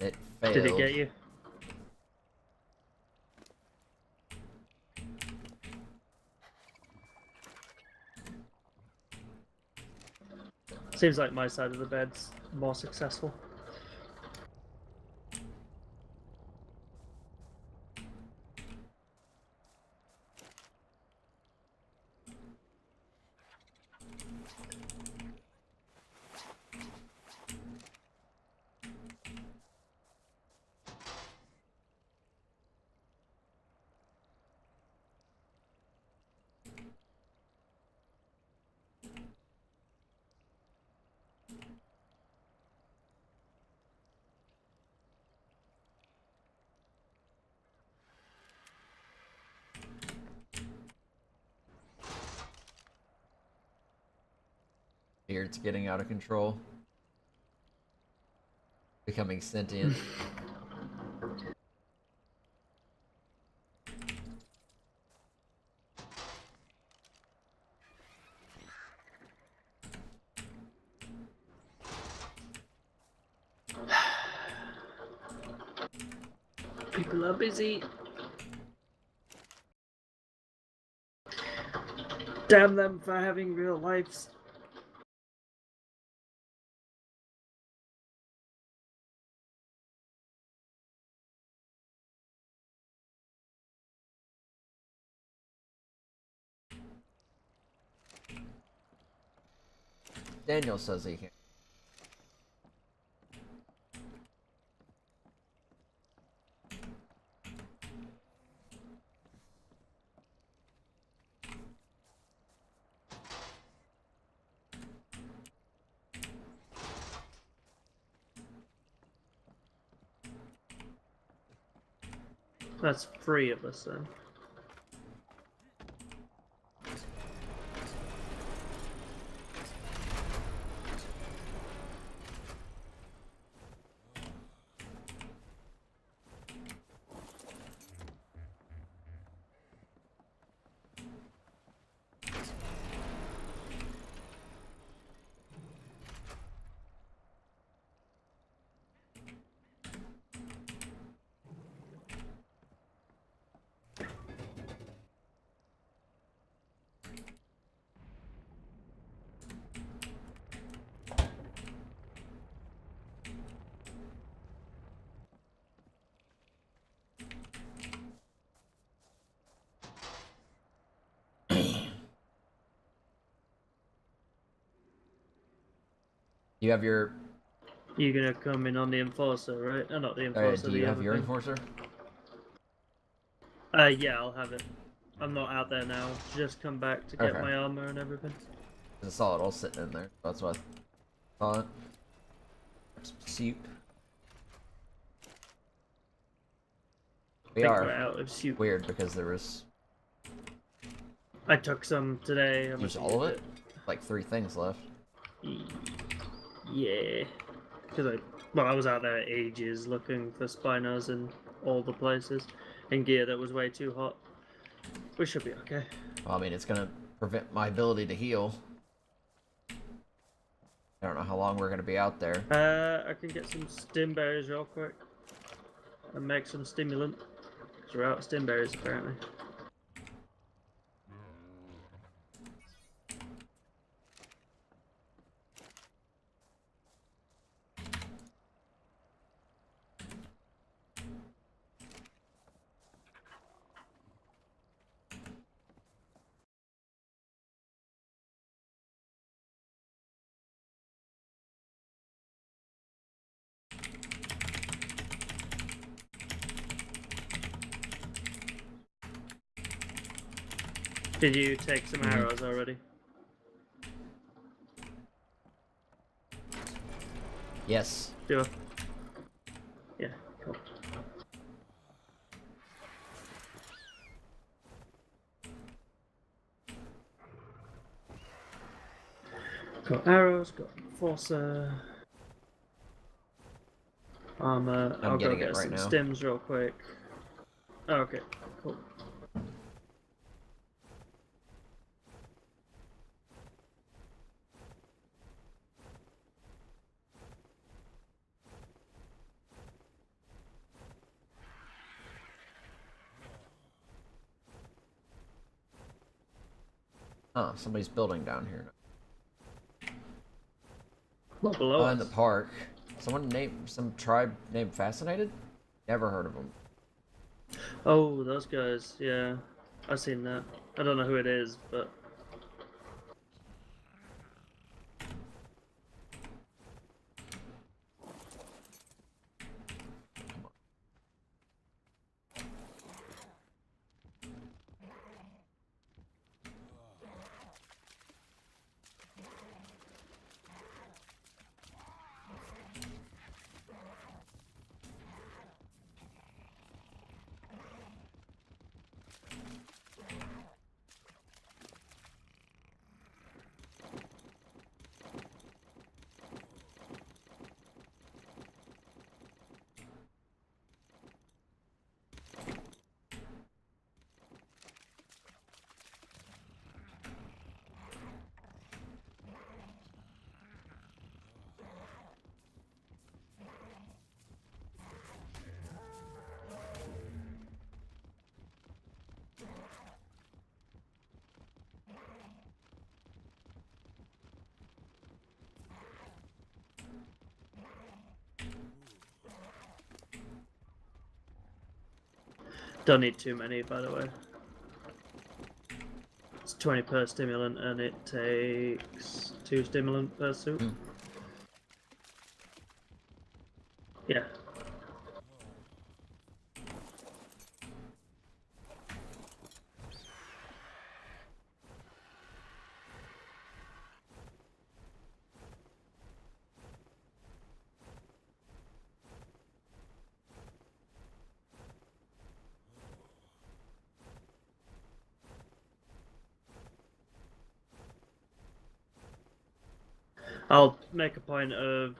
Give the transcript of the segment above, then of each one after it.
It failed. Did it get you? Seems like my side of the bed's more successful. It's getting out of control. Becoming sentient. People are busy. Damn them for having real lives. Daniel says he can. That's 3 of us then. You have your... You're gonna come in on the Enforcer, right? Oh, not the Enforcer. do you have your Enforcer? Yeah, I'll have it. I'm not out there now. Just come back to get Okay. my armor and everything. I saw it all sitting in there. That's what I thought. Some soup. We We're are out of soup. weird because there was... I took some today. Use all of it? Like 3 things left. Yeah. Because I was out there ages looking for spinos in all the places. In gear that was way too hot. We should be okay. Well, I mean, it's gonna prevent my ability to heal. I don't know how long we're gonna be out there. I can get some stim berries real quick. And make some stimulant. Because we're out of stim berries apparently. Did you take some arrows already? Yes. Sure. Yeah, cool. Got arrows, got Enforcer. Armor. I'll go get some stims real quick. Oh, okay, cool. Oh, somebody's building down here. Not below In the us. park. Some tribe named Fascinated? Never heard of them. Oh, those guys. Yeah, I've seen that. I don't know who it is, but don't need too many, by the way. It's 20 per stimulant, and it takes 2 stimulant per suit. Mm. Yeah. I'll make a point of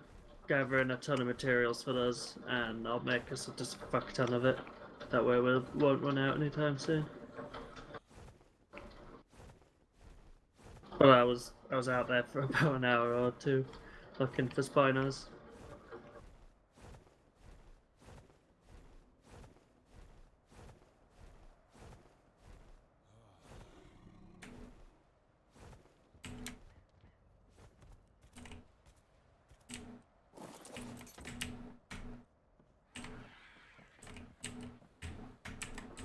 gathering a ton of materials for those, and I'll make us just a fuck ton of it. That way we won't run out anytime soon. But I was out there for about an hour or two, looking for spinos.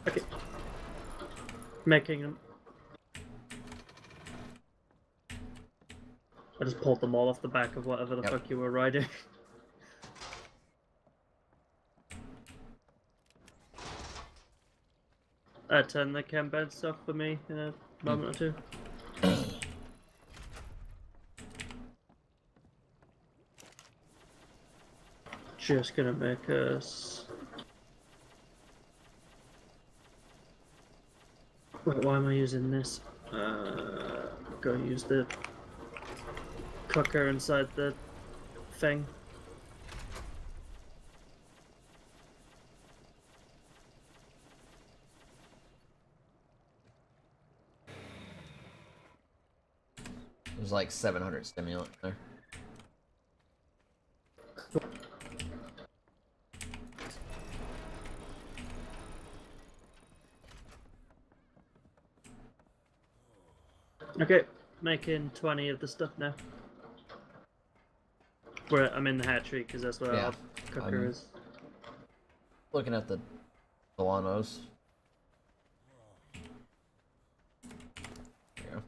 Okay. Making them. I just pulled them all off the back of whatever the Yep. fuck you were riding. Turn the chem beds off for me in a moment or two. Just gonna make us. Wait, why am I using this? Go use the cooker inside the thing. There's like 700 stimulant there. Okay, making 20 of the stuff now. I'm in the hatchery because that's where Yeah, our cooker I'm- is. Looking at the Delanos. There you go.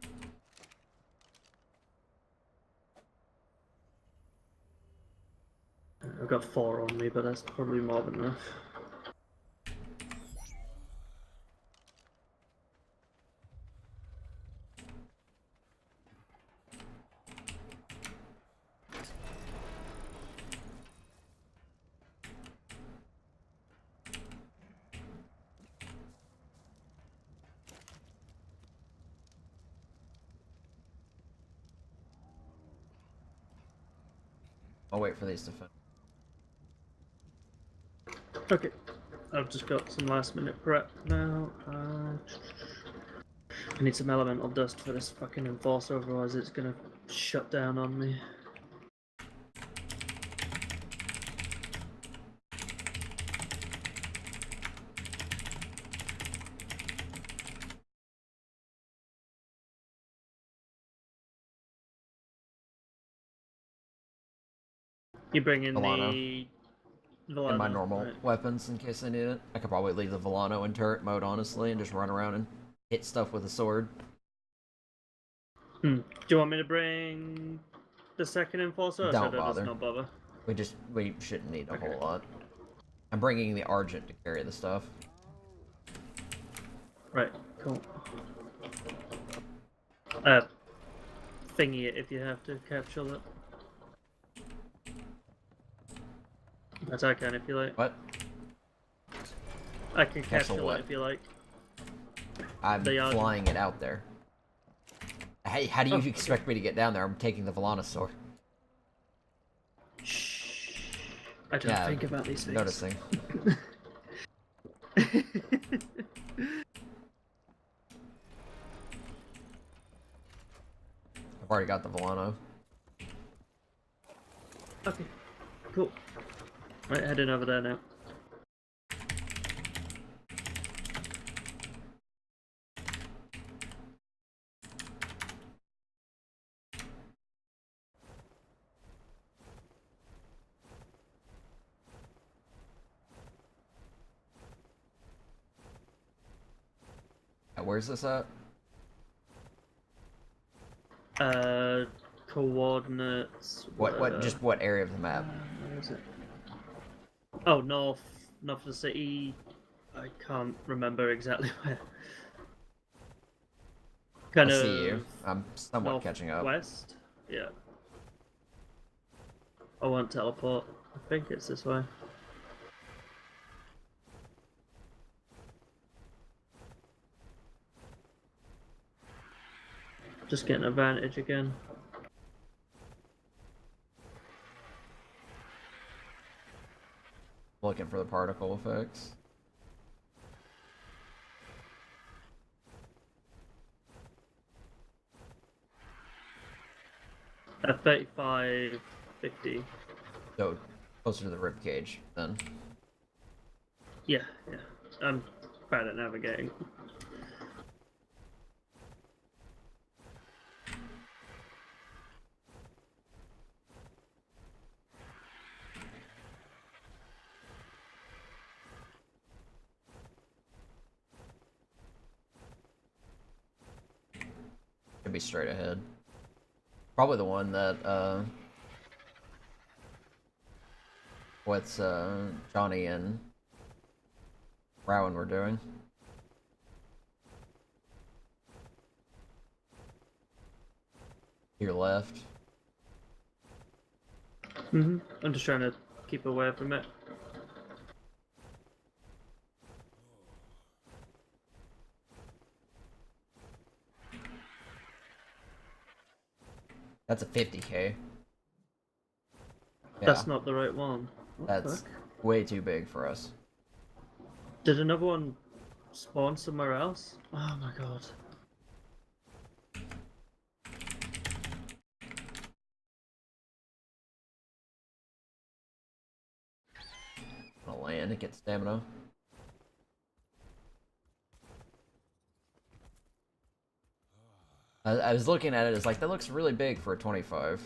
I've got 4 on me, but that's probably more than enough. I'll wait for these to finish. Okay, I've just got some last minute prep now. I need some elemental dust for this fucking enforcer, otherwise it's gonna shut down on me. You bring in Volano. the In my Volano, normal right. weapons in case I need it. I could probably leave the Volano in turret mode, honestly, and just run around and hit stuff with a sword. Do you want me to bring the second enforcer, or Don't should I just bother. not bother? We shouldn't need a Okay. whole lot. I'm bringing the Argent to carry the stuff. Right, cool. Thingy it if you have to capture it. That's I can if you like. What? I can Capsule capture what? it if you like. I'm The Argent. flying it out there. Hey, how do you Oh, expect me to get down there? I'm taking the Volanosaur. Shh. I don't think about these things. Noticing. I've already got the Volano. Okay, cool. Right, heading over there now. Where's this at? Coordinates. What area of the map? Where is it? Oh, north of the city. I can't remember exactly where. Kind I of. see you. I'm somewhat catching up. West. Yeah. I won't teleport. I think it's this way. Just getting advantage again. Looking for the particle effects. At 35.50. So, closer to the rib cage, then. Yeah. I'm bad at navigating. Should be straight ahead. Probably the one that, what's, Johnny and Rowan were doing. Your left. I'm just trying to keep away from it. That's a 50k. Yeah, That's not the right one. What the that's fuck? way too big for us. Did another one spawn somewhere else? Oh my god. I'll land and get stamina. I was looking at it, it's like, that looks really big for a 25.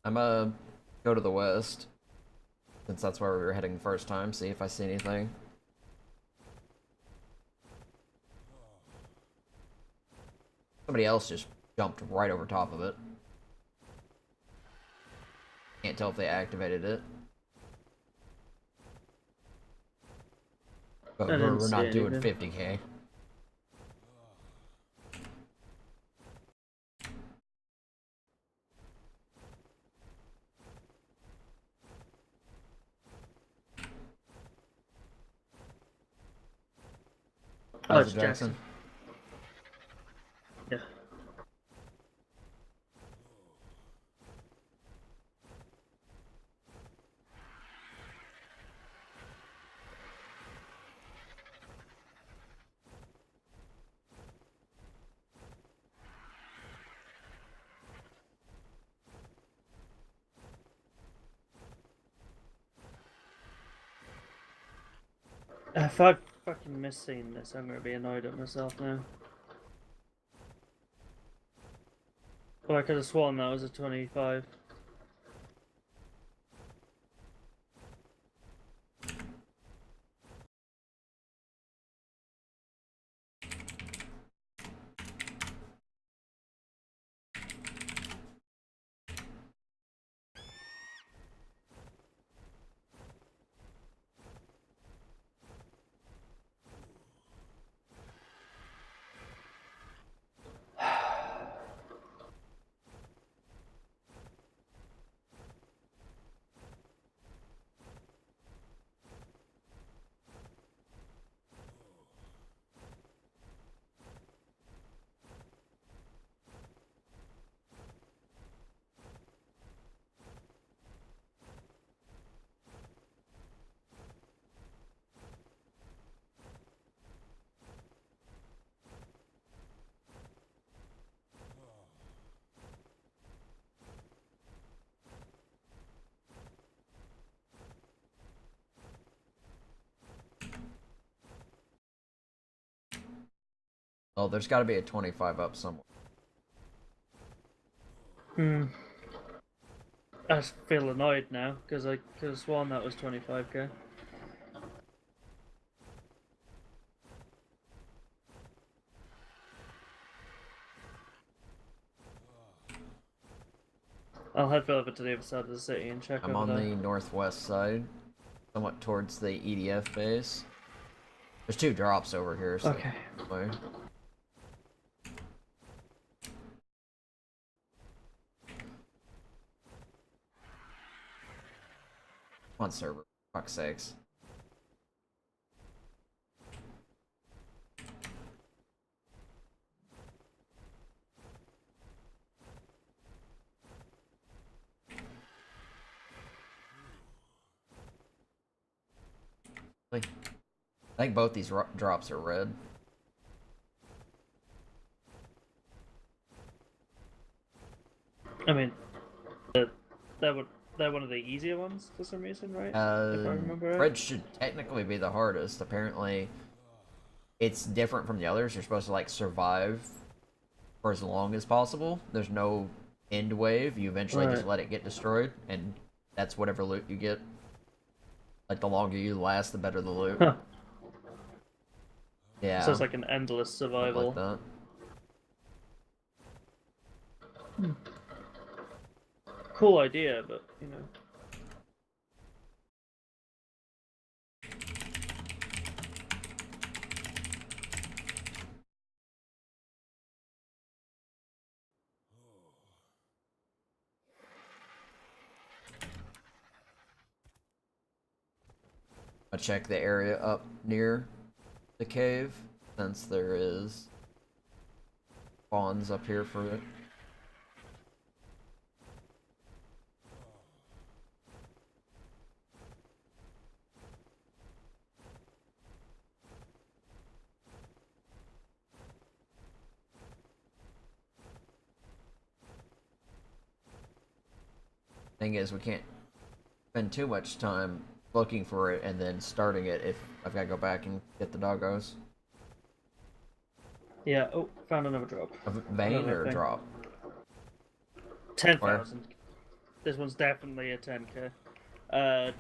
I'm gonna go to the west, since that's where we were heading the first time, see if I see anything. Somebody else just jumped right over top of it. Can't tell if they activated it. But we're not doing 50k. Oh, How's it's it, Jackson? Yeah. If I fucking missing this, I'm gonna be annoyed at myself now. Well, I could have sworn that was a 25. Oh, there's got to be a 25 up somewhere. Hmm. I just feel annoyed now because I could have sworn that was 25k. I'll head over to the other side of the city and check I'm over on there. the northwest side, somewhat towards the EDF base. There's 2 drops over here, so Okay. way. Come on, server. Fuck's sakes. I think both these drops are red. I mean, they're they're one of the easier ones for some reason, right? If I remember right. Red should technically be the hardest. Apparently, it's different from the others. You're supposed to like survive for as long as possible. There's no end wave. You eventually just let it get destroyed, and that's whatever loot you get. Like the longer you last, the better the loot. Huh. Yeah. So it's like an endless survival. Like that. Cool idea, but you know. I'll check the area up near the cave, since there is spawns up here for it. Thing is, we can't spend too much time looking for it and then starting it if I've got to go back and get the doggos. Yeah. Oh, found another drop. A vein Another or a thing. drop? 10,000. This one's definitely a 10k.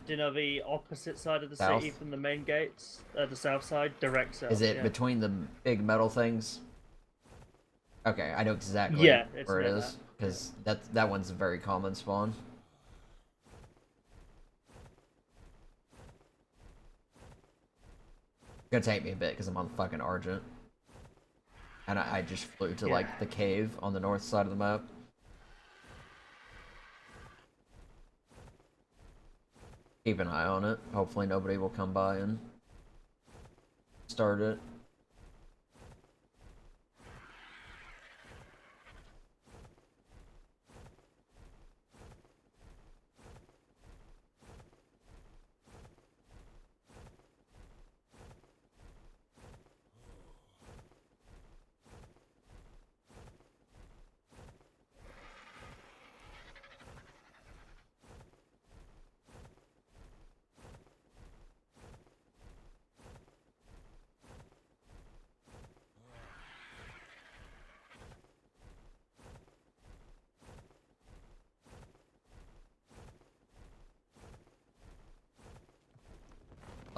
Do you know the opposite side of the South? city from the main gates? The south side, direct south. Is it yeah. between the big metal things? Okay, I know exactly where it is, because that one's a very common spawn. It's gonna take me a bit because I'm on fucking Argent. And I just flew to like the cave on the north side of the map. Keep an eye on it. Hopefully nobody will come by and start it.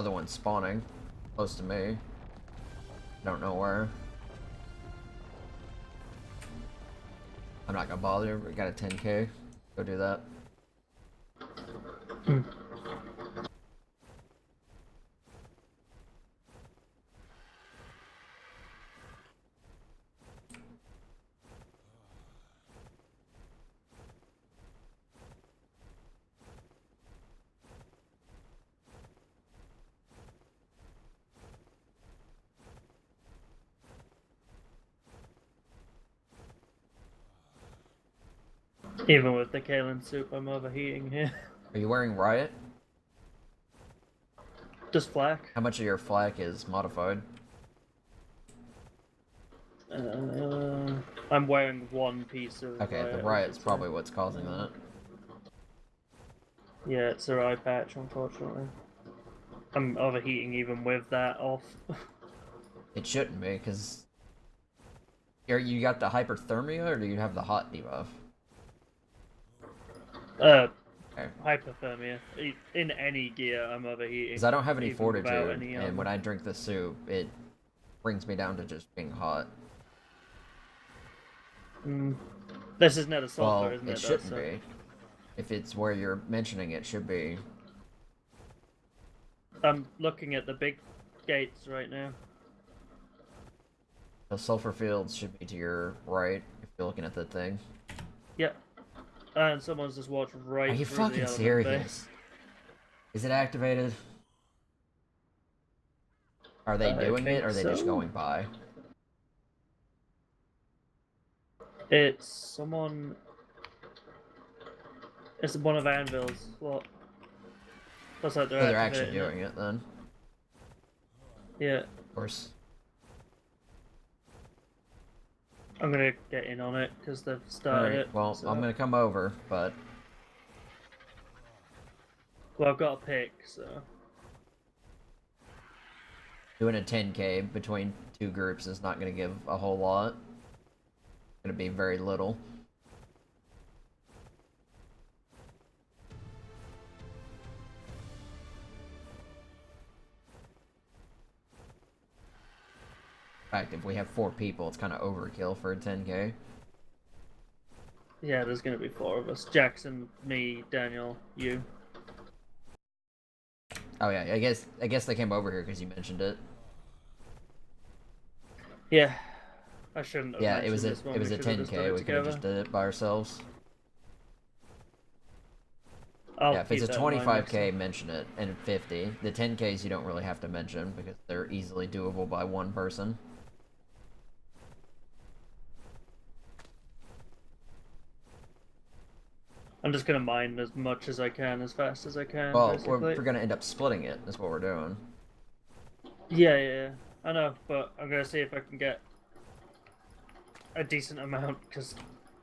Other one's spawning close to me. Don't know where. I'm not gonna bother. We got a 10k. Go do that. Even with the Kalen soup, I'm overheating here. Are you wearing Riot? Just flak. How much of your flak is modified? I'm wearing one piece of. Okay, the Riot's probably what's causing that. Yeah, it's a eye patch, unfortunately. I'm overheating even with that off. It shouldn't be, because... You got the hyperthermia, or do you have the hot debuff? Okay. Okay. Hypothermia. In any gear, I'm overheating. Because I don't have any even fortitude, any and when I drink the soup, it brings me down to just being hot. This is net a sulfur, Well, isn't it? it shouldn't be. If it's where you're mentioning it, should be. I'm looking at the big gates right now. The sulfur fields should be to your right, if you're looking at the thing. Yep. And someone's just walked right Are you through fucking the serious? Is it activated? Are they doing it, or are they just going by? It's someone... It's one of Anvil's. What? Looks like they're actually doing it, then. Yeah. Of course. I'm gonna get in on it, because they've started it. Well, so... I'm gonna come over, but... Well, I've got a pick, so... Doing a 10k between two groups is not gonna give a whole lot. It's gonna be very little. In fact, if we have 4 people, it's kind of overkill for a 10k. Yeah, there's gonna be 4 of us. Jackson, me, Daniel, you. Oh yeah, I guess they came over here because you mentioned it. Yeah, I shouldn't have. Yeah, it was a 10k. We could have just did it by ourselves. Yeah, if it's a 25k, mention it, and 50. The 10ks you don't really have to mention because they're easily doable by one person. I'm just gonna mine as much as I can, as fast as I can. Well, basically. we're gonna end up splitting it. That's what we're doing. Yeah, I know, but I'm gonna see if I can get a decent amount. Because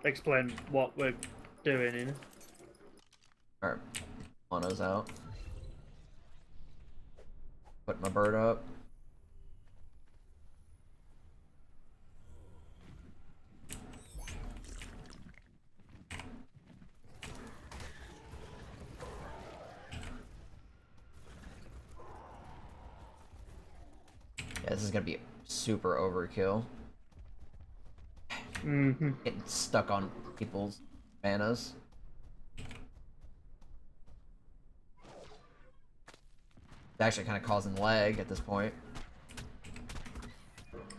explain what we're doing. You know? All right, mono's out. Put my bird up. Yeah, this is gonna be super overkill. Getting stuck on people's manas. It's actually kind of causing lag at this point.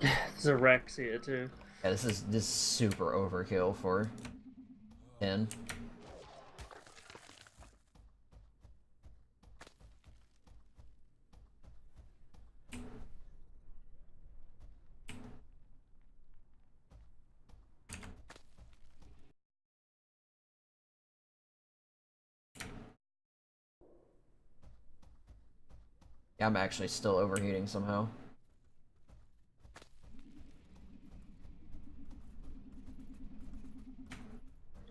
There's a Rex here too. Yeah, this is super overkill for 10. Yeah, I'm actually still overheating somehow.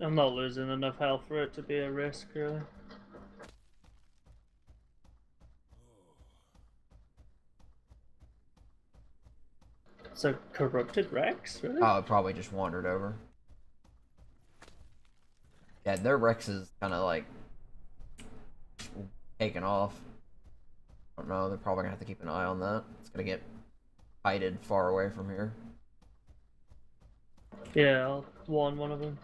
I'm not losing enough health for it to be a risk, really. It's a corrupted Rex, really? Oh, it probably just wandered over. Yeah, their Rex is kind of like taken off. I don't know. They're probably gonna have to keep an eye on that. It's gonna get hided far away from here. Yeah, I'll warn one of them.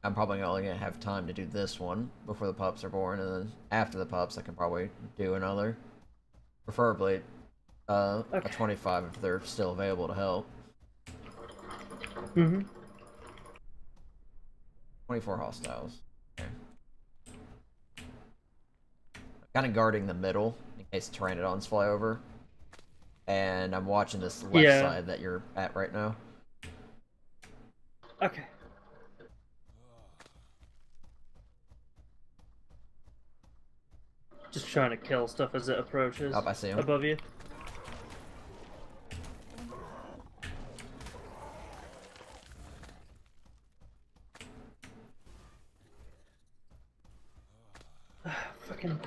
I'm probably only gonna have time to do this one before the pups are born, and then after the pups, I can probably do another. Preferably, a Okay. 25 if they're still available to help. Mm-hmm. 24 hostiles. Okay. Kind of guarding the middle in case pteranodons fly over. And I'm watching this left Yeah. side that you're at right now. Okay. Just trying to kill stuff as it approaches. Up, I see him. Above you. Fucking.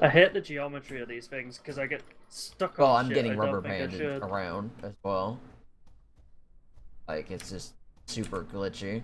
I hate the geometry of these things because I get stuck on Well, I'm shit getting I rubber don't think I banded should. around as well. Like, it's just super glitchy.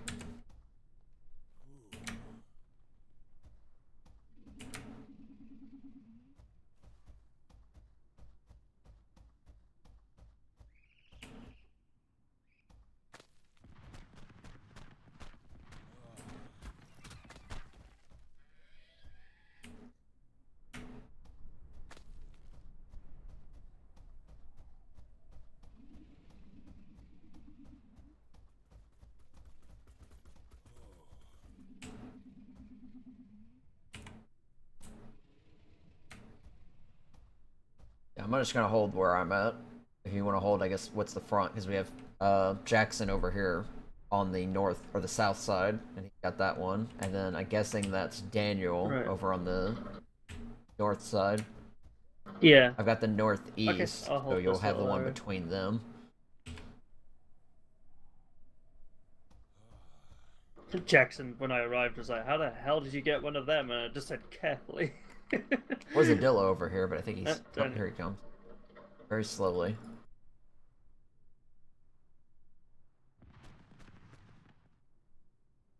Yeah, I'm just gonna hold where I'm at. If you want to hold, I guess, what's the front? Because we have Jackson over here on the north or the south side, and he got that one. And then I'm guessing that's Daniel Right. over on the north side. Yeah. I've got the northeast, Okay, I'll so hold you'll this have the little one area. between them. Jackson, when I arrived, was like, "How the hell did you get one of them?" And I just said carefully. Was a Dillo over here, but I think he's... Oh, Don't- here he comes. Very slowly.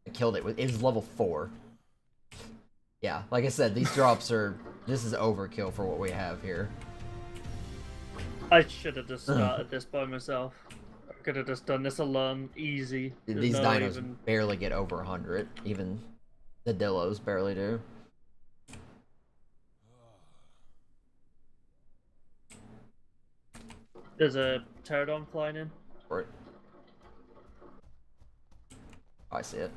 I killed it. It was level 4. Yeah, like I said, these drops are... This is overkill for what we have here. I should have just started this by myself. I could have just done this alone, easy. There's These no dinos even... barely get over 100. Even the Dillos barely do. There's a pterodon flying in. Right. I see it.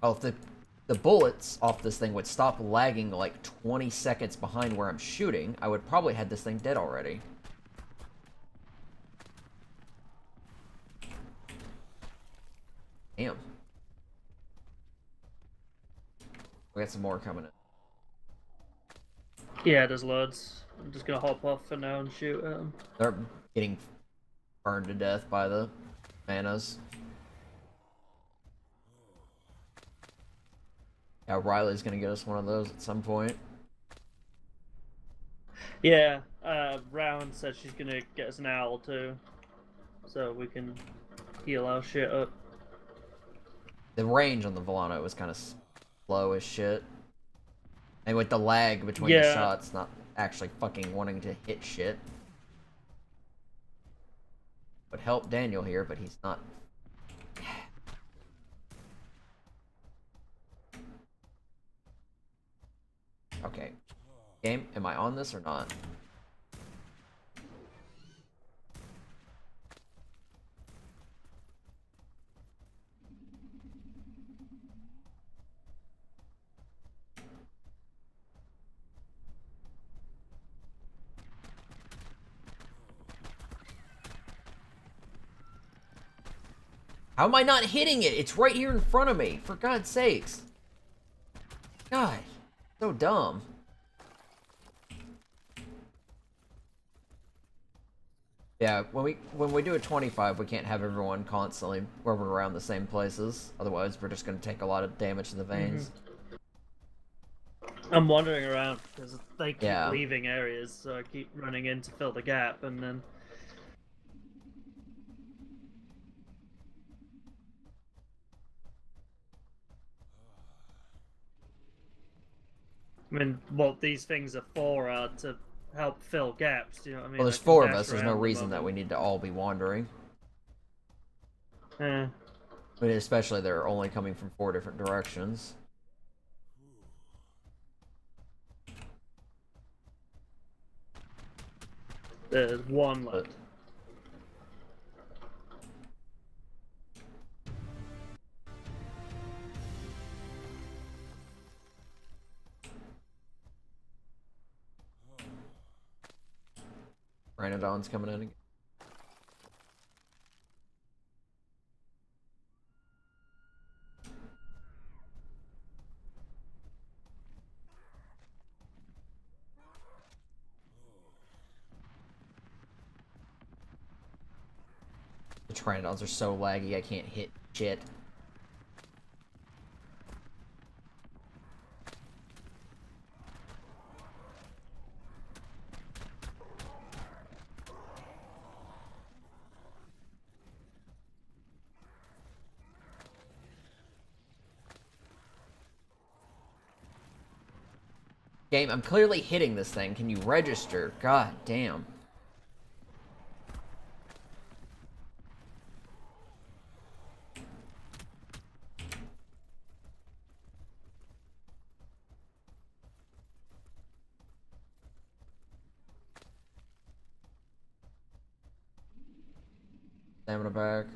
Oh, if the bullets off this thing would stop lagging like 20 seconds behind where I'm shooting, I would probably had this thing dead already. Damn. We got some more coming in. Yeah, there's loads. I'm just gonna hop off for now and shoot at them. They're getting burned to death by the manas. Yeah, Riley's gonna get us one of those at some point. Yeah, Round said she's gonna get us an owl too, so we can heal our shit up. The range on the Volano was kind of slow as shit. And with the lag between the shots, not actually fucking wanting to hit shit. Would help Daniel here, but he's not. Okay. Game, am I on this or not? How am I not hitting it? It's right here in front of me. For God's sakes. God. So dumb. Yeah, when we do a 25, we can't have everyone constantly roving around the same places. Otherwise, we're just going to take a lot of damage to the veins. I'm wandering around because they keep Yeah. leaving areas, so I keep running in to fill the gap, and then... I mean, what these things are for are to help fill gaps, do you know what I mean? Well, there's I can 4 of dash us. There's no around them reason that over. we need to all be wandering. Eh. I mean, especially they're only coming from 4 different directions. There's one left. Rhinodon's coming in again. The Pteranodons are so laggy, I can't hit shit. Game, I'm clearly hitting this thing. Can you register? God damn. Stamina back.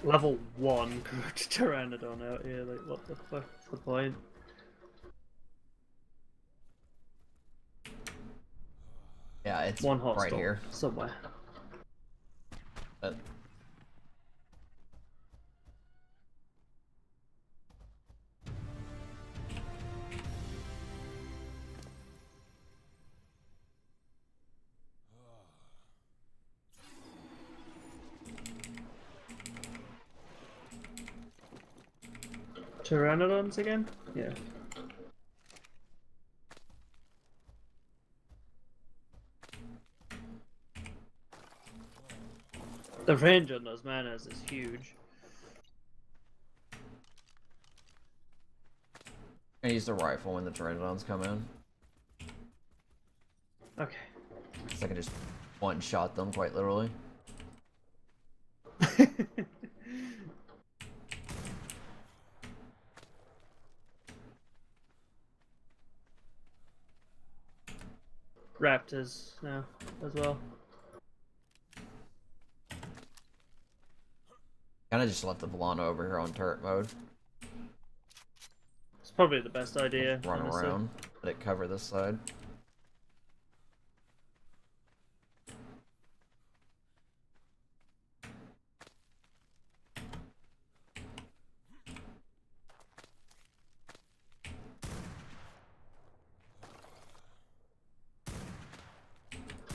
Level 1 Pteranodon out here, like, what the fuck's the point? Yeah, it's One hostile right here. somewhere. Pteranodons again? Yeah. The range on those manas is huge. I use the rifle when the Pteranodons come in. Okay. So I can just one-shot them, quite literally. Raptors now as well. Kinda just left the Volana over here on turret mode. It's probably the best idea. Just run honestly. around, let it cover this side.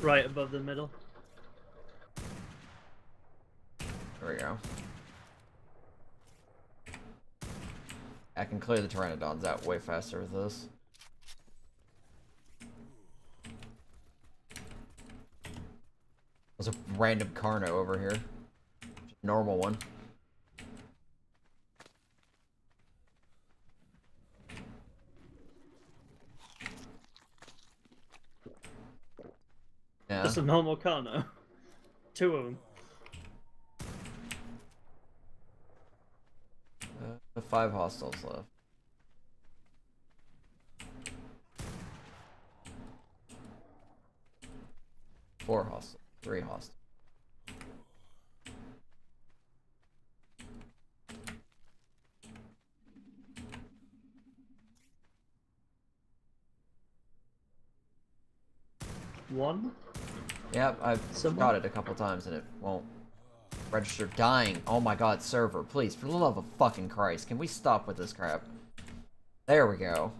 Right above the middle. There we go. I can clear the Pteranodons out way faster with this. There's a random Carno over here. Normal one. Yeah. Just a normal Carno. 2 of them. 5 hostiles left. Four hostiles. 3 hostiles. One? Yep, I've shot it a couple times and it won't register. Dying. Oh my god, server. Please, for the love of fucking Christ, can we stop with this crap? There we go.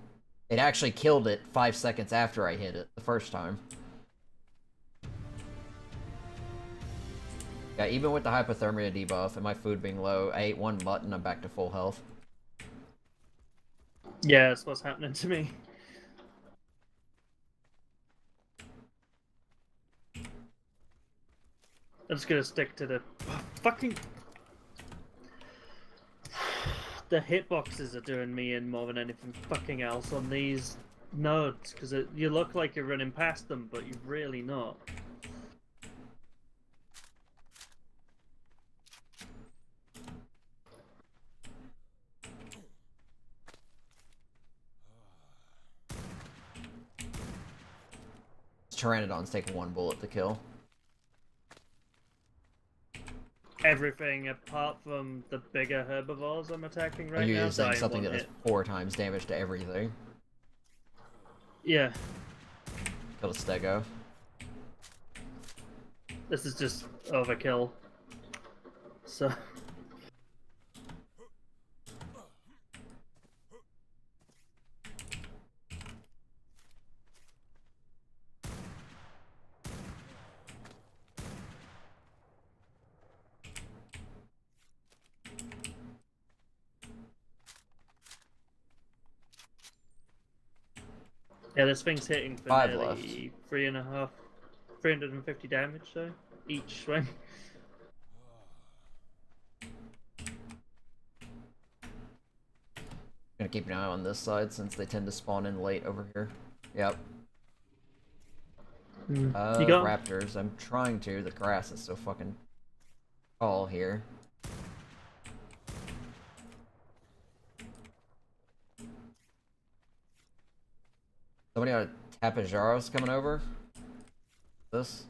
It actually killed it 5 seconds after I hit it the first time. Yeah, even with the hypothermia debuff and my food being low, I ate 1 mutton, I'm back to full health. Yeah, that's what's happening to me. I'm just gonna stick to the fucking... The hitboxes are doing me in more than anything fucking else on these nodes, because you look like you're running past them, but you're really not. Pteranodons take 1 bullet to kill. Everything apart from the bigger herbivores I'm attacking right Are you now. using Die in something 1 that does hit. 4 times damage to everything? Yeah, Kill a stego. this is just overkill. So... Yeah, this thing's hitting for 5 nearly left. 350 damage, so each swing. Gonna keep an eye on this side since they tend to spawn in late over here. Yep. You got raptors. I'm trying to. The grass is so fucking tall here. Somebody out of Tapajaros coming over? This?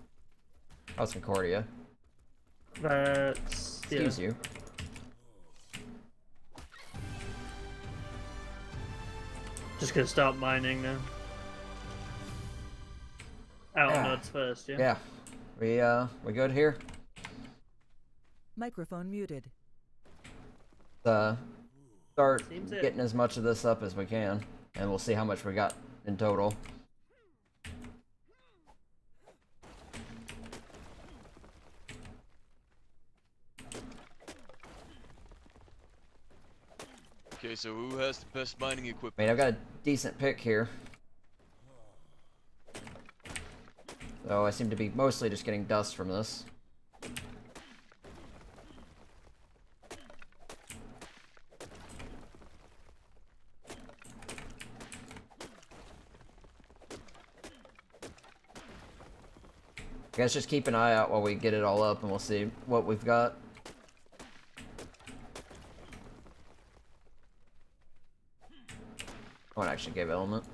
Oh, it's Concordia. That's... Excuse you. Just gonna start mining now. Out Yeah. nodes first, yeah? Yeah. We good here? Microphone muted. Start Seems it. getting as much of this up as we can, and we'll see how much we got in total. Okay, so who has the best mining I equipment? mean, I've got a decent pick here. So I seem to be mostly just getting dust from this. I guess just keep an eye out while we get it all up and we'll see what we've got. I won't actually give element.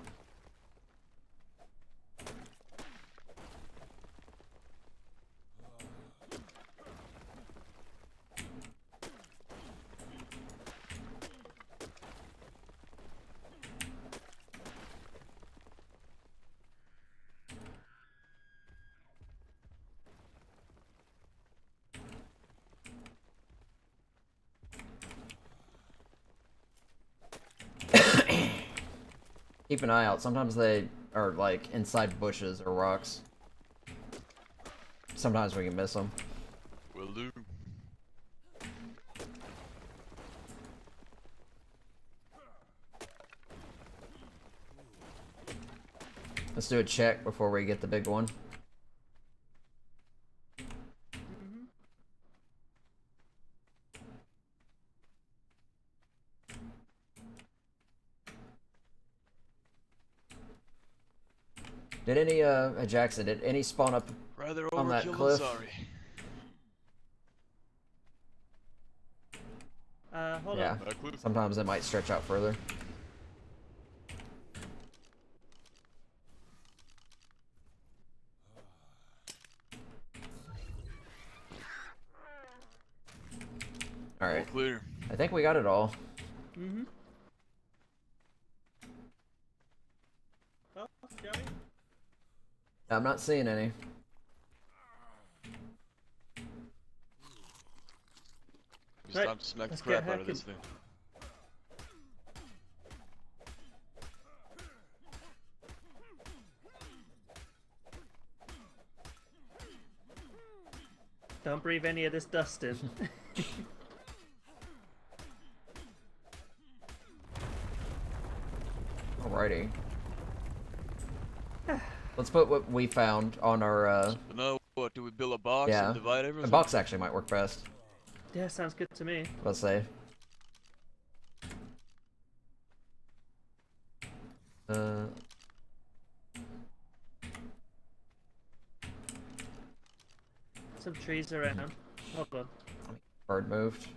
Keep an eye out. Sometimes they are like inside bushes or rocks. Sometimes we can miss them. Will do. Let's do a check before we get the big one. Did any Jackson? Did any spawn up Rather on that overkill than cliff? sorry. Hold Yeah. on. Cliff. Sometimes it might stretch out further. All All right. clear. I think we got it all. Mm-hmm. Oh, shall we? I'm not seeing any. It's Right, time to smack the let's crap get out of this thing. Don't breathe any of this dust in. Alrighty. Let's put what we found on our, But now, what, do we build a box yeah. and divide The everything? box actually might work best. Yeah, sounds good to me. Let's say. Some trees around. Hold on. Bird moved.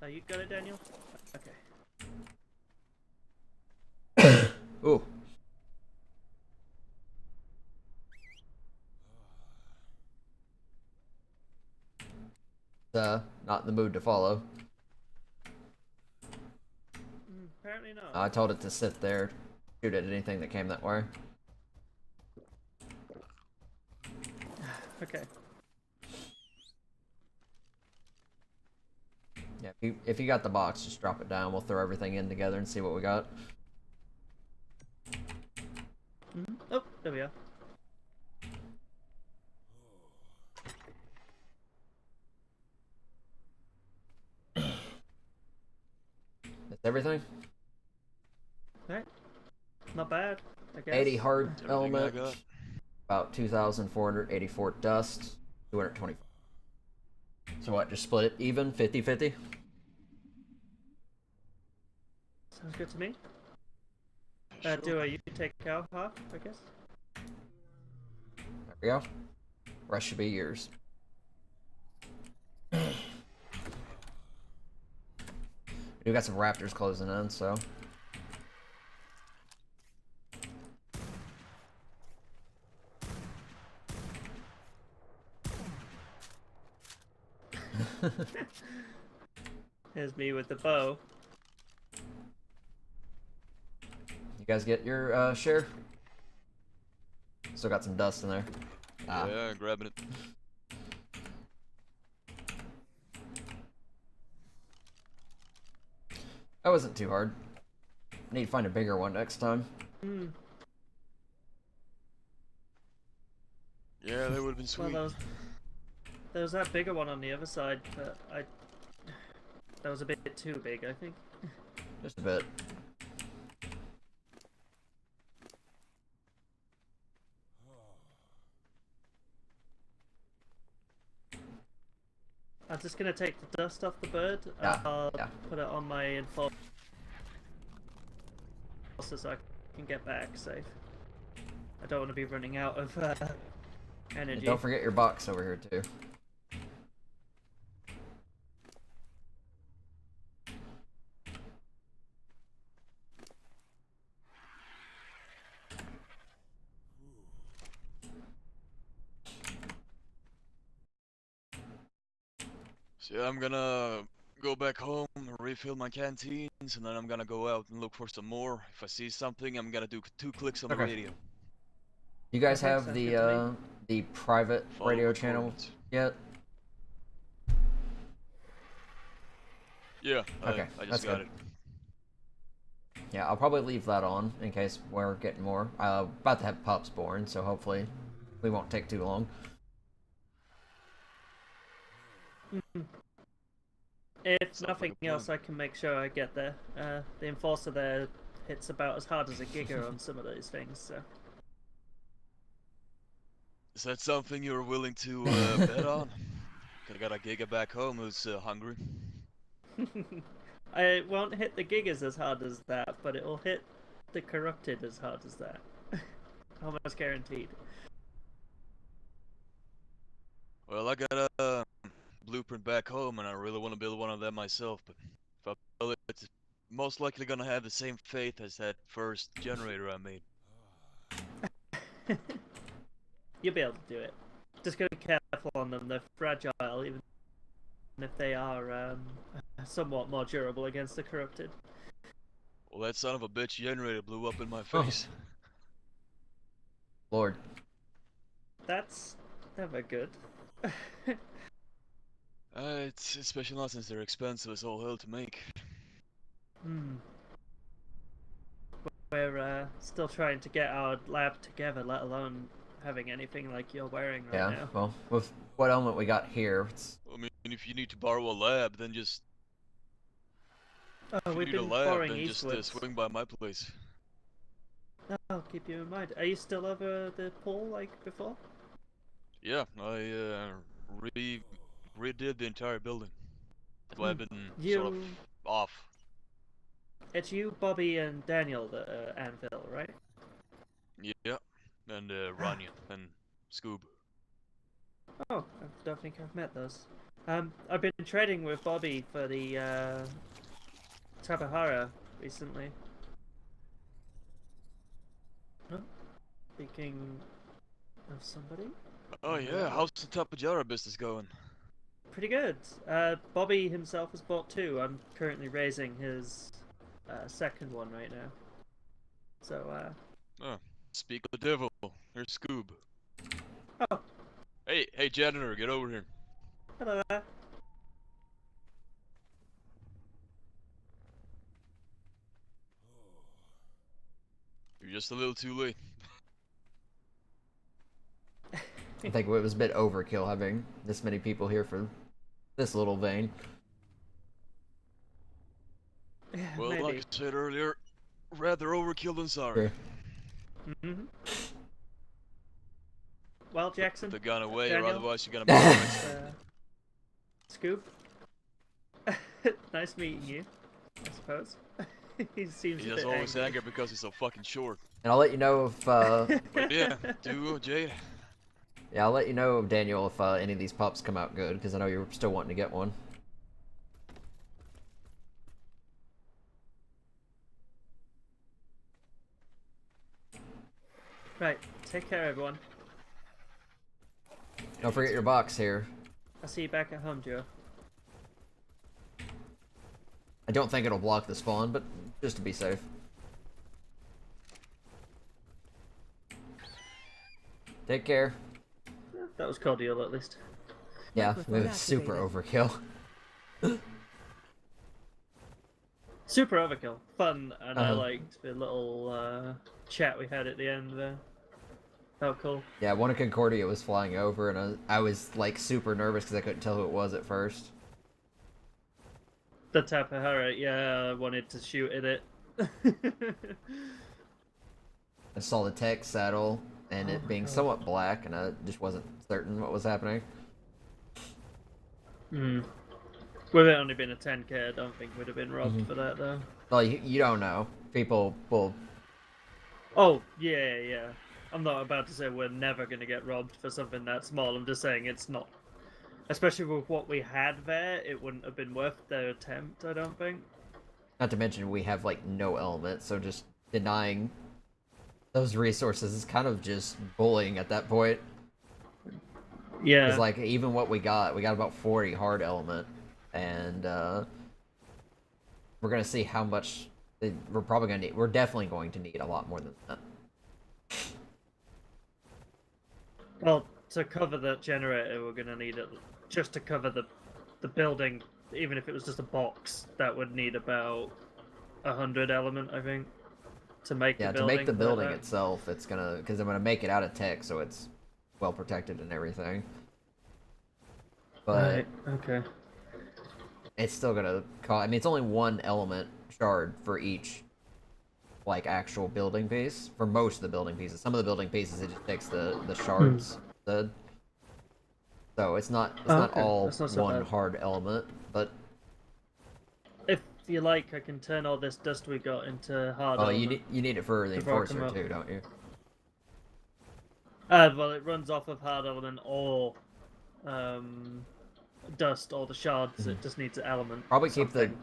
Oh, you got it, Daniel? Okay. Ooh. Not in the mood to follow. Apparently not. I told it to sit there, shoot at anything that came that way. Okay. Yeah, if you got the box, just drop it down. We'll throw everything in together and see what we got. Oh, there we are. That's everything. Right. Not bad, I guess. 80 hard Everything I element, got. about 2,484 dust, 220. So what, just split it even, 50-50? Sounds good to me. Sure. Do you take our half, I guess? There we go. Rest should be yours. We do got some raptors closing in, so. Here's me with the bow. You guys get your share? Still got some dust in there. Ah. Yeah, grabbing it. That wasn't too hard. Need to find a bigger one next time. Yeah, that would have been sweet. Well, there was that bigger one on the other side, but that was a bit too big, I think. Just a bit. I'm just gonna take the dust off the bird. Yeah, I'll yeah. put it on my enforcer so I can get back safe. I don't want to be running out of energy. And don't forget your box over here too. So yeah, I'm gonna go back home, refill my canteens, and then I'm gonna go out and look for some more. If I see something, I'm gonna do 2 clicks on the Okay. radio. You guys Okay, have sounds the good to the private Follow radio my channel coordinates. yet? Yeah, Okay, I that's just got good. it. Yeah, I'll probably leave that on in case we're getting more. About to have pups born, so hopefully we won't take too long. If Sounds like nothing a plan. else, I can make sure I get there. The enforcer there hits about as hard as a giga on some of those things, so. Is that something you're willing to bet on? 'Cause I got a giga back home who's hungry. I won't hit the gigas as hard as that, but it will hit the corrupted as hard as that. Almost guaranteed. Well, I got a blueprint back home, and I really want to build one of them myself. But if I build it, it's most likely gonna have the same fate as that first generator I made. You'll be able to do it. Just gotta be careful on them. They're fragile, even if they are somewhat more durable against the corrupted. Well, that son of a bitch generator blew up in my face. Lord. That's never good. It's especially not since they're expensive as all hell to make. We're still trying to get our lab together, let alone having anything like you're wearing right Yeah, now. well, with what element we got here, it's... I mean, if you need to borrow a lab, then just... Oh, if you we've need a been lab, borrowing then just eastwards. swing by my place. I'll keep you in mind. Are you still over the pool like before? Yeah, I redid the entire building. That's why I've been sort of off. It's you, Bobby, and Daniel that are Anvil, right? Yeah, and Rania and Scoob. Oh, I don't think I've met those. I've been trading with Bobby for the Tabahara recently. Oh, speaking of somebody. Oh yeah, how's the Tapajara business going? Pretty good. Bobby himself has bought two. I'm currently raising his second one right now. So, Oh, speak of the devil. Here's Scoob. Oh, Hey, janitor, get over here. hello there. You're just a little too late. I think it was a bit overkill having this many people here for this little vein. Yeah, Well, maybe. like I said earlier, rather overkill than sorry. Sure. Well, Jackson. Put the gun away, Daniel? or otherwise you're gonna be arrested. Scoop. Nice meeting you, I suppose. He seems He a has bit always angry. anger because he's so fucking short. And I'll let you know if, But yeah, Jade. yeah, I'll let you know, Daniel, if any of these pups come out good, because I know you're still wanting to get one. Right, take care, everyone. Don't forget your box here. I'll see you back at home, Joe. I don't think it'll block the spawn, but just to be safe. Take care. That was cordial, at least. Yeah, it Microphone was super overkill. Super overkill. Fun, and I Uh-huh. liked the little chat we had at the end there. Felt cool. Yeah, one of Concordia was flying over, and I was like super nervous because I couldn't tell who it was at first. The Tapahara, yeah, I wanted to shoot at it. I saw the tech saddle and Oh it my being God. somewhat black, and I just wasn't certain what was happening. With it only been a 10k, I don't think we'd have been robbed for that, though. Well, you don't know. People will. Oh, yeah. I'm not about to say we're never going to get robbed for something that small. I'm just saying it's not. Especially with what we had there, it wouldn't have been worth their attempt, I don't think. Not to mention we have like no element, so just denying those resources is kind of just bullying at that point. Yeah. Because like even what we got about 40 hard element, and we're gonna see how much we're probably gonna need. We're definitely going to need a lot more than that. Well, to cover that generator, we're going to need it just to cover the building. Even if it was just a box, that would need about 100 element, I think, to make Yeah, the to building. make the like building that. itself, it's gonna because I'm gonna make it out of tech, so it's well protected and everything. But Right. Okay. it's still gonna cost. I mean, it's only one element shard for each, like, actual building piece. For most of the building pieces, some of the building pieces it just takes the shards. So it's not Oh, okay. all That's not so one bad. hard element, but you like, I can turn all this dust we got into hard Oh, element. you need it for the before I come enforcer up. too, don't you? Well, it runs off of hard element or dust or the shards. It just needs an element. Probably something.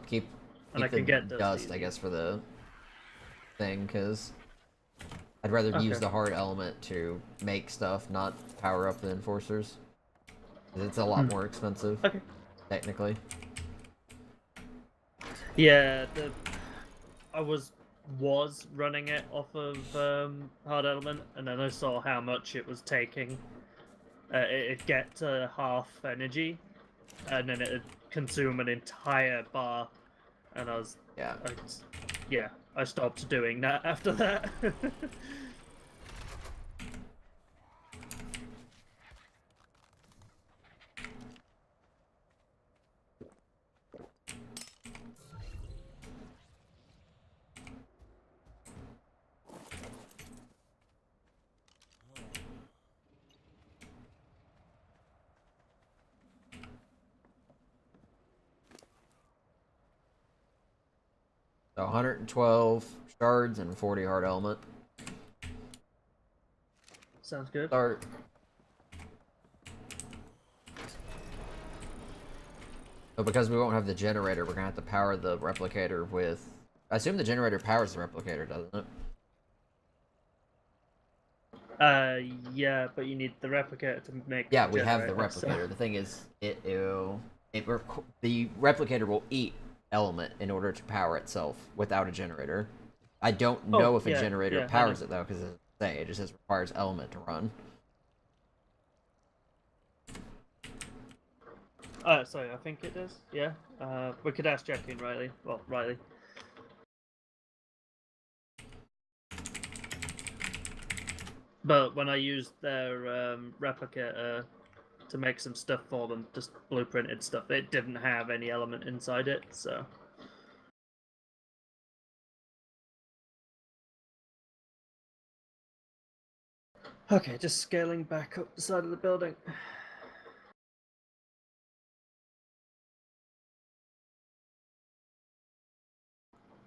And I keep can the get dust, easy. I guess, for the thing, because I'd rather use Okay. the hard element to make stuff, not power up the enforcers. 'Cause it's a lot more expensive, Okay. technically. Yeah, I was running it off of hard element, and then I saw how much it was taking. It'd get to half energy, and then it'd consume an entire bar, and I stopped doing that after that. So 112 shards and 40 hard element. Sounds good. Start. But because we won't have the generator, we're gonna have to power the replicator with. I assume the generator powers the replicator, doesn't it? Yeah, but you need the replicator to make. Yeah, the we have the generator, so- replicator. The thing is, the replicator will eat element in order to power itself without a generator. I don't know if a generator powers it though, because it just says requires element to run. Sorry, I think it does. Yeah. We could ask Jackie and Riley. Well, Riley. But when I used their replicator to make some stuff for them, just blueprinted stuff, it didn't have any element inside it, so. Okay, just scaling back up the side of the building.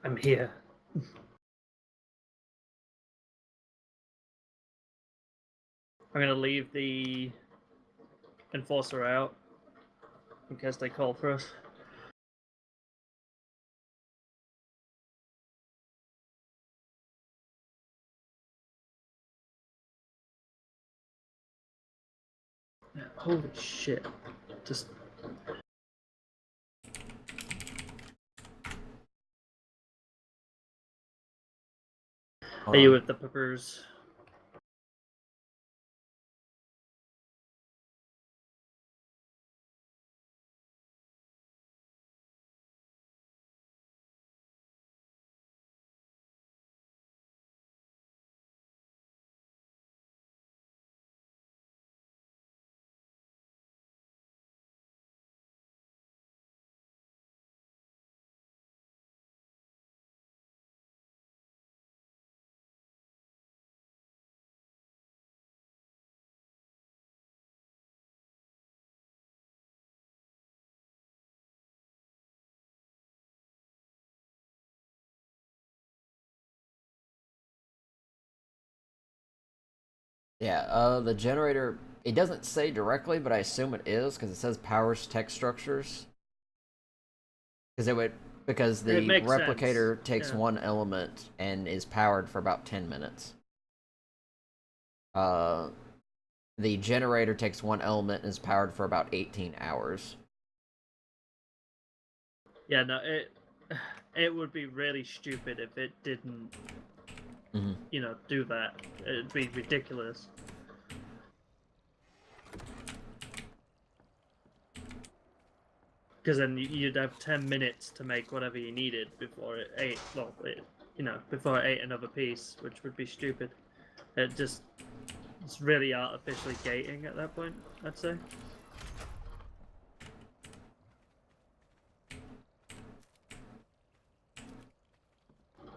I'm here. I'm gonna leave the enforcer out in case they call for us. Holy shit. Just. Are you with the peppers? Yeah, the generator, it doesn't say directly, but I assume it is, because it says powers tech structures. Because the replicator takes one element and is powered for about 10 minutes. The generator takes one element and is powered for about 18 hours. Yeah, no, it would be really stupid if it didn't, do that. It'd be ridiculous. Because then you'd have 10 minutes to make whatever you needed before it ate. Well, before it ate another piece, which would be stupid. It's really artificially gating at that point, I'd say.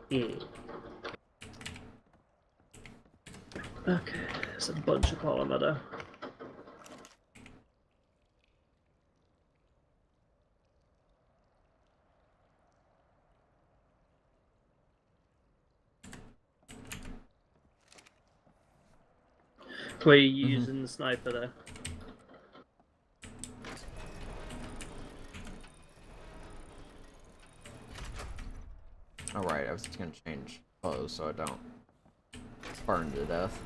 Yeah. Okay, there's a bunch of polymer though. Were you using the sniper there? Alright, I was just gonna change clothes so I don't burn to death.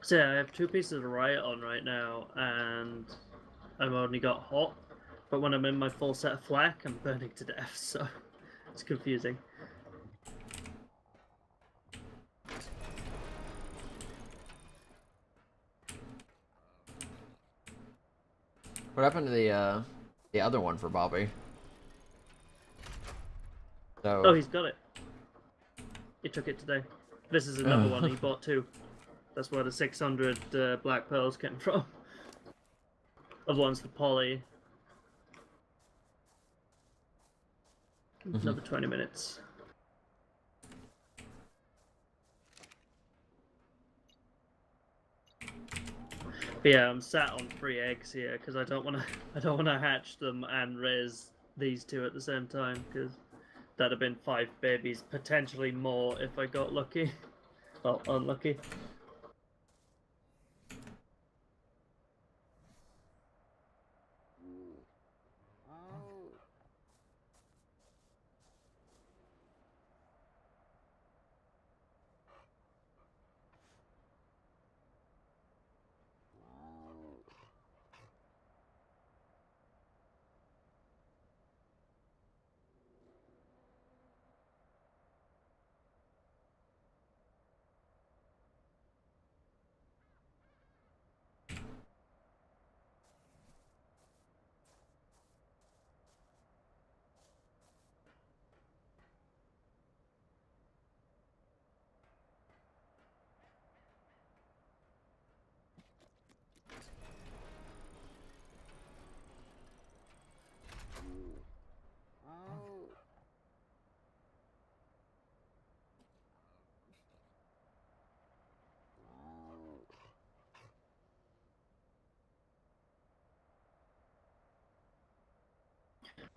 So yeah, I have 2 pieces of riot on right now, and I've only got hot. But when I'm in my full set of flak, I'm burning to death, so it's confusing. What happened to the other one for Bobby? So Oh, he's got it. He took it today. This is another one. He bought 2. That's where the 600 black pearls came from. Other one's for Polly. Another 20 minutes. But yeah, I'm sat on 3 eggs here because I don't want to. I don't want to hatch them and raise these 2 at the same time because that'd have been 5 babies, potentially more if I got lucky. Well, unlucky.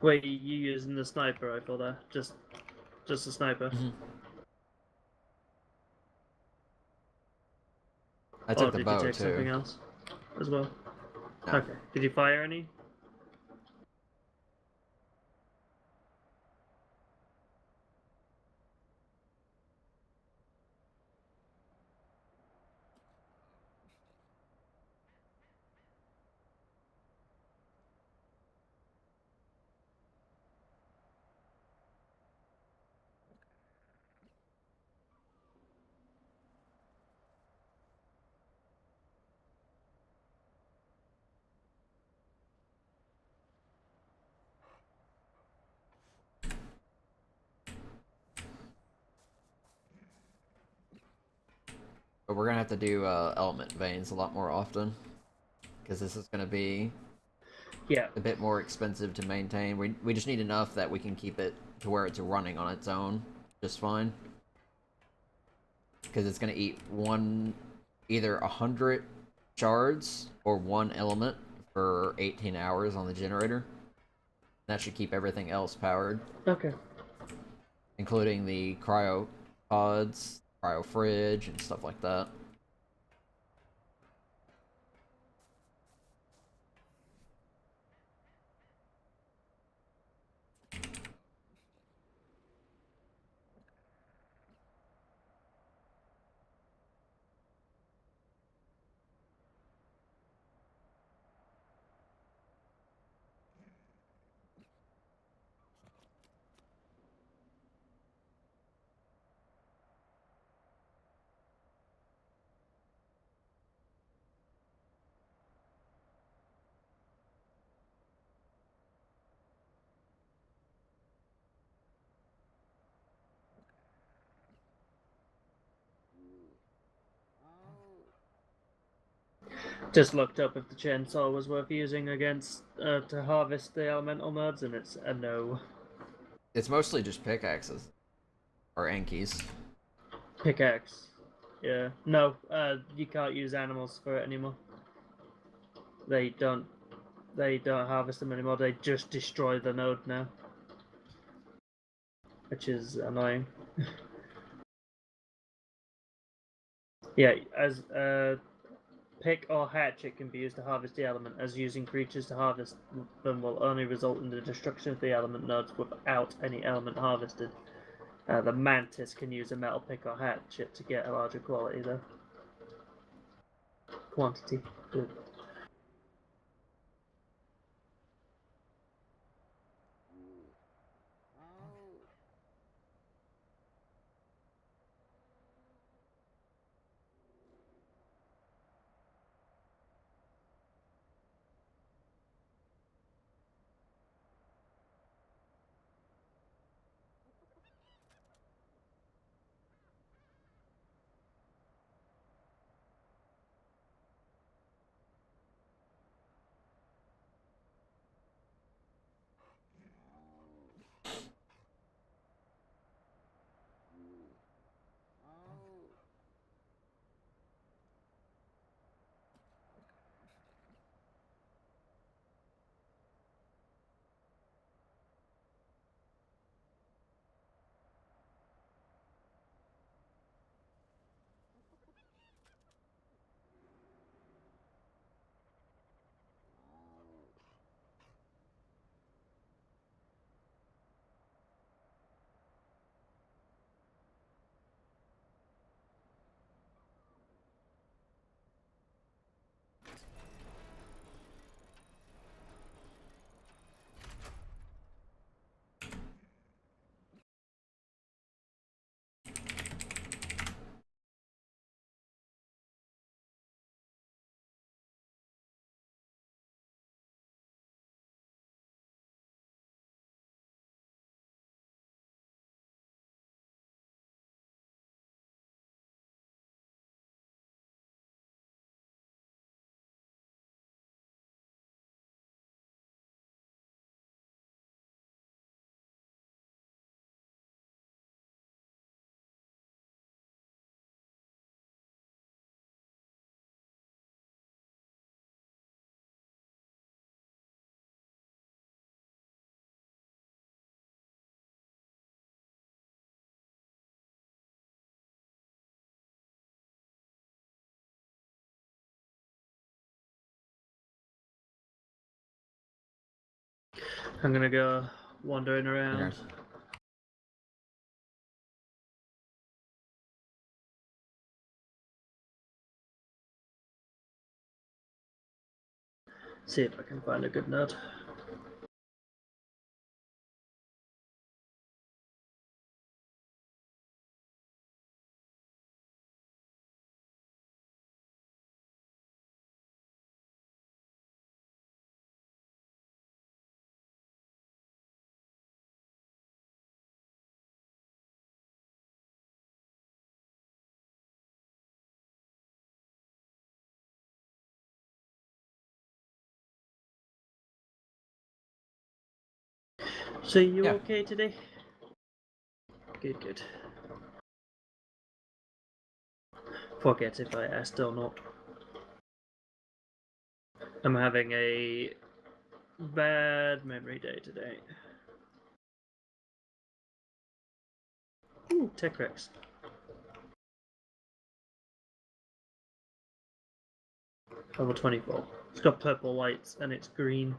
Wait, you using the sniper rifle there? Just a sniper? I Or took the did you bow take something too. else as well? No. Okay. Did you fire any? But we're gonna have to do element veins a lot more often because this is gonna be Yeah. a bit more expensive to maintain. We just need enough that we can keep it to where it's running on its own just fine. Because it's gonna eat either 100 shards or 1 element for 18 hours on the generator. That should keep everything else powered, Okay. including the cryo pods, cryo fridge, and stuff like that. Just looked up if the chainsaw was worth using against to harvest the elemental nodes, and it's a no. It's mostly just pickaxes or Enkies. Pickaxe. Yeah. No, you can't use animals for it anymore. They don't. They don't harvest them anymore. They just destroy the node now, which is annoying. Yeah, as pick or hatchet can be used to harvest the element, as using creatures to harvest them will only result in the destruction of the element nodes without any element harvested. The mantis can use a metal pick or hatchet to get a larger quality, though. Quantity. Good. I'm gonna go wandering around. Okay. See if I can find a good node. So you Yeah. okay today? Good, good. Forget if I asked or not. I'm having a bad memory day today. Ooh, Tech Rex. Level 24. It's got purple lights and it's green.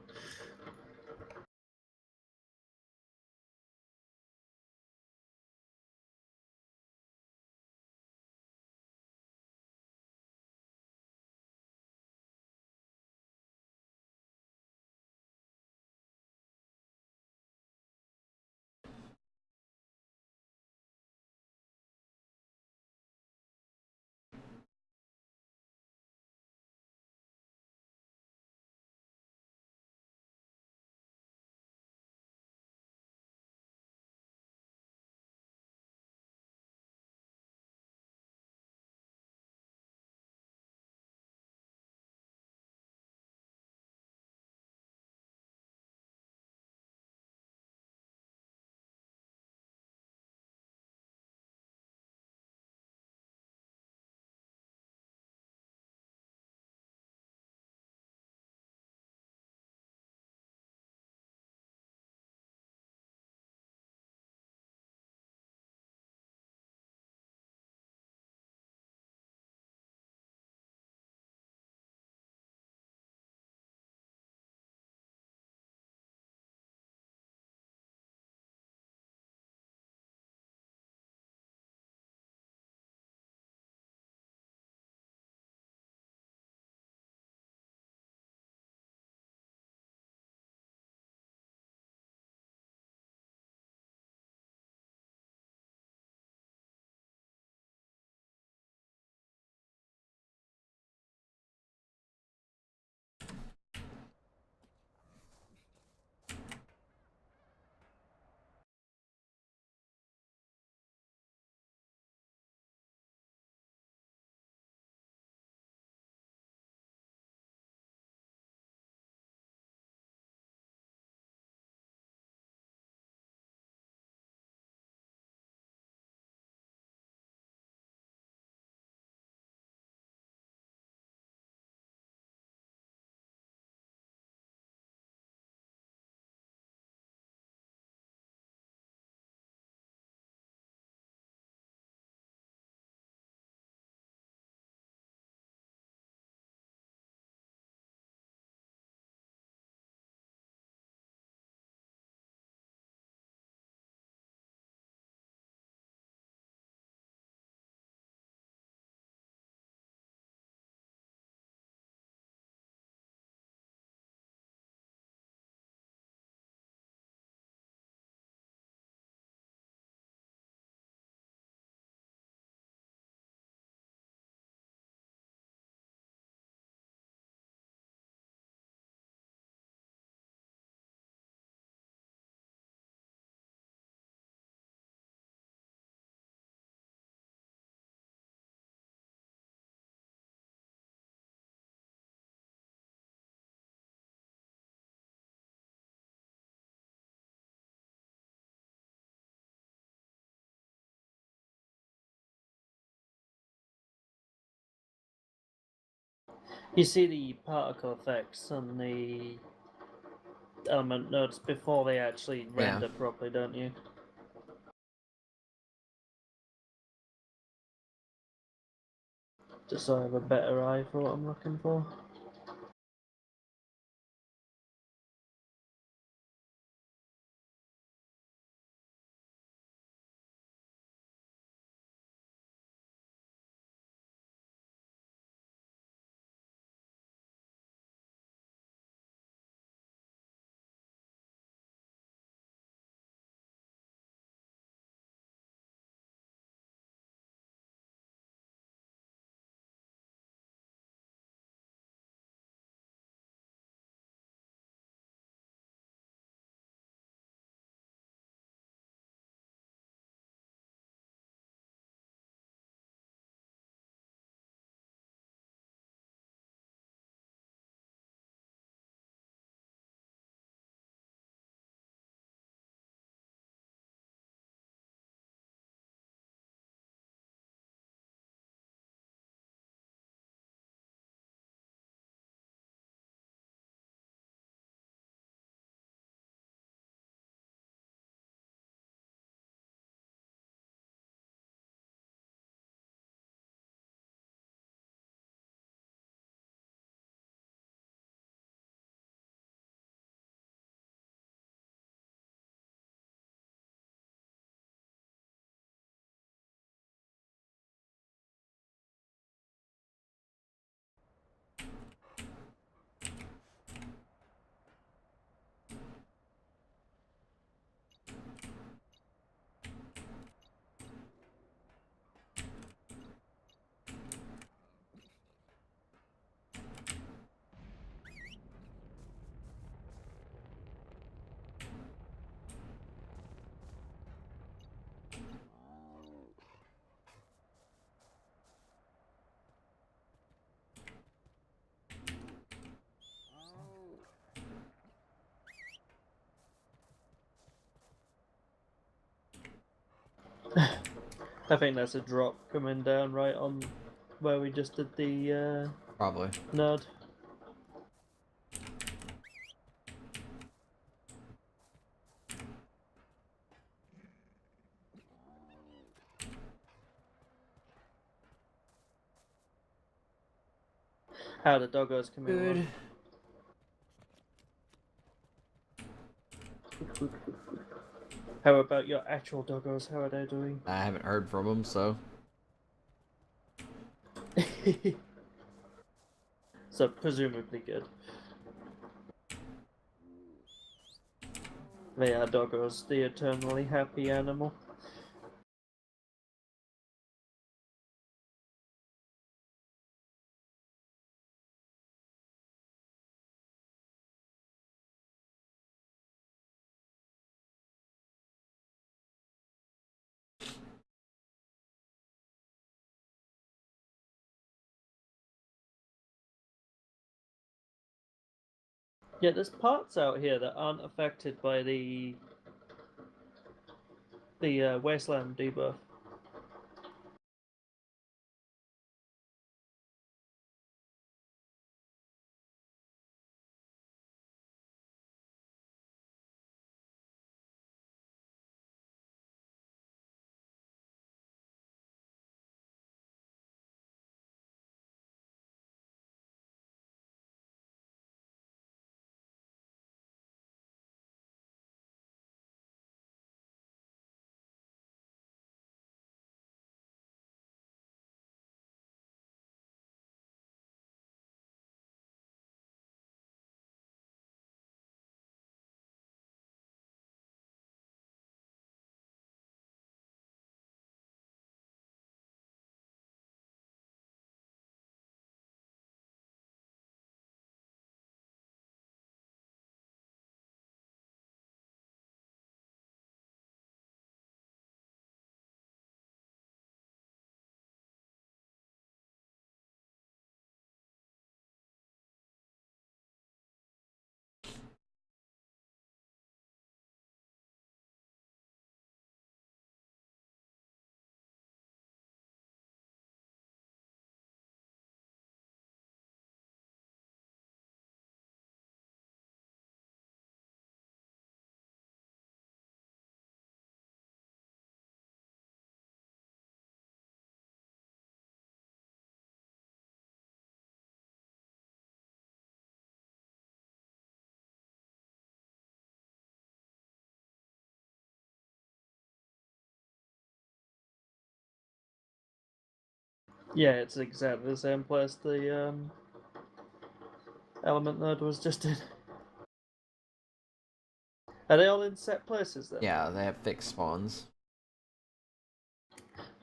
You see the particle effects on the element nodes before they actually render properly, don't you? Just so I have a better eye for what I'm looking for. I think that's a drop coming down right on where we just did the Probably. node. How the doggos coming along? How about your actual doggos? How are they doing? I haven't heard from them, so So presumably good. They are doggos, the eternally happy animal. Yeah, there's parts out here that aren't affected by the wasteland debuff. Yeah, it's exactly the same place the element node was just in. Are they all in set places then? Yeah, they have fixed spawns.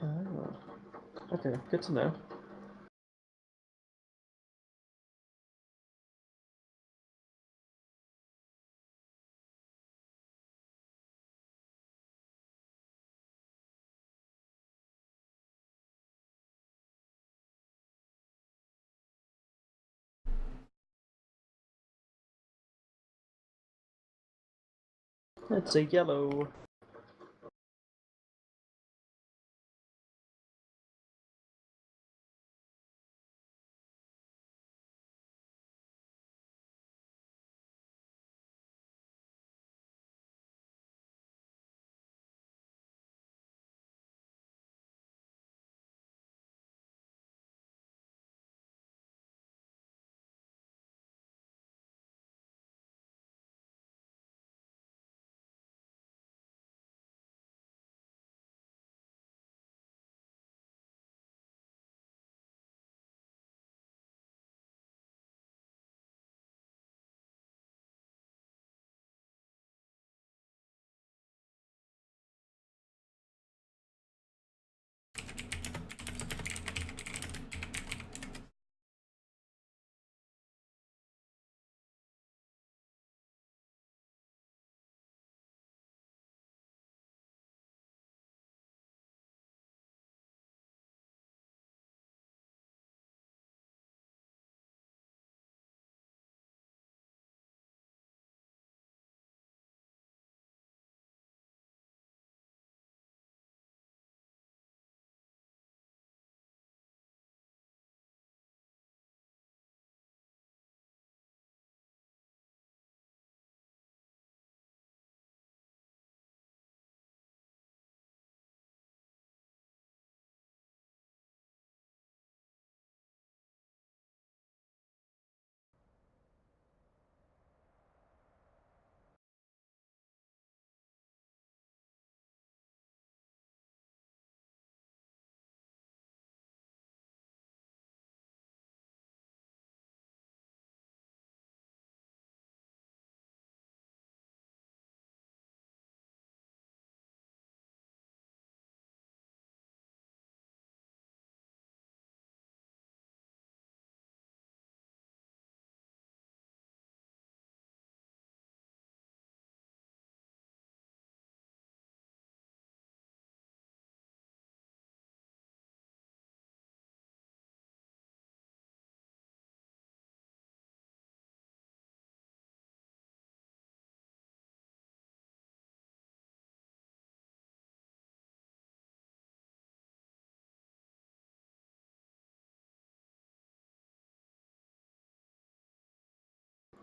Oh. Okay, good to know. It's a yellow.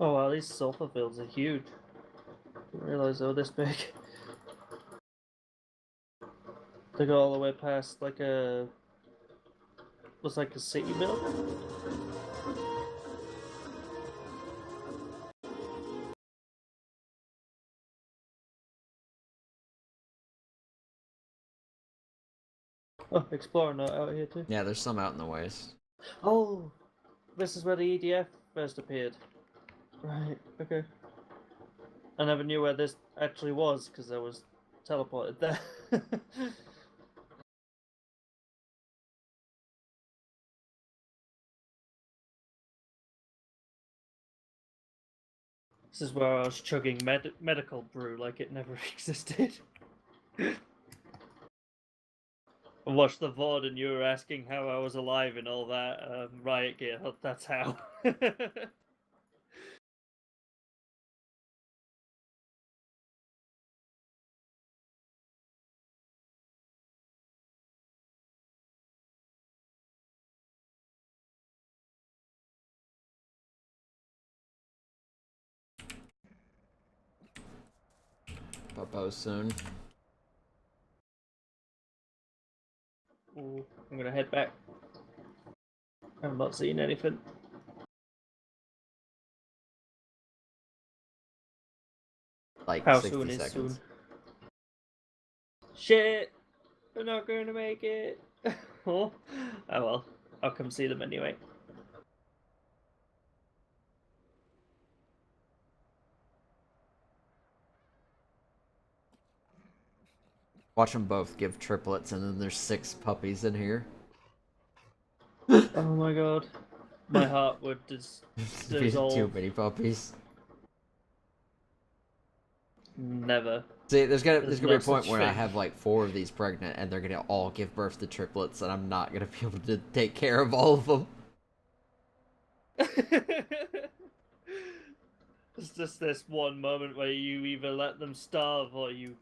Oh wow, these sulfur fields are huge. Didn't realize they were this big. They go all the way past like a looks like a city build. Oh, explorer note out here too. Yeah, there's some out in the waste. Oh, this is where the EDF first appeared. Right. Okay. I never knew where this actually was because I was teleported there. This is where I was chugging medical brew like it never existed. I watched the VOD and you were asking how I was alive and all that. Riot gear, that's how. Popo soon. Ooh, I'm gonna head back. I've not seen anything. Like How 60 soon is seconds. soon? Shit! We're not going to make it. Oh, well. I'll come see them anyway. Watch them both give triplets, and then there's 6 puppies in here. Oh my god. My heart would dissolve. Too many puppies. Never. See, there's gonna be no a point such where I thing. have like 4 of these pregnant, and they're gonna all give birth to triplets, and I'm not gonna be able to take care of all of them. It's just this one moment where you either let them starve or you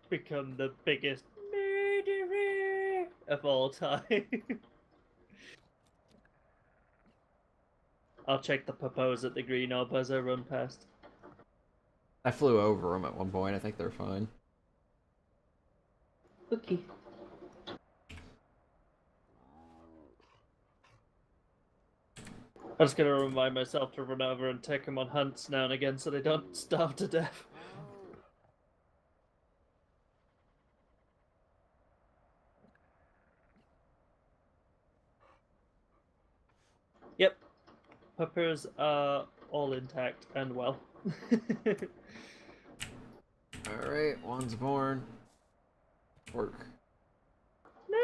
become the biggest murderer of all time. I'll check the popos at the green orb as I run past. I flew over them at one point. I think they're fine. Okay. I'm just gonna remind myself to run over and take them on hunts now and again so they don't starve to death. Yep. Puppers are all intact and well. Alright, one's born. Work. No!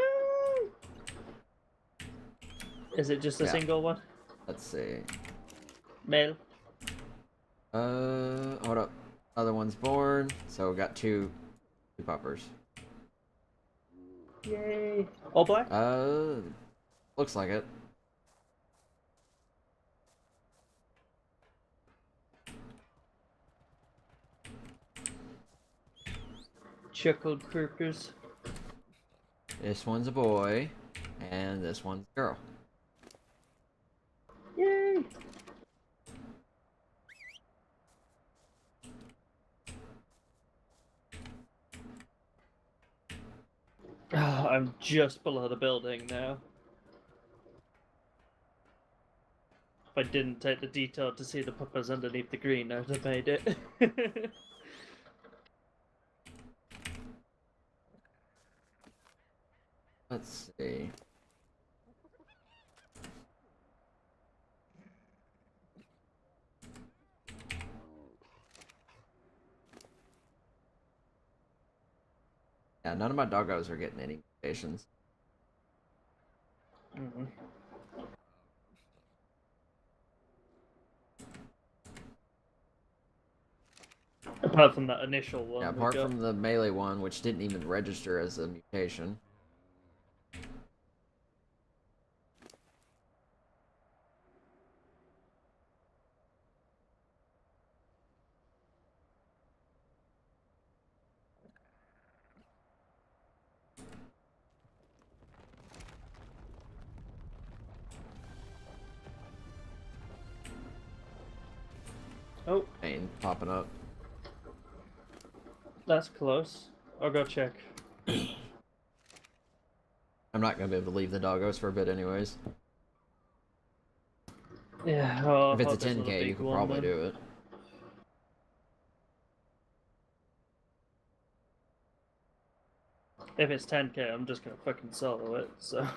Is it just a Yeah. single one? Let's see. Male? Hold up. Other one's born, so we got two puppers. Yay. All black? Looks like it. Chuckled croakers. This one's a boy, and this one's a girl. Yay! Ah, I'm just below the building now. If I didn't take the detour to see the puppers underneath the green, I'd have made it. Let's see. Yeah, none of my doggos are getting any mutations. Mm-hmm. Apart from that initial one. Yeah, apart from the melee one, which didn't even register as a mutation. Oh, Pain popping up. that's close. I'll go check. I'm not gonna be able to leave the doggos for a bit anyways. Yeah, oh, If I it's a hope there's not 10k, you big could one, probably then. do it. If it's 10k, I'm just gonna fucking solo it, so.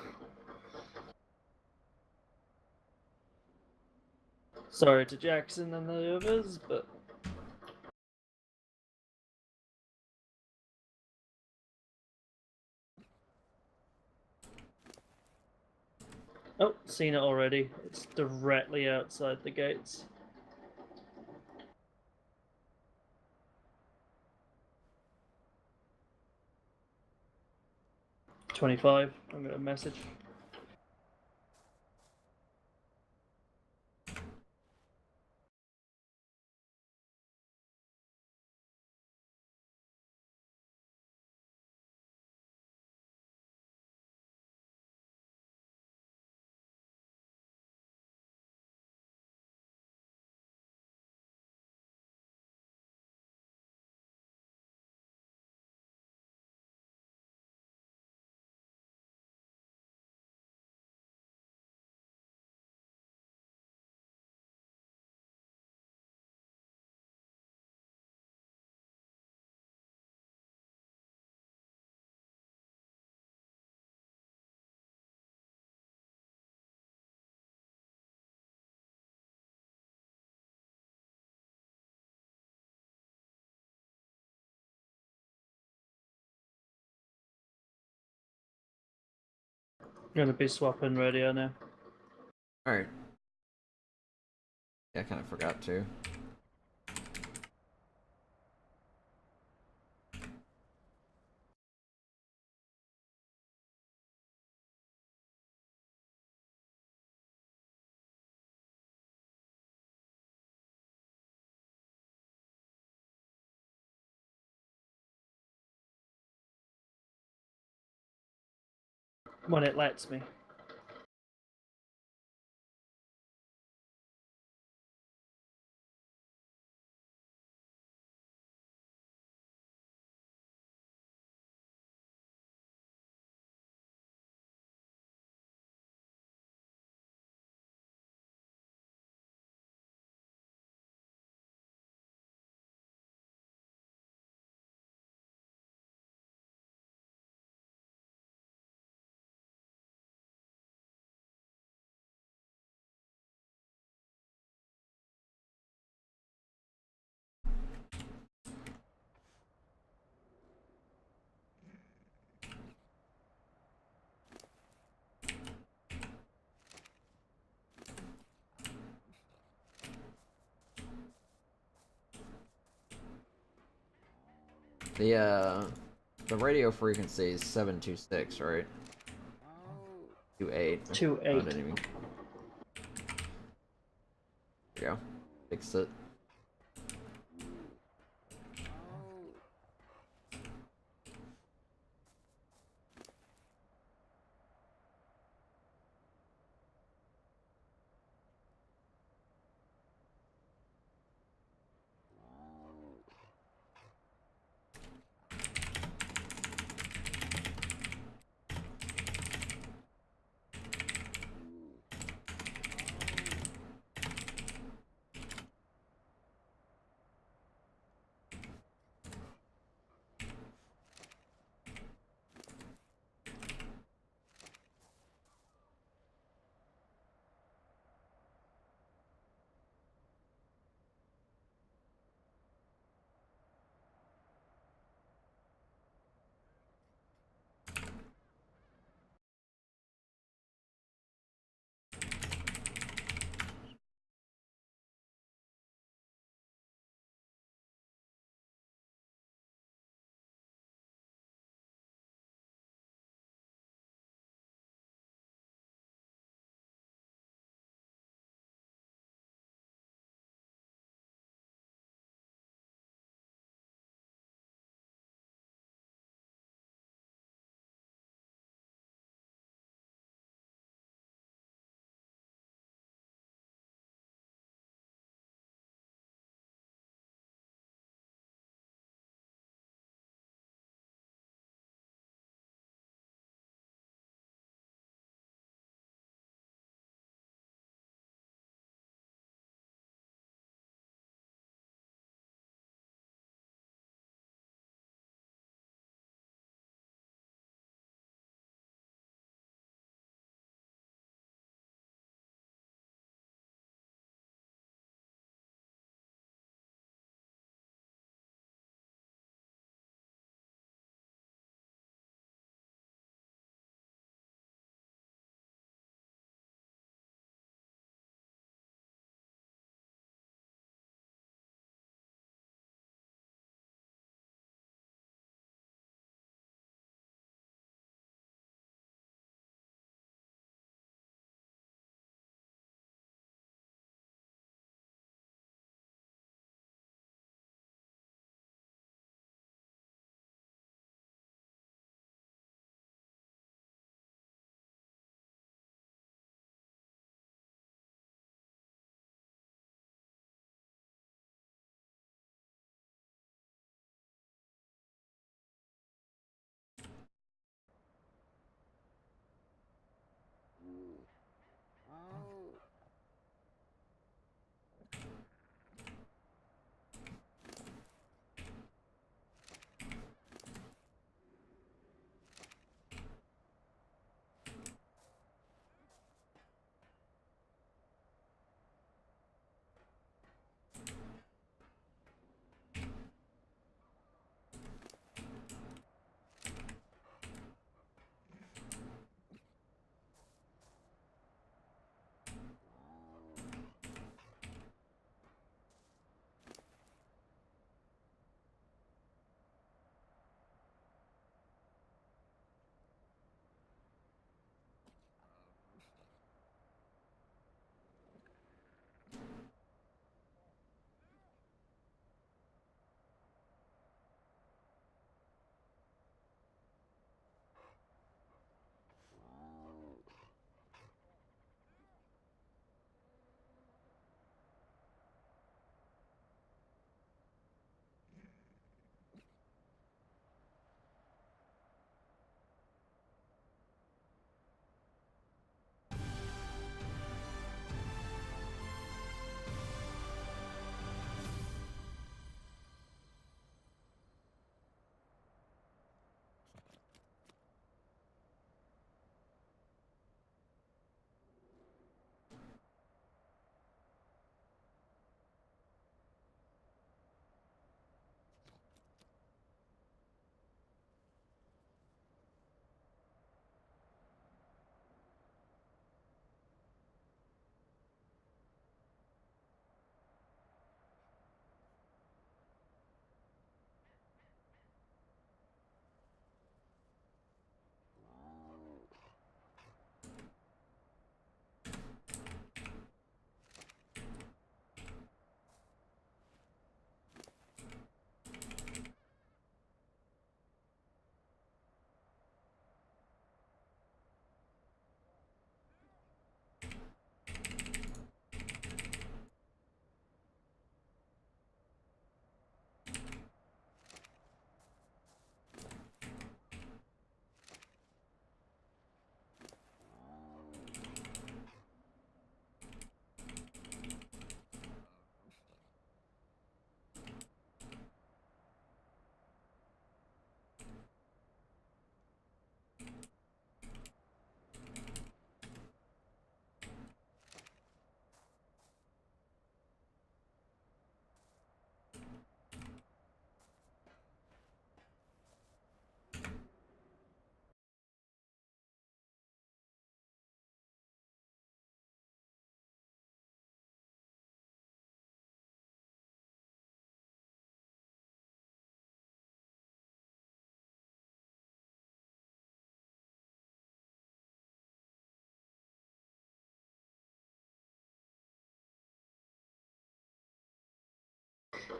Sorry to Jackson and the others, but. Oh, seen it already. It's directly outside the gates. $25. I'm gonna message. Gonna be swapping radio now. Alright. Yeah, I kind of forgot to. When it lets me. The radio frequency is 726, right? 28. 2.8. Oh, didn't even... There you go. Fix it.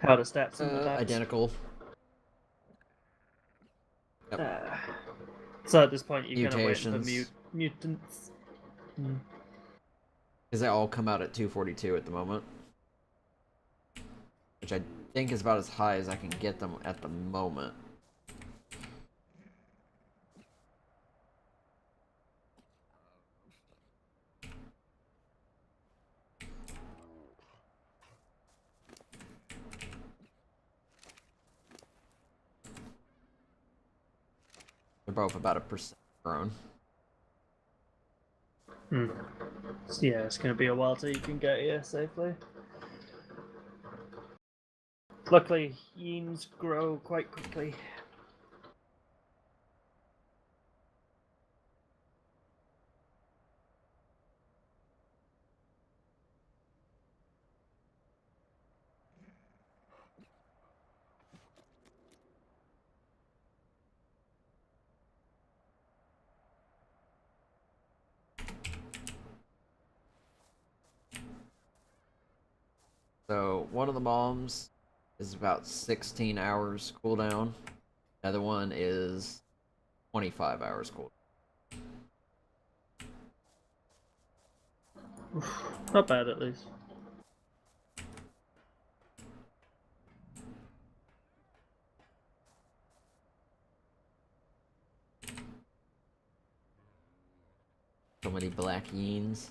How are the stats and the bats? Identical. Yep. So at this point, you're kind of waiting for Mutations. mutants. Because they all come out at 242 at the moment. Which I think is about as high as I can get them at the moment. They're both about 1% grown. So yeah, it's going to be a while till you can get here safely. Luckily, yeens grow quite quickly. So one of the bombs is about 16 hours cooldown. Another one is 25 hours cooldown. Not bad, at least. So many black yeens.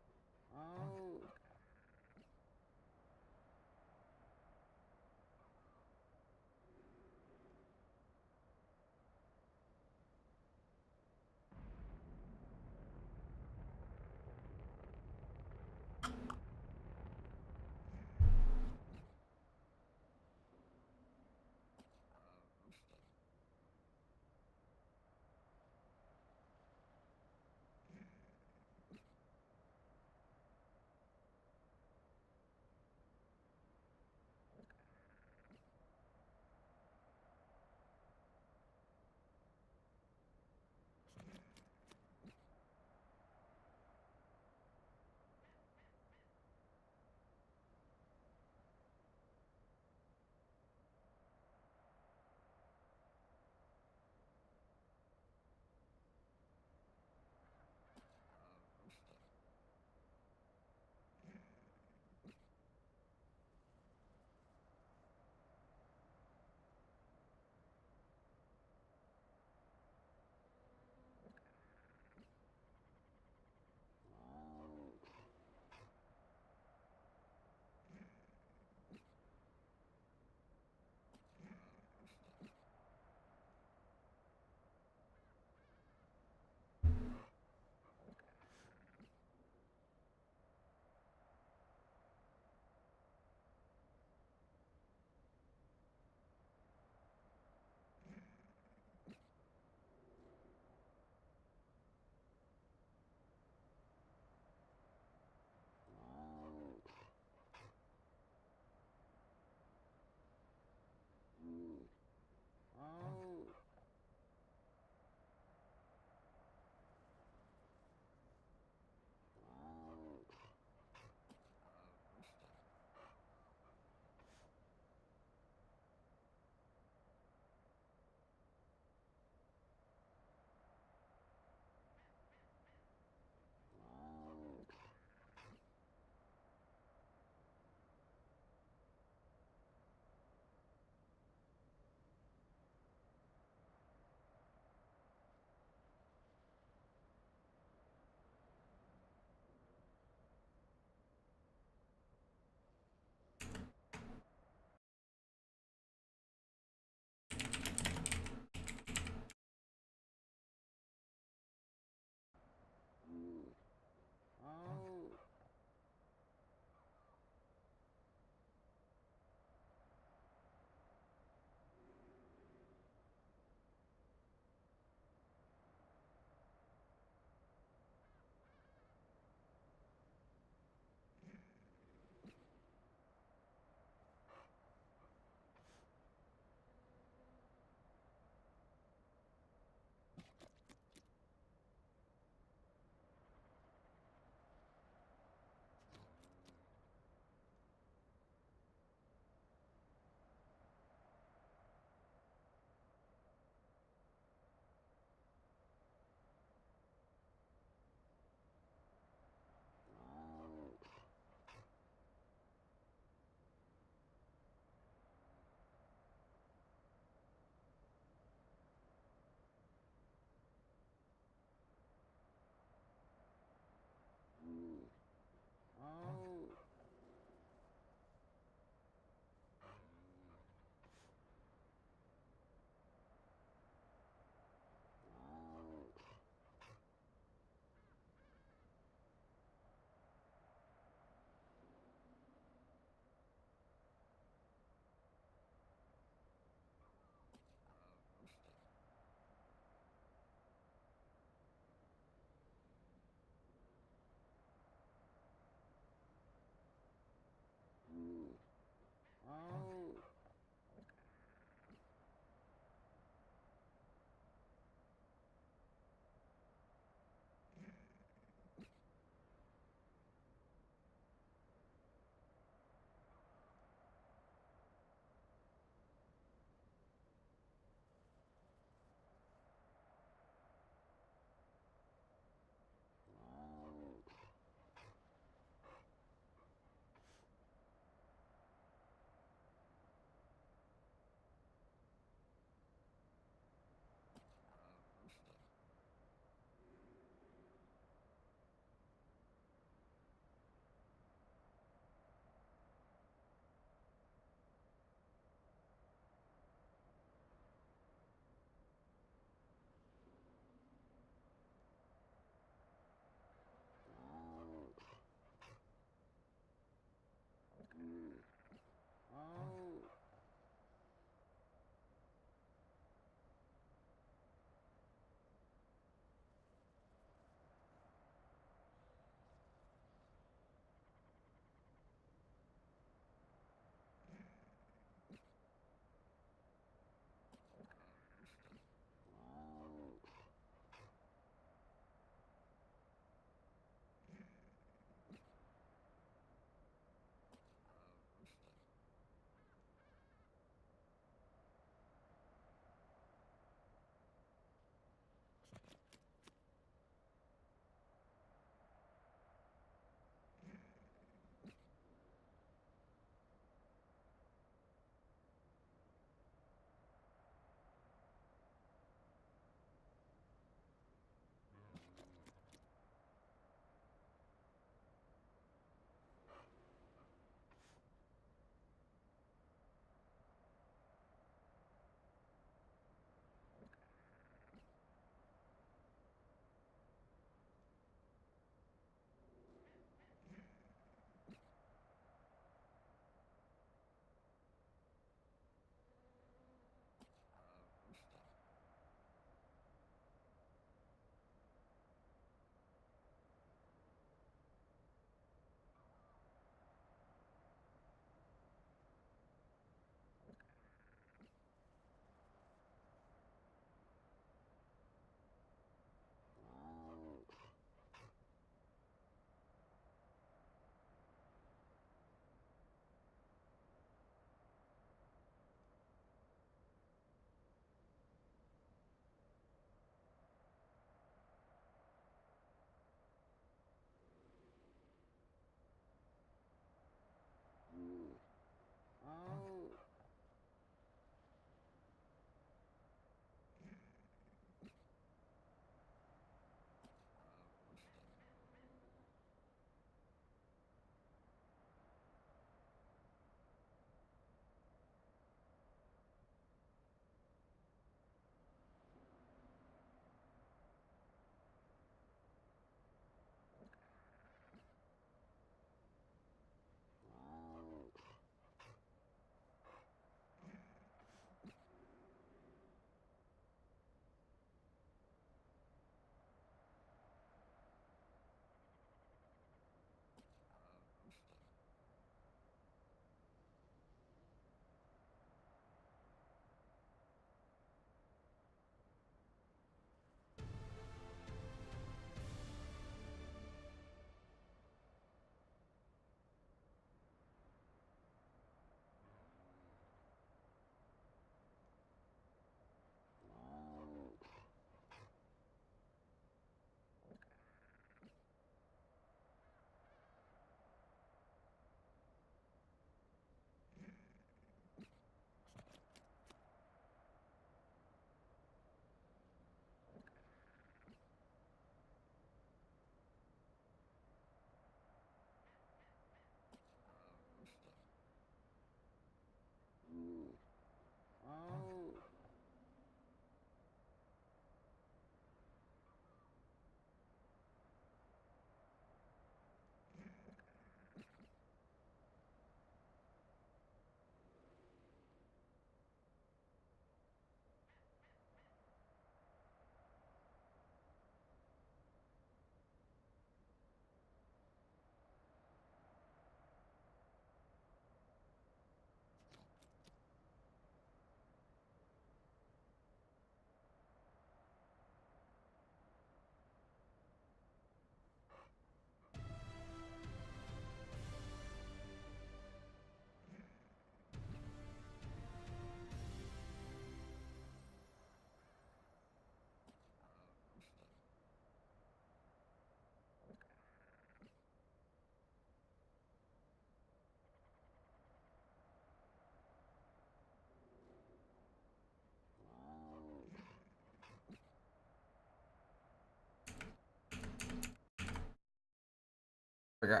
Okay.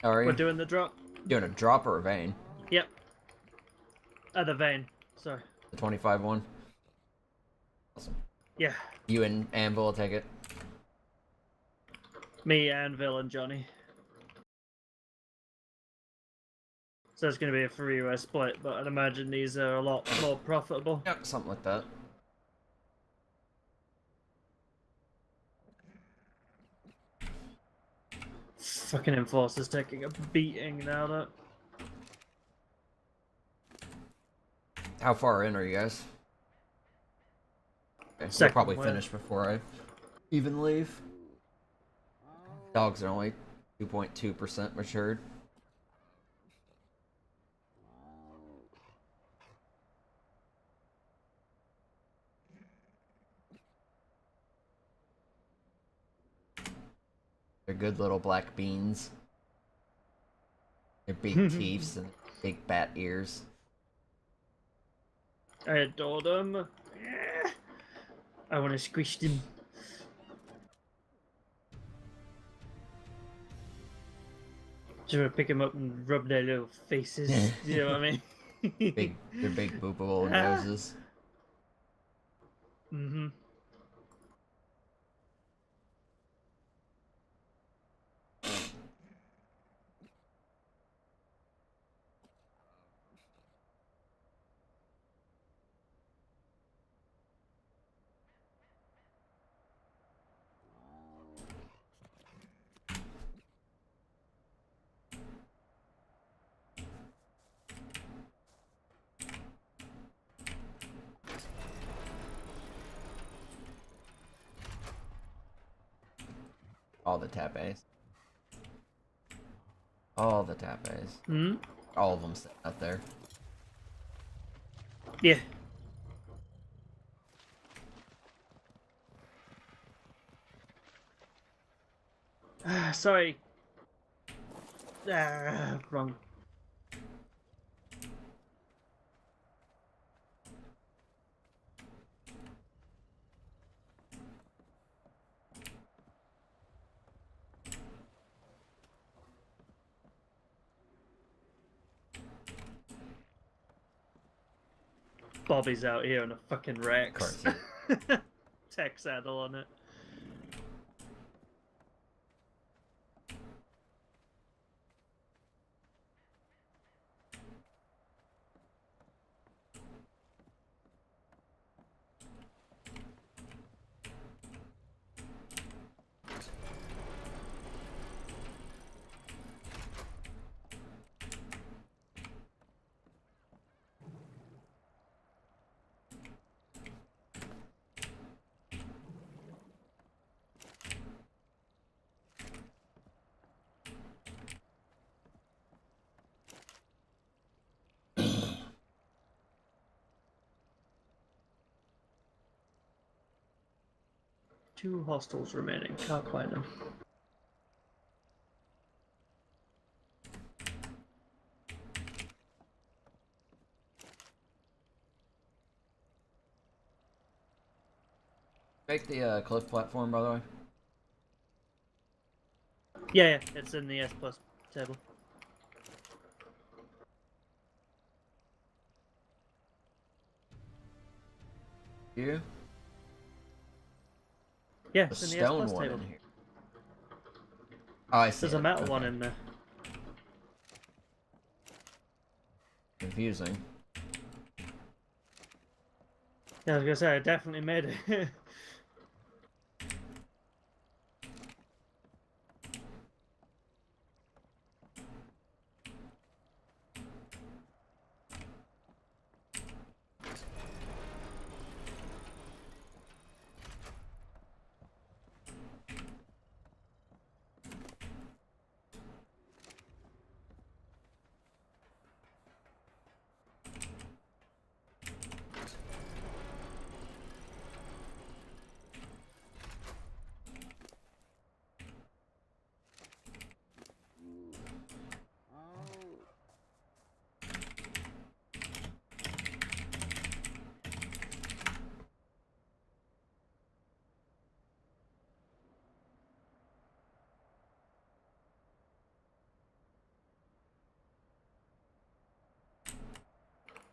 How are We're you? doing the drop. Doing a drop or a vein? Yep. The vein. Sorry. The 25 one? Awesome. Yeah. You and Anvil will take it. Me, Anvil, and Johnny. So it's going to be a three-way split, but I'd imagine these are a lot more profitable. Yep, something like that. Fucking Enforcer's taking a beating now, that. How far in are you guys? Okay, we'll Second probably wave. finish before I even leave. Dogs are only 2.2% matured. They're good little black beans. Their big teeth and big bat ears. I adore them. I want to squish them. Just want to pick them up and rub their little faces. You know what I mean? Their big boopable noses. Mm-hmm. All the tapes. All the tapes. Hmm? All of them sitting out there. Yeah. Sorry. Wrong. Bobby's out here on a fucking Rex. Of course, Tech saddle on it. Two hostiles remaining. Can't find them. Make the cliff platform, by the way. Yeah, it's in the S plus table. You? Yeah, The it's in the S stone plus one table. in here. Oh, I see. There's a it. metal Okay. one in there. Confusing. Yeah, I was gonna say I definitely made it.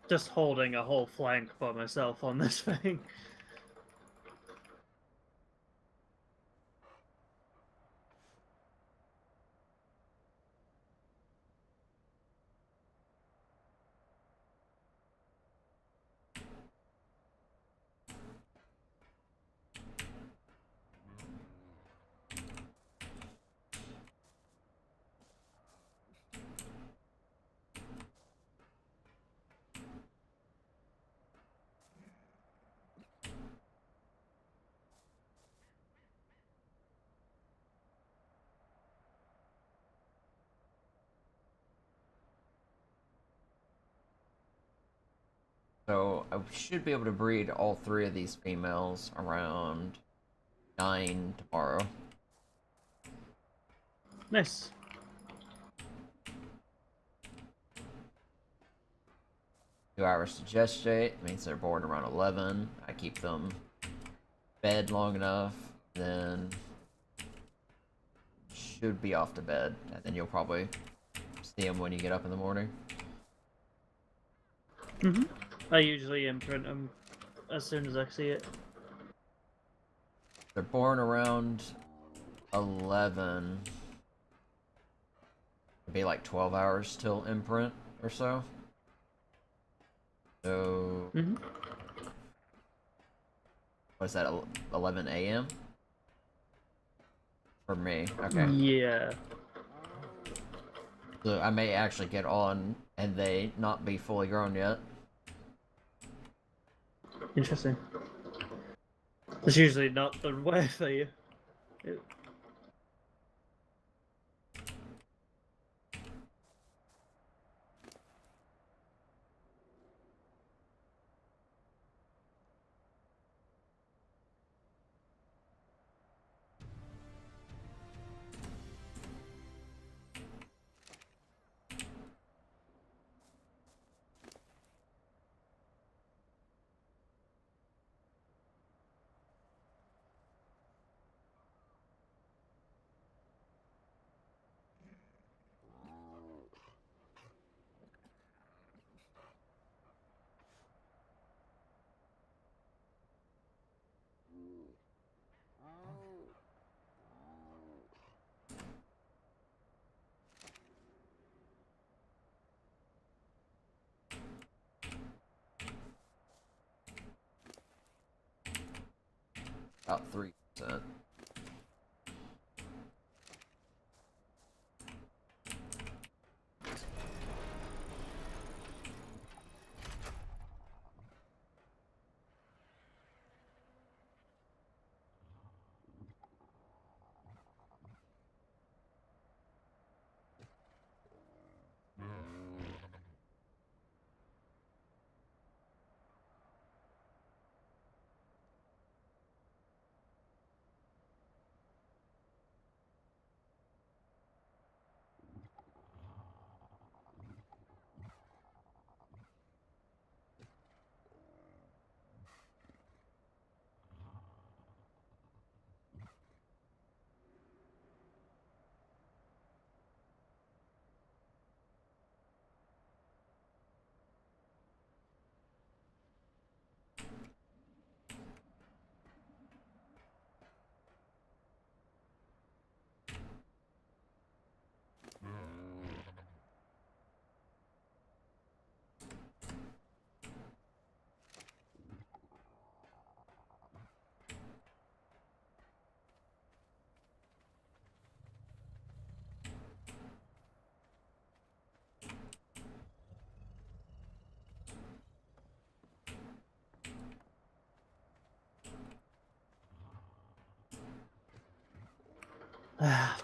just holding a whole flank by myself on this thing. So I should be able to breed all 3 of these females around 9 tomorrow. Nice. Two hours to gestate means they're born around 11. I keep them fed long enough, then should be off to bed, and then you'll probably see them when you get up in the morning. I usually imprint them as soon as I see it. They're born around 11. It'd be like 12 hours till imprint or so. So, what's that, 11 a.m.? For me, okay. Yeah. So I may actually get on and they not be fully grown yet. Interesting. It's usually not the way for you. About 3%.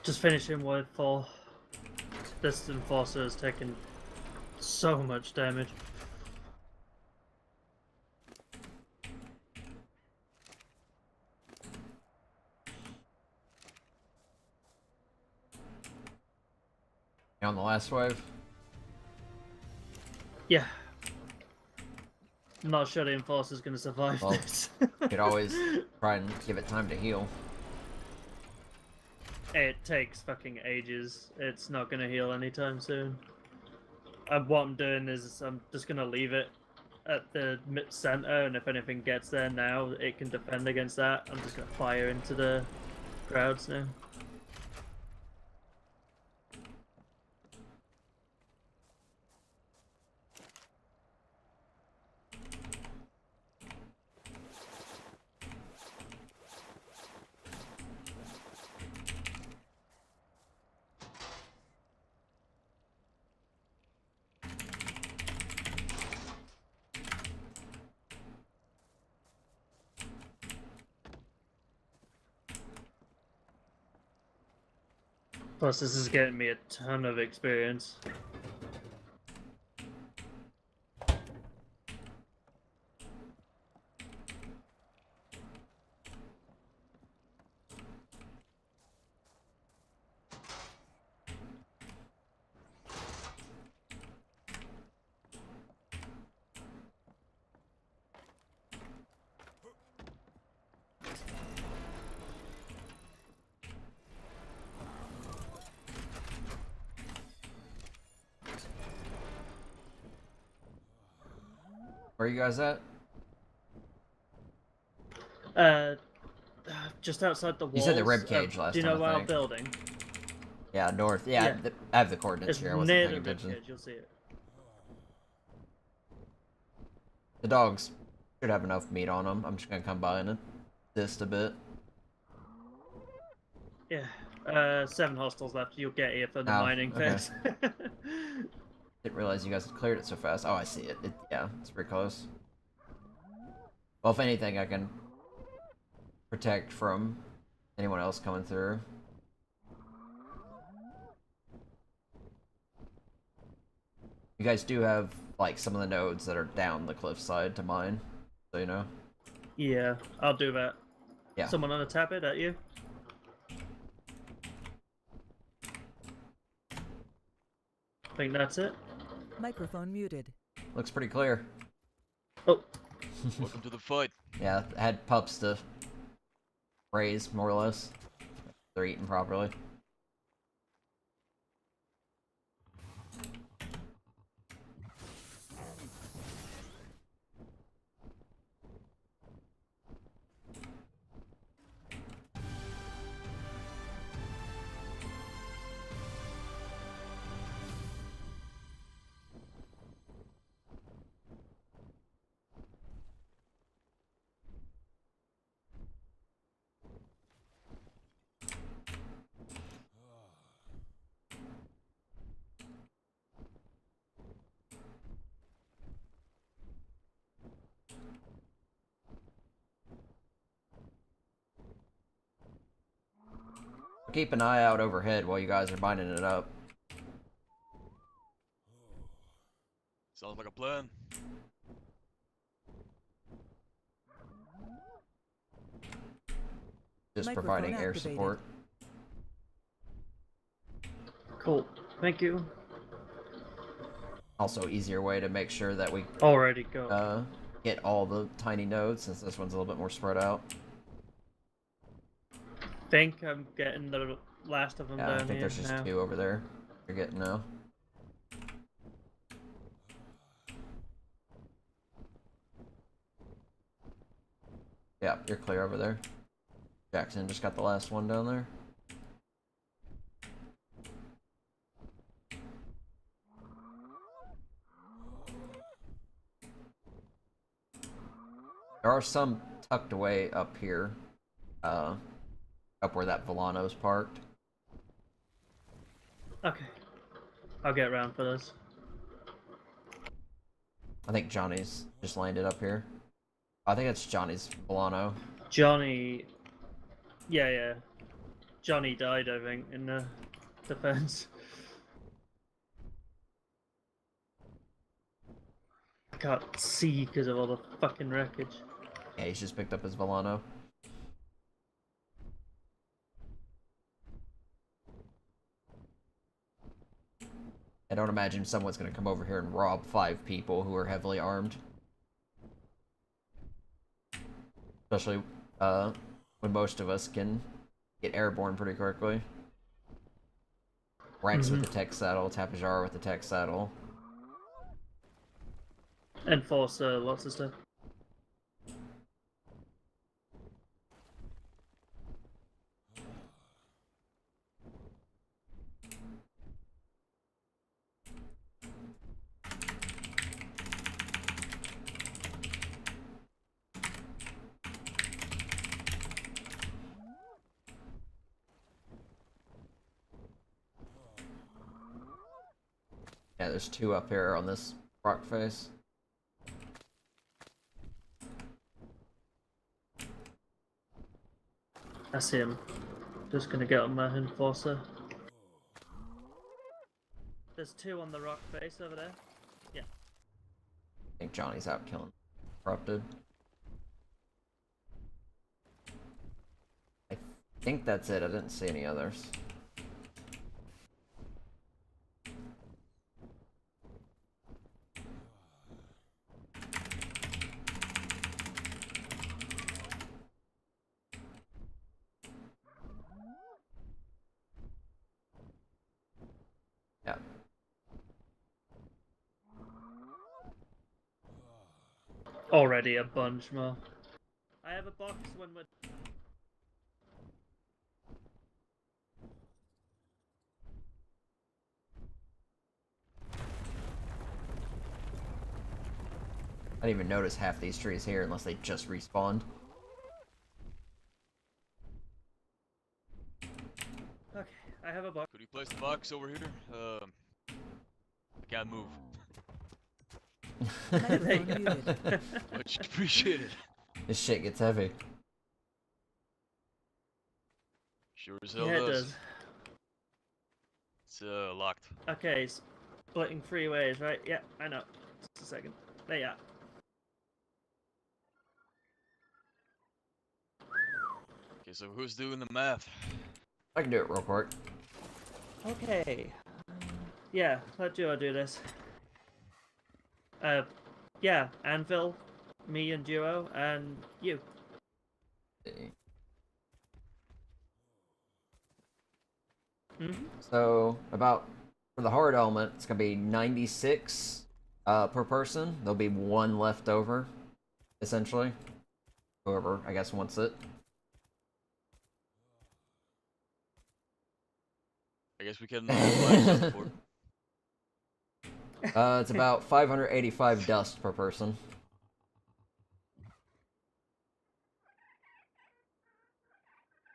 Just finishing with 4. This enforcer has taken so much damage. You on the last wave? Yeah. I'm not sure the enforcer's gonna survive Well, this. You could always try and give it time to heal. It takes fucking ages. It's not gonna heal anytime soon. What I'm doing is I'm just gonna leave it at the center, and if anything gets there now, it can defend against that. I'm just gonna fire into the crowds now. Plus, this is getting me a ton of experience. Where are you guys at? Just outside the walls. You said the rib cage last Do you know time, I our think. building? Yeah, north. Yeah, Yeah. I have the coordinates It's here. I wasn't near paying the rib attention. cage. You'll see it. The dogs should have enough meat on them. I'm just gonna come by and assist a bit. Yeah. 7 hostiles left. You'll get here for the Oh, mining okay. phase. Didn't realize you guys had cleared it so fast. Oh, I see it. Yeah, it's pretty close. Well, if anything, I can protect from anyone else coming through. You guys do have, like, some of the nodes that are down the cliffside to mine, so you know. Yeah, I'll do that. Yeah. Someone on a tap it at you? I think that's it. Microphone muted. Looks pretty clear. Oh, Welcome to the fight. Yeah, I had pups to raise, more or less. They're eating properly. Keep an eye out overhead while you guys are binding it up. Sounds like a plan. Just Microphone providing air activated. support. cool. Thank you. Also, easier way to make sure that we Already go. get all the tiny nodes, since this one's a little bit more spread out. Think I'm getting the last of them Yeah, down I think here there's just now. 2 over there. You're getting now. Yeah, you're clear over there. Jackson just got the last one down there. There are some tucked away up here. Up where that Volano's parked. Okay. I'll get around for this. I think Johnny's just landed up here. I think it's Johnny's Volano. Johnny... Yeah. Johnny died, I think, in the defense. I can't see because of all the fucking wreckage. Yeah, he's just picked up his Volano. I don't imagine someone's gonna come over here and rob 5 people who are heavily armed. Especially, when most of us can get airborne pretty quickly. Ranks with the tech saddle, Tapajar with the tech saddle. Enforcer, lots of stuff. Yeah, there's two up here on this rock face. I see him. Just gonna get on my Enforcer. There's two on the rock face over there. Yeah. I think Johnny's out killing corrupted. I think that's it. I didn't see any others. Yeah. Already a bunch more. I have a box when we're... I didn't even notice half these trees here unless they just respawned. Okay, I have a box. Could you place the box over here? I can't move. There you Microphone go. muted. Much appreciated. This shit gets heavy. Sure as hell Yeah, it does. does. It's locked. Okay, splitting three ways, right? Yeah, I know. Just a second. There you are. Okay, so who's doing the math? I can do it real quick. Okay. Yeah, let Duo do this. Yeah, Anvil, me and Duo, and you. Mm-hmm. So, about, for the hard element, it's gonna be 96 per person. There'll be one left over, essentially. Whoever, I guess, wants it. I guess we can line up for it. It's about 585 dust per person.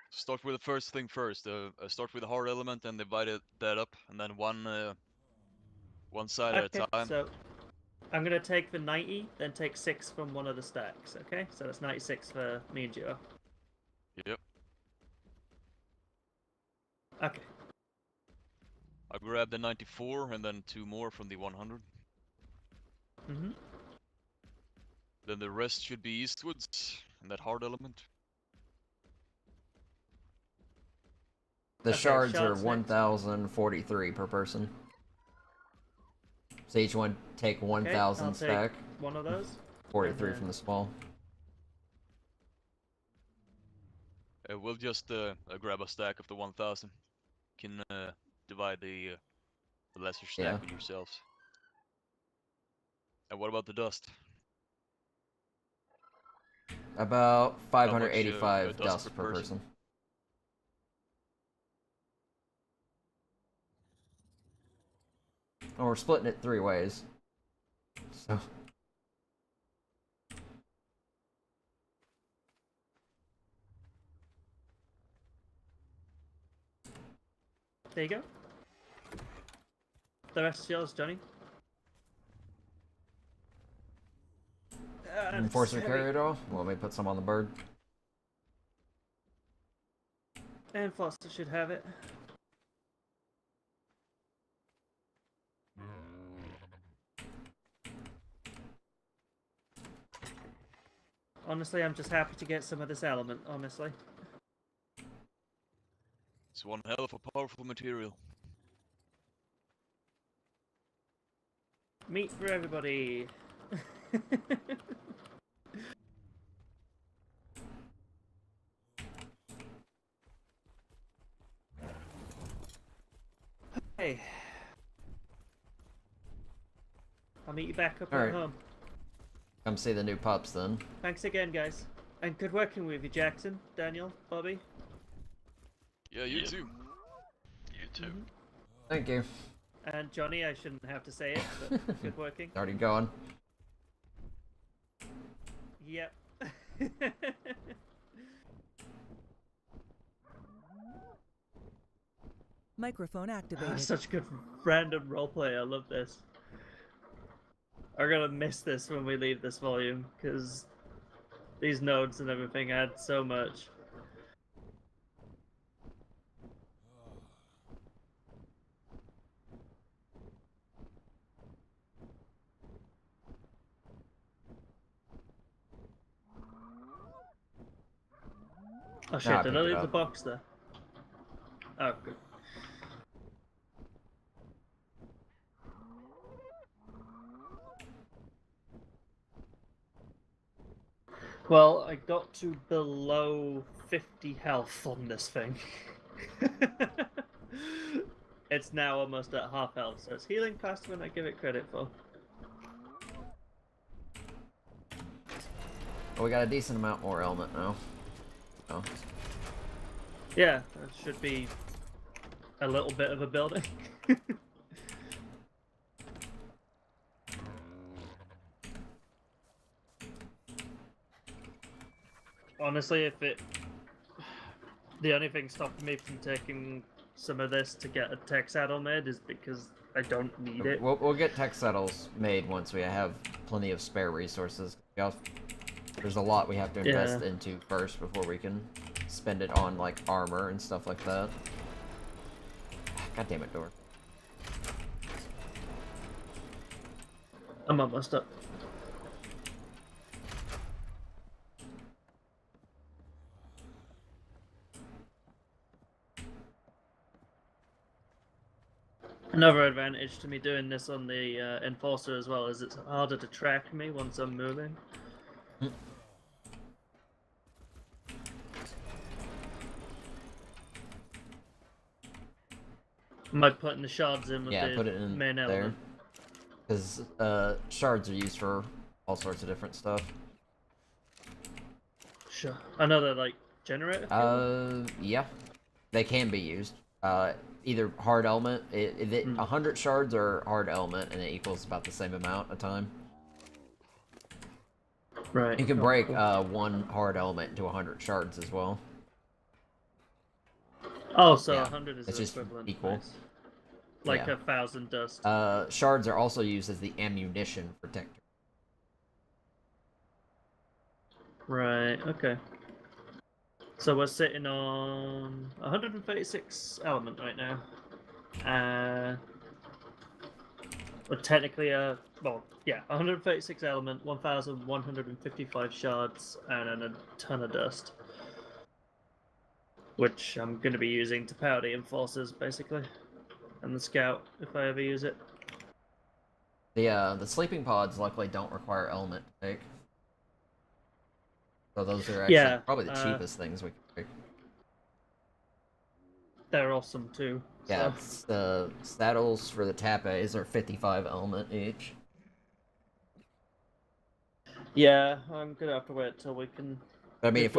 Start with the first thing first. Start with the hard element and divide that up, and then one side at a time. So I'm gonna take the 90, then take 6 from one of the stacks. Okay, so that's 96 for me and Duo. Yep. Okay. I grab the 94 and then 2 more from the 100. Mm-hmm. Then the rest should be eastwards in that hard element. The Okay, shards are shards next. 1,043 per person. So each one take 1,000 I'll stack. take one of those. 43 and from the small. We'll just grab a stack of the 1,000. Can divide the lesser stack Yeah. with yourselves. And what about the dust? About How much, 585 dust per person. Oh, we're splitting it 3 ways. So there you go. The rest is yours, Johnny. Enforcer carry it all? Well, let me put some on the bird. And Foster should have it. Honestly, I'm just happy to get some of this element, honestly. It's one hell of a powerful material. Meat for everybody. Hey. I'll meet you back up All at right. home. Come see the new pups then. Thanks again, guys. And good working with you, Jackson, Daniel, Bobby. Yeah, you too. You too. Thank you. And Johnny, I shouldn't have to say it, but good working. Already going. Yep. Microphone activated. Such good random roleplay. I love this. I'm gonna miss this when we leave this volume, because these nodes and everything add so much. Oh shit, I did I picked it leave the up. box there? Oh, good. Well, I got to below 50 health on this thing. It's now almost at half health, so it's healing faster than I give it credit for. Well, we got a decent amount more element now. Oh. Yeah, that should be a little bit of a building. Honestly, the only thing stopping me from taking some of this to get a tech saddle made is because I don't need it. We'll get tech saddles made once we have plenty of spare resources. There's a lot we have to invest into first before we can spend it on like armor and stuff like that. God damn it, door. I'm almost up. Another advantage to me doing this on the Enforcer as well is it's harder to track me once I'm moving. Am I putting the shards in with Yeah, the put it in main there. element? Because shards are used for all sorts of different stuff. Sure. Another, like, generator fuel? Yeah. They can be used. Either hard element, 100 shards are hard element, and it equals about the same amount a time. Right. You can break one hard element into 100 shards as well. Oh, so Yeah, 100 is it's the just equivalent. equal. Nice. Like Yeah. 1,000 dust. Shards are also used as the ammunition protector. Right, okay. So we're sitting on 136 element right now. We're technically 136 element, 1,155 shards, and then a ton of dust. Which I'm going to be using to power the enforcers, basically. And the scout, if I ever use it. The sleeping pods luckily don't require element to take. So those are actually probably the cheapest things we can take. They're awesome too. Yeah, So. it's the saddles for the tapes are 55 element each. Yeah, I'm gonna have to wait till we can. But I mean, if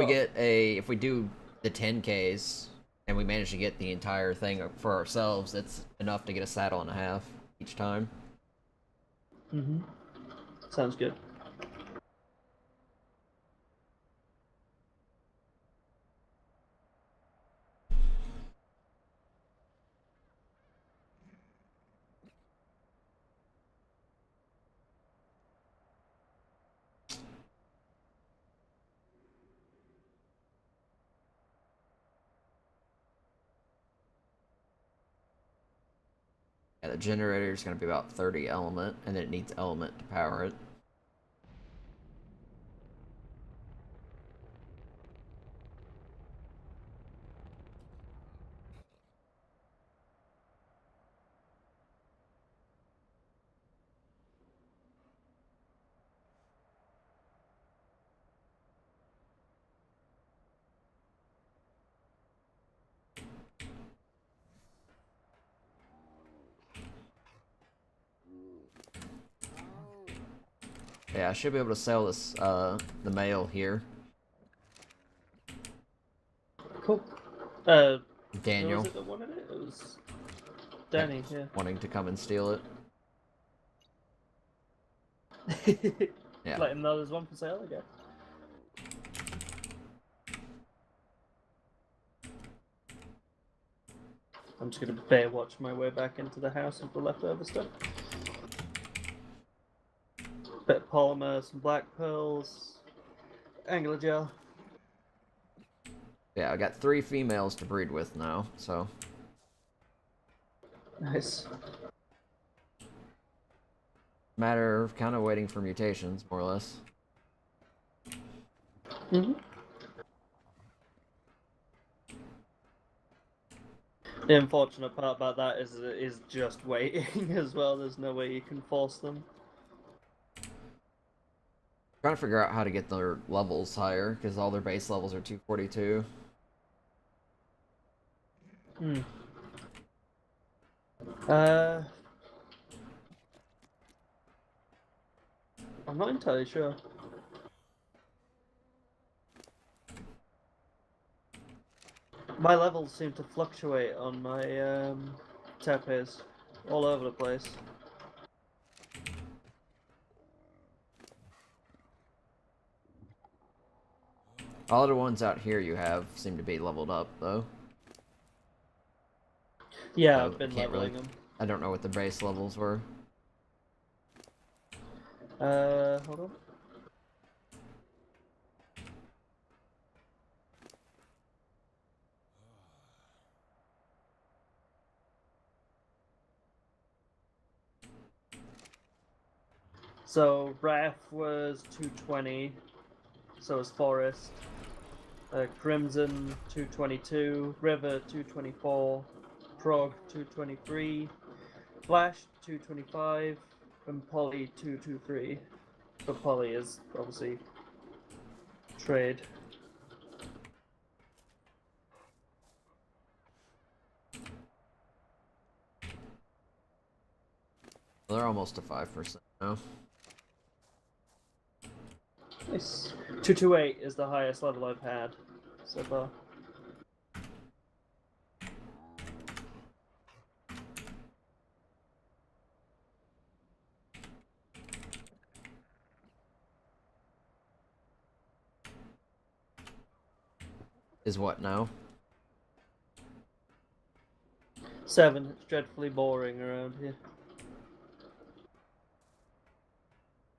we do the 10Ks and we manage to get the entire thing for ourselves, it's enough to get a saddle and a half each time. Mm-hmm. Sounds good. Yeah, the generator is going to be about 30 element, and then it needs element to power it. Yeah, I should be able to sell this, the mail here. Cool. Who Daniel. was it that wanted it? It was Danny, yeah. Wanting to come and steal it. Yeah. Let him know there's one for sale again. I'm just gonna bear watch my way back into the house with the leftover stuff. Bit of polymer, some black pearls, angular gel. Yeah, I got 3 females to breed with now, so. Nice. Matter of kind of waiting for mutations, more or less. Mm-hmm. The unfortunate part about that is just waiting as well. There's no way you can force them. Trying to figure out how to get their levels higher, because all their base levels are 242. Hmm. I'm not entirely sure. My levels seem to fluctuate on my tapes all over the place. All of the ones out here you have seem to be leveled up, though. Yeah, So I've been can't leveling really... I don't know what the base levels were. them. Hold on. So Wrath was 220, so was Forest. Crimson 222, River 224, Prog 223, Flash 225, and Poly 223. But Poly is obviously trade. They're almost to 5% now. Nice. 228 is the highest level I've had so far. Is what now? 7. It's dreadfully boring around here.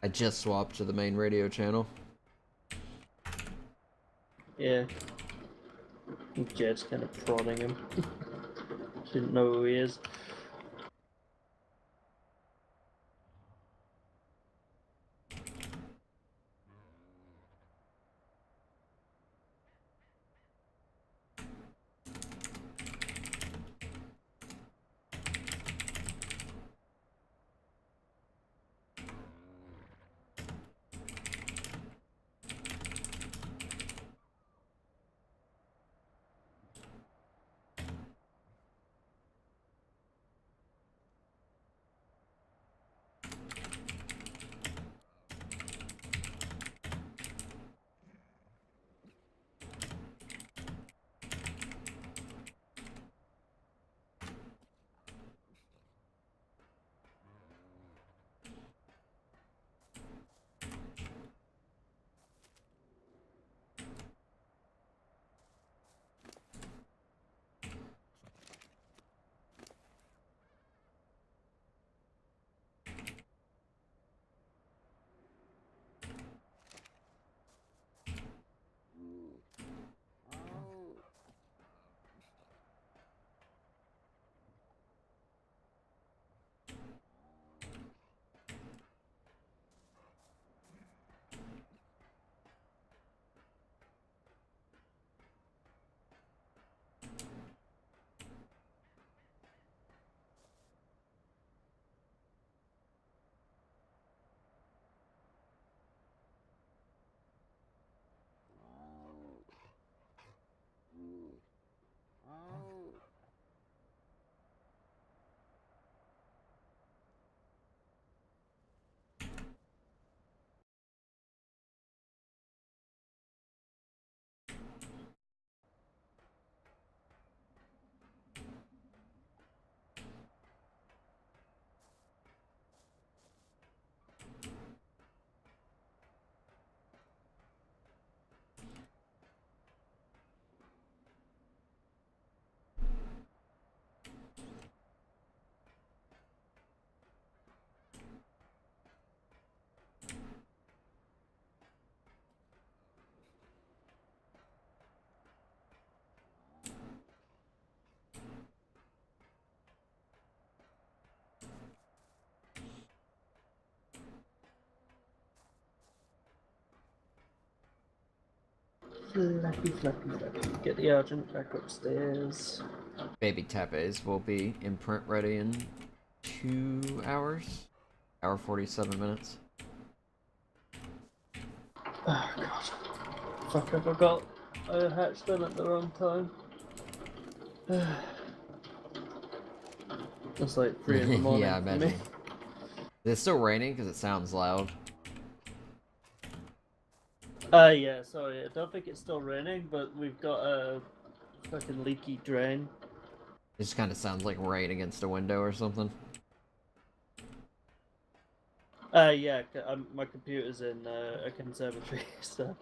I just swapped to the main radio channel. Yeah. I think Jed's kind of prodding him. Didn't know who he is. Flappy, flappy, flappy. Get the urgent back upstairs. Baby Tepes will be imprint ready in 2 hours. Hour 47 minutes. Oh god. Fuck, I forgot. I hatched them at the wrong time. It's like 3 in the morning Yeah, I for imagine. me. Is it still raining? Because it sounds loud. Yeah, sorry, I don't think it's still raining, but we've got a fucking leaky drain. It just kind of sounds like rain against a window or something. Yeah, my computer's in a conservatory, so.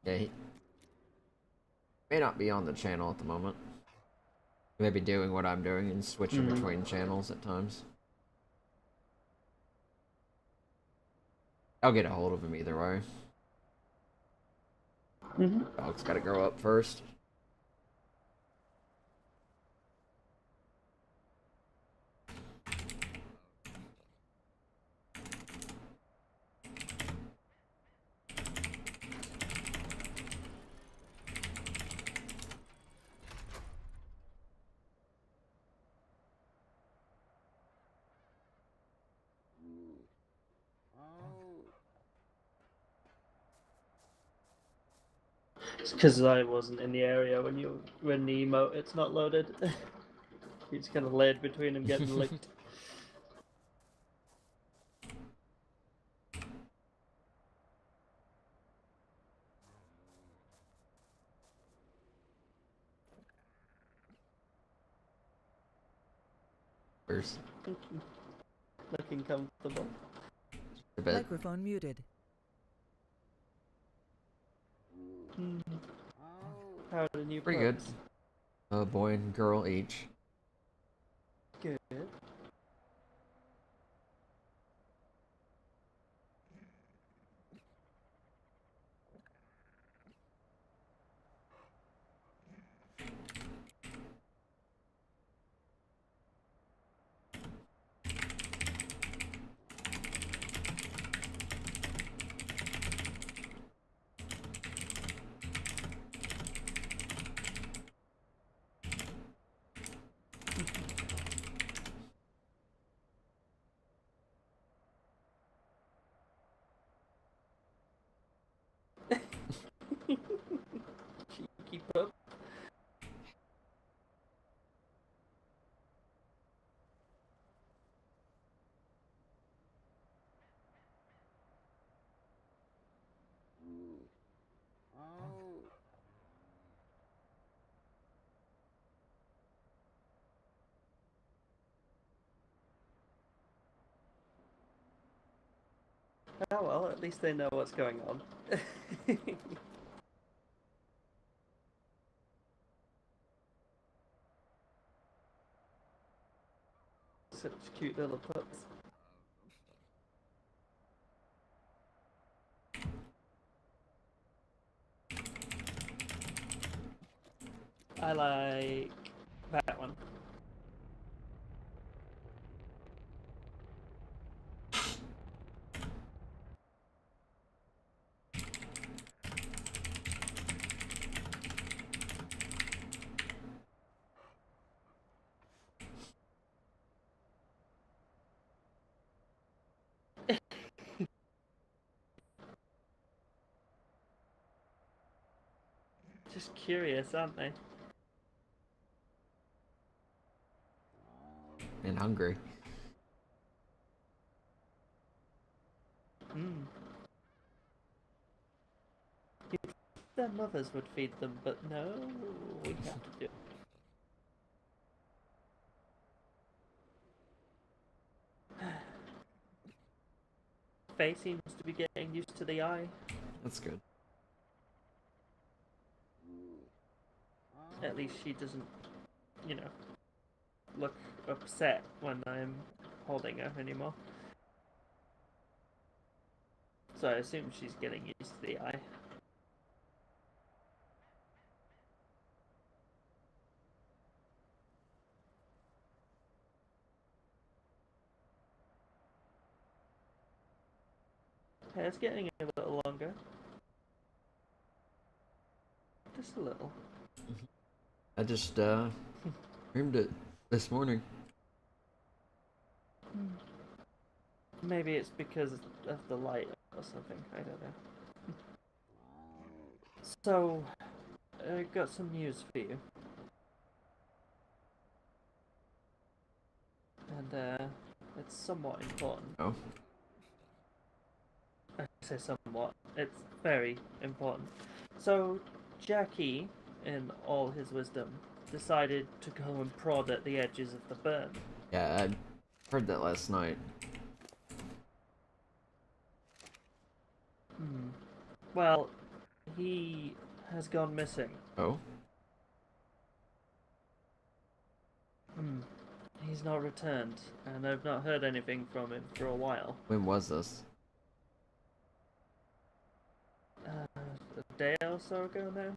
Yeah, he may not be on the channel at the moment. He may be doing what I'm doing and switching between channels at times. I'll get a hold of him either way. Dog's gotta grow up first. It's because I wasn't in the area when the emote it's not loaded. It's kind of laid between them getting licked. First. Looking comfortable. A bit. Microphone muted. How are the new Pretty good. pups? A boy and girl each. Good. Cheeky pup. Oh well, at least they know what's going on. Such cute little pups. I like that one. Just curious, aren't they? And hungry. Their mothers would feed them, but no, we have to do it. Faye seems to be getting used to the eye. That's good. At least she doesn't, you know, look upset when I'm holding her anymore. So I assume she's getting used to the eye. Okay, it's getting a little longer. Just a little. I just dreamed it this morning. Maybe it's because of the light or something. I don't know. So, I got some news for you. And it's somewhat important. Oh. I say somewhat. It's very important. So, Jackie, in all his wisdom, decided to go and prod at the edges of the burn. Yeah, I heard that last night. Well, he has gone missing. Oh? He's not returned, and I've not heard anything from him for a while. When was this? A day or so ago now.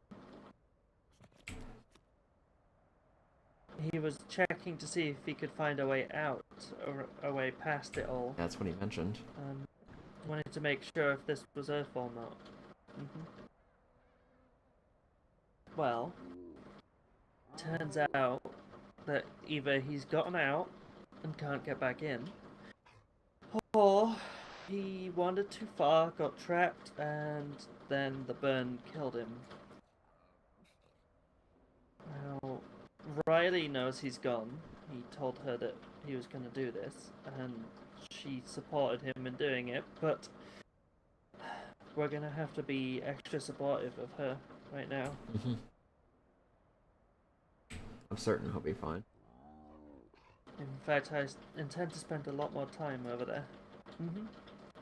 He was checking to see if he could find a way out, or a way past it all. That's what he mentioned. Wanted to make sure if this was Earth or not. Well, turns out that either he's gotten out and can't get back in, or he wandered too far, got trapped, and then the burn killed him. Now, Riley knows he's gone. He told her that he was going to do this, and she supported him in doing it, but we're going to have to be extra supportive of her right now. I'm certain he'll be fine. In fact, I intend to spend a lot more time over there.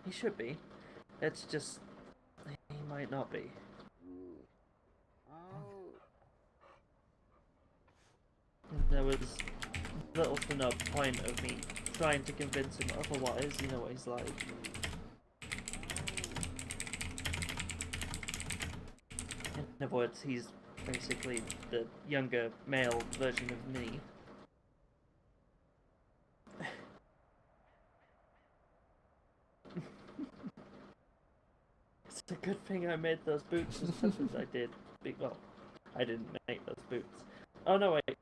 He should be. It's just, he might not be. There was little to no point of me trying to convince him otherwise. You know what he's like. In other words, he's basically the younger male version of me. It's a good thing I made those boots as tough as I did. Well, I didn't make those boots. Oh no, wait.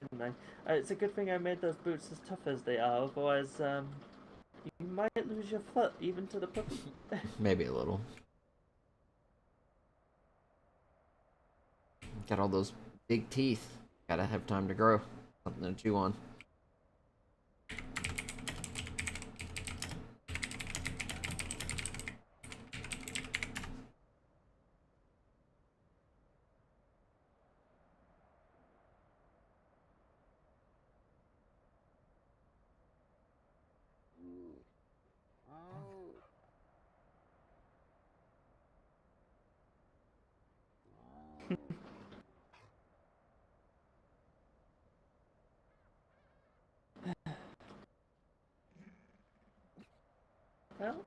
Didn't I? It's a good thing I made those boots as tough as they are, otherwise, you might lose your foot even to the puppy. Maybe a little. Got all those big teeth. Gotta have time to grow. Something to chew on. Well,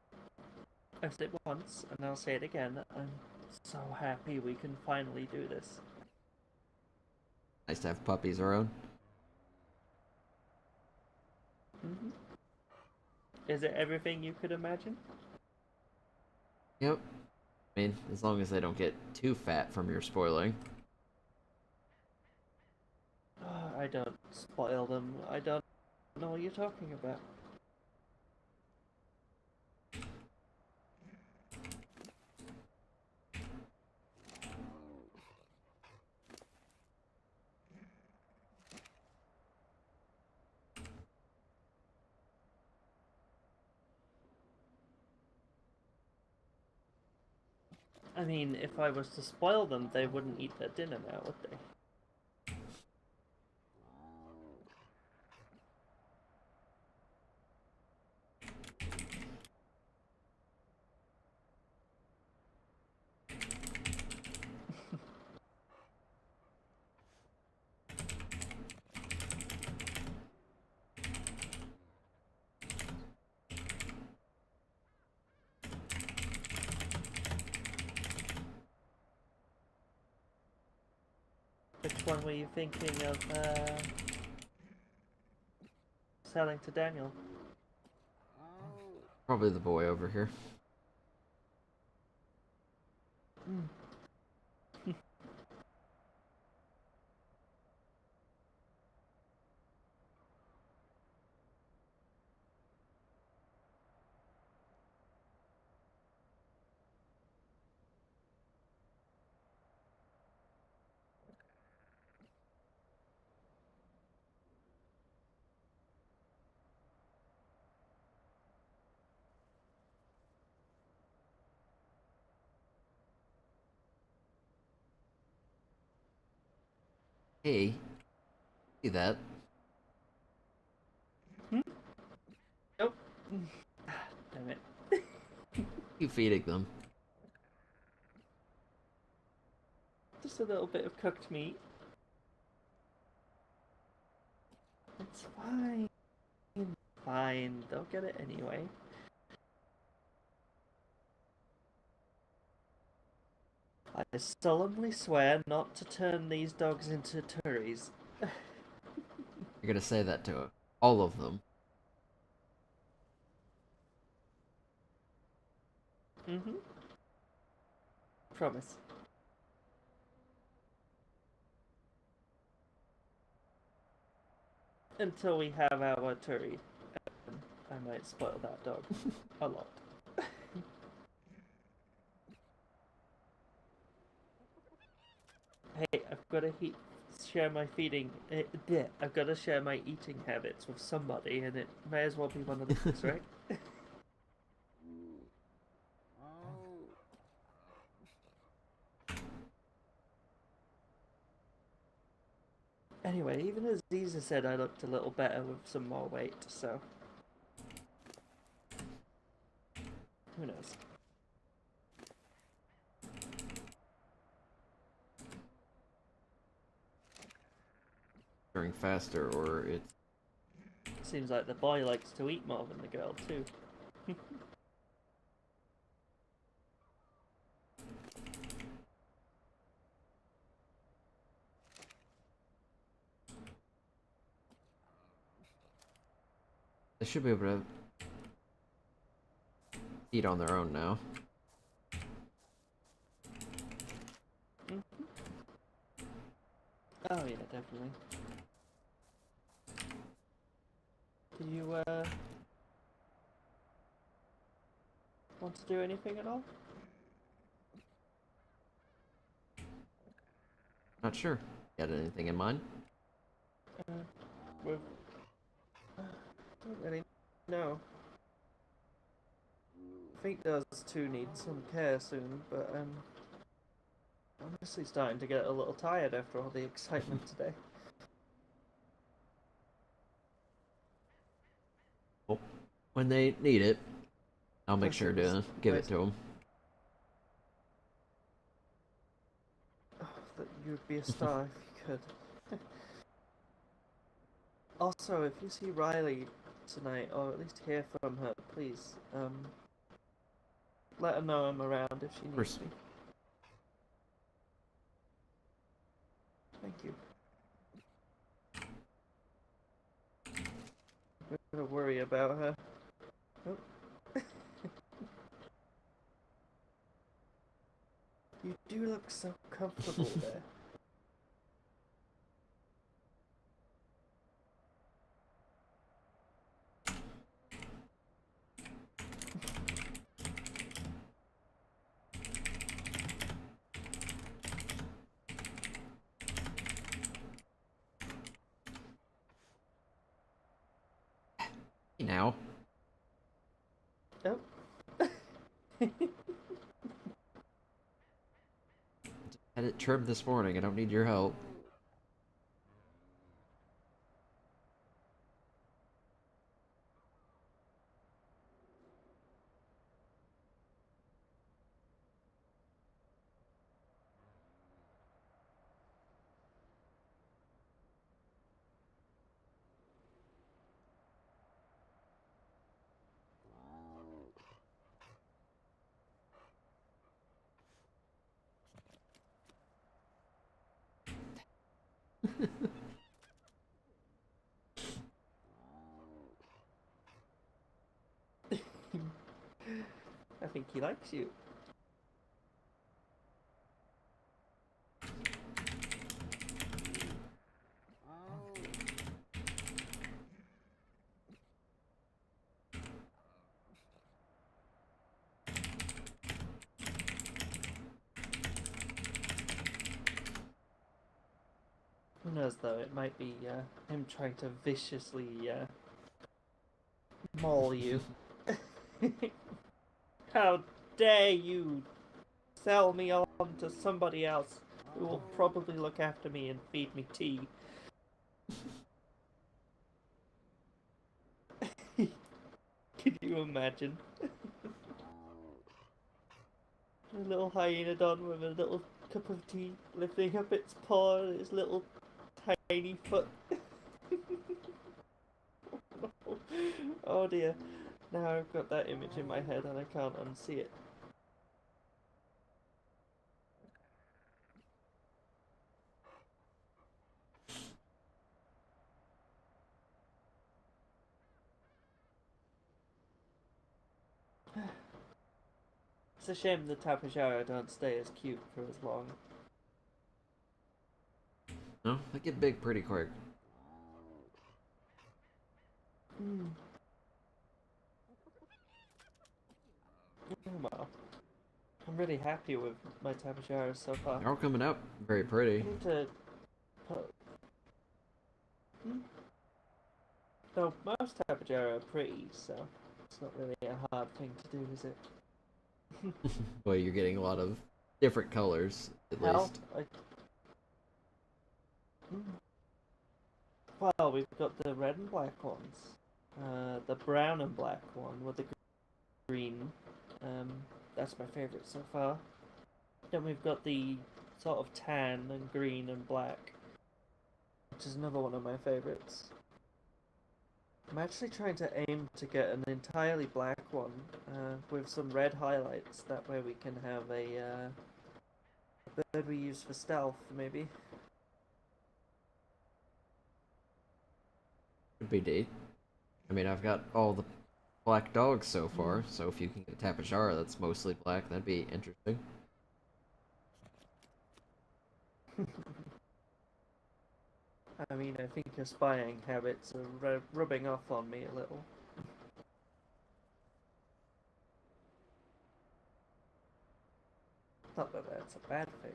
I've said it once, and I'll say it again. I'm so happy we can finally do this. Nice to have puppies around. Is it everything you could imagine? Yep. I mean, as long as they don't get too fat from your spoiling. I don't spoil them. I don't know what you're talking about. I mean, if I was to spoil them, they wouldn't eat their dinner now, would they? Which one were you thinking of selling to Daniel? Probably the boy over here. Hey, see that? Nope. Damn it. Keep feeding them. Just a little bit of cooked meat. It's fine. Fine, they'll get it anyway. I solemnly swear not to turn these dogs into turries. You're gonna say that to all of them. Mm-hmm. Promise. Until we have our turry. I might spoil that dog a lot. Hey, I've got to share my feeding. I've got to share my eating habits with somebody, and it may as well be one of these, right? Anyway, even Aziza said I looked a little better with some more weight, so who knows? Growing faster, or it's Seems like the boy likes to eat more than the girl too. they should be able to eat on their own now. Oh yeah, definitely. Do you want to do anything at all? Not sure. Got anything in mind? With don't really know. I think those two need some care soon, but I'm honestly starting to get a little tired after all the excitement today. Well, when they need it, I'll make Plus sure it was to give it nice- to them. Oh, that you'd be a star if you could. Also, if you see Riley tonight, or at least hear from her, please, let her know I'm around if she needs course. me. Thank you. I'm gonna worry about her. Oh. You do look so comfortable there. Now, Oh. had it trimmed this morning. I don't need your help. think he likes you. Who knows though, it might be him trying to viciously maul you. How dare you sell me on to somebody else who will probably look after me and feed me tea. Can you imagine? A little hyenodon with a little cup of tea lifting up its paw and its little tiny foot. Oh dear. Now I've got that image in my head and I can't unsee it. It's a shame the Tapajara don't stay as cute for as long. No, they get big pretty quick. Hmm. Oh, well. I'm really happy with my Tapajara so far. They're all coming up very I pretty. need to put... No, most Tapajara are pretty, so it's not really a hard thing to do, is it? Well, you're getting a lot of different colors, at Hell, least. Well, we've got the red and black ones. The brown and black one with the green. That's my favourite so far. Then we've got the sort of tan and green and black, which is another one of my favourites. I'm actually trying to aim to get an entirely black one with some red highlights. That way we can have a bird we use for stealth, maybe. Could be neat. I mean, I've got all the black dogs so far, so if you can get a Tapajara that's mostly black, that'd be interesting. I mean, I think your spying habits are rubbing off on me a little. Not that that's a bad thing.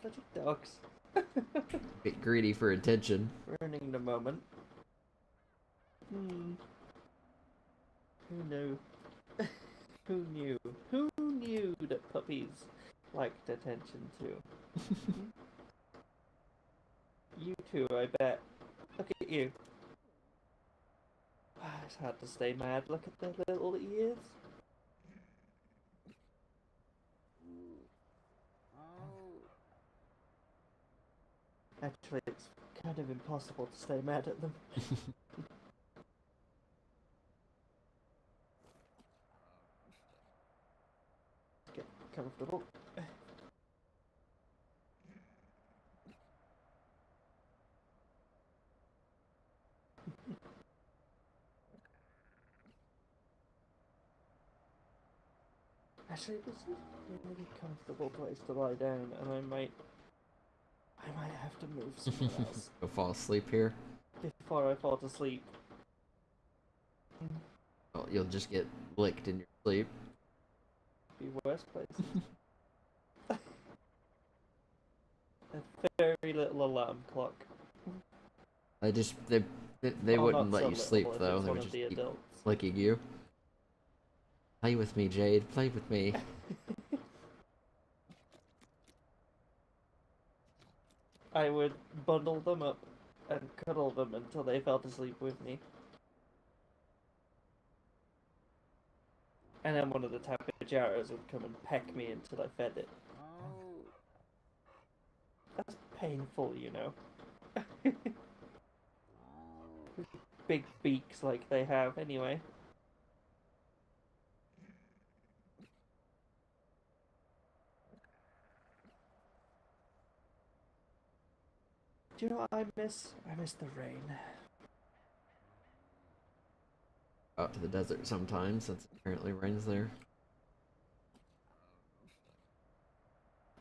Bloody dogs. Get greedy for attention. Ruining the moment. Hmm. Who knew? Who knew? Who knew that puppies liked attention too? You too, I bet. Look at you. It's hard to stay mad. Look at their little ears. Actually, it's kind of impossible to stay mad at them. Get comfortable. Actually, this is a really comfortable place to lie down, and I might have to move somewhere else Go fall asleep here. before I fall to sleep. Well, you'll just get licked in your sleep. Be worse places. A very little alarm clock. They Well, wouldn't not let so you little sleep if though. it's They one would of just the keep adults. licking you. Play with me, Jade. Play with me. I would bundle them up and cuddle them until they fell to sleep with me. And then one of the tapajaras would come and peck me until I fed it. That's painful, you know. Big beaks like they have, anyway. Do you know what I miss? I miss the rain. Out to the desert sometimes, since it apparently rains there.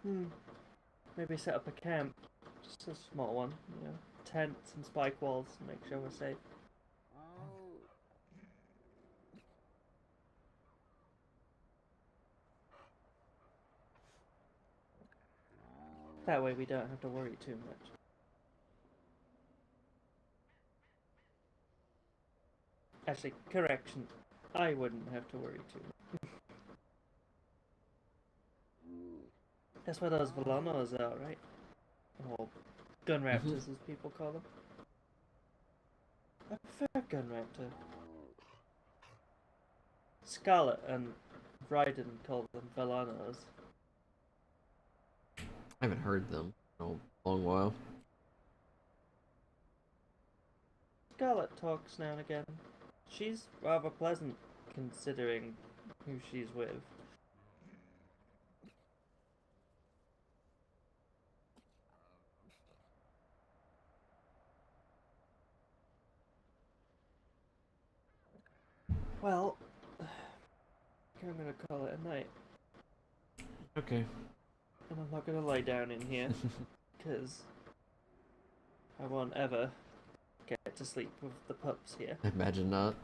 Maybe set up a camp. Just a small one, you know. Tents and spike walls to make sure we're safe. That way we don't have to worry too much. Actually, correction. I wouldn't have to worry too much. That's what those Volanos are, right? Or gun raptors, as people call them. I prefer gun raptor. Scarlet and Raiden call them Volanos. I haven't heard them in a long while. Scarlet talks now and again. She's rather pleasant, considering who she's with. Well, I think I'm gonna call it a night. Okay. And I'm not gonna lie down in here, because I won't ever get to sleep with the pups here. Imagine not.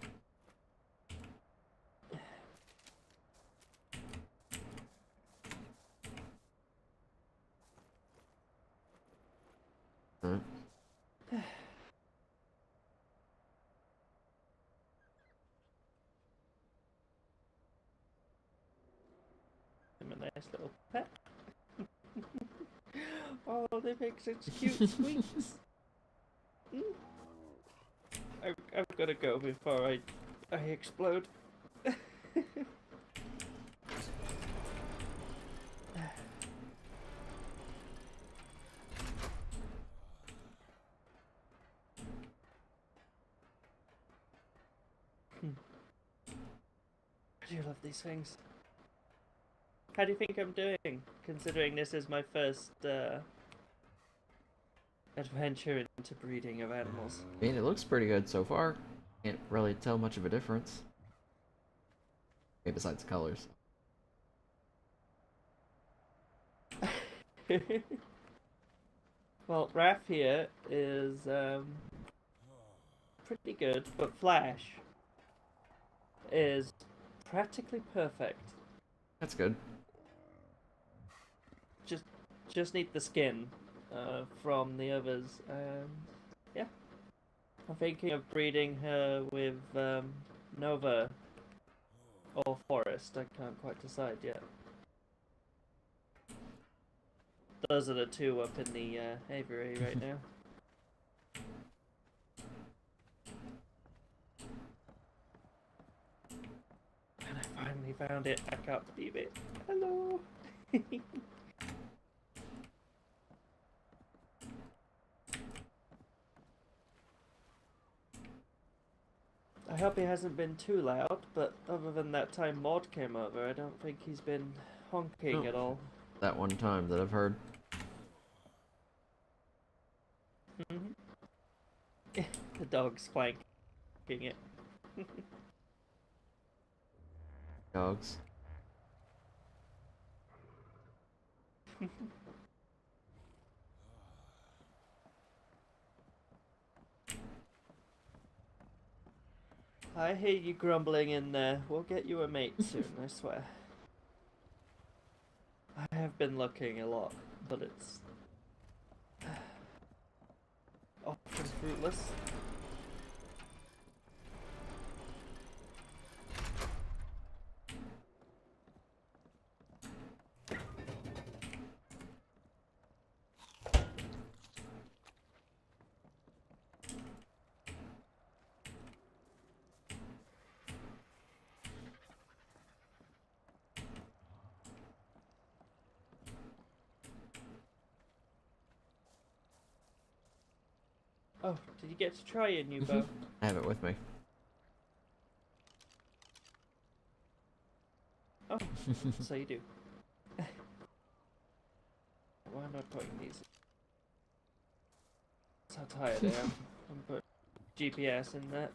Huh? I'm a nice little pet. Oh, they make such cute squeaks. I've got to go before I explode. I do love these things. How do you think I'm doing, considering this is my first adventure into breeding of animals? I mean, it looks pretty good so far. Can't really tell much of a difference. Okay, besides colors. Well, Raph here is pretty good, but Flash is practically perfect. That's good. Just need the skin from the others, and yeah. I'm thinking of breeding her with Nova or Forest. I can't quite decide yet. Those are the two up in the aviary right now. And I finally found it. I can't believe it. Hello. I hope he hasn't been too loud, but other than that time Maud came over, I don't think he's been honking No. at all. That one time that I've heard. The dog's flanking it. Dogs. I hear you grumbling in there. We'll get you a mate soon, I swear. I have been looking a lot, but it's often fruitless. Oh, did you get to try your new bow? I have it with me. Oh, so you do. Why am I putting these? That's how tired I am. I'm putting GPS in that.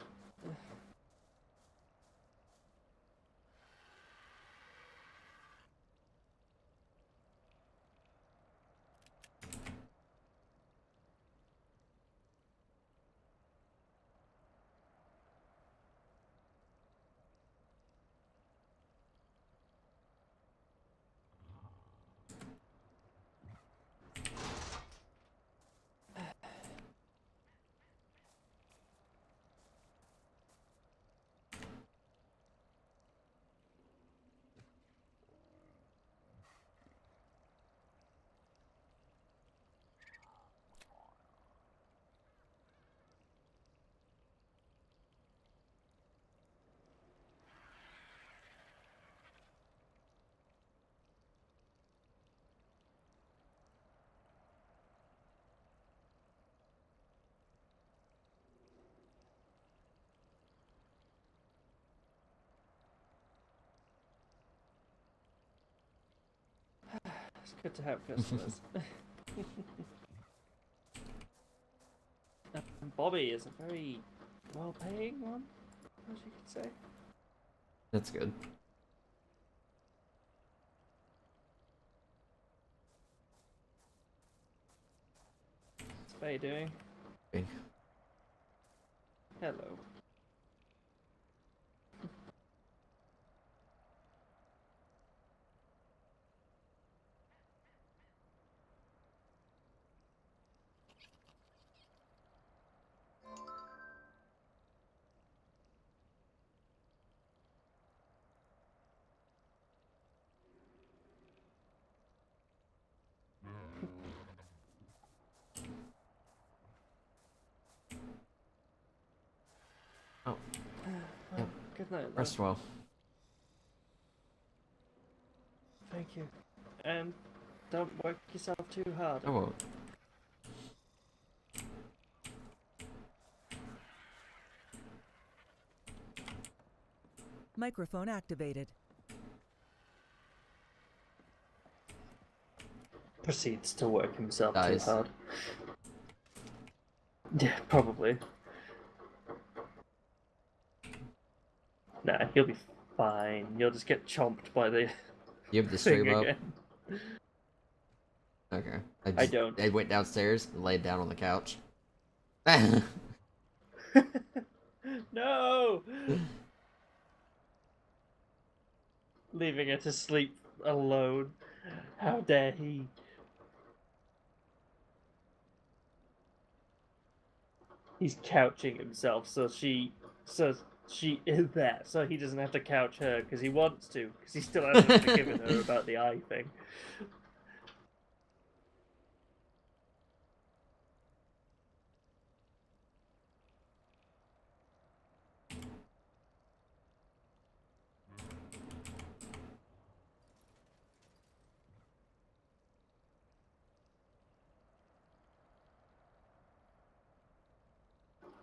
It's good to have customers. And Bobby is a very well-paying one, as you could say. That's good. What's Faye doing? Hey. Hello. Oh, Well, Yep. good night, love. rest well. Thank you. And don't work yourself too hard. I won't. Microphone activated. Proceeds to work himself Dies. too hard. Yeah, probably. Nah, he'll be fine. You'll just get chomped by the You have the thing stream up? again. Okay. I don't. I went downstairs and laid down on the couch. No! Leaving her to sleep alone. How dare he? He's couching himself so she is there, so he doesn't have to couch her because he wants to, because he still hasn't forgiven her about the eye thing.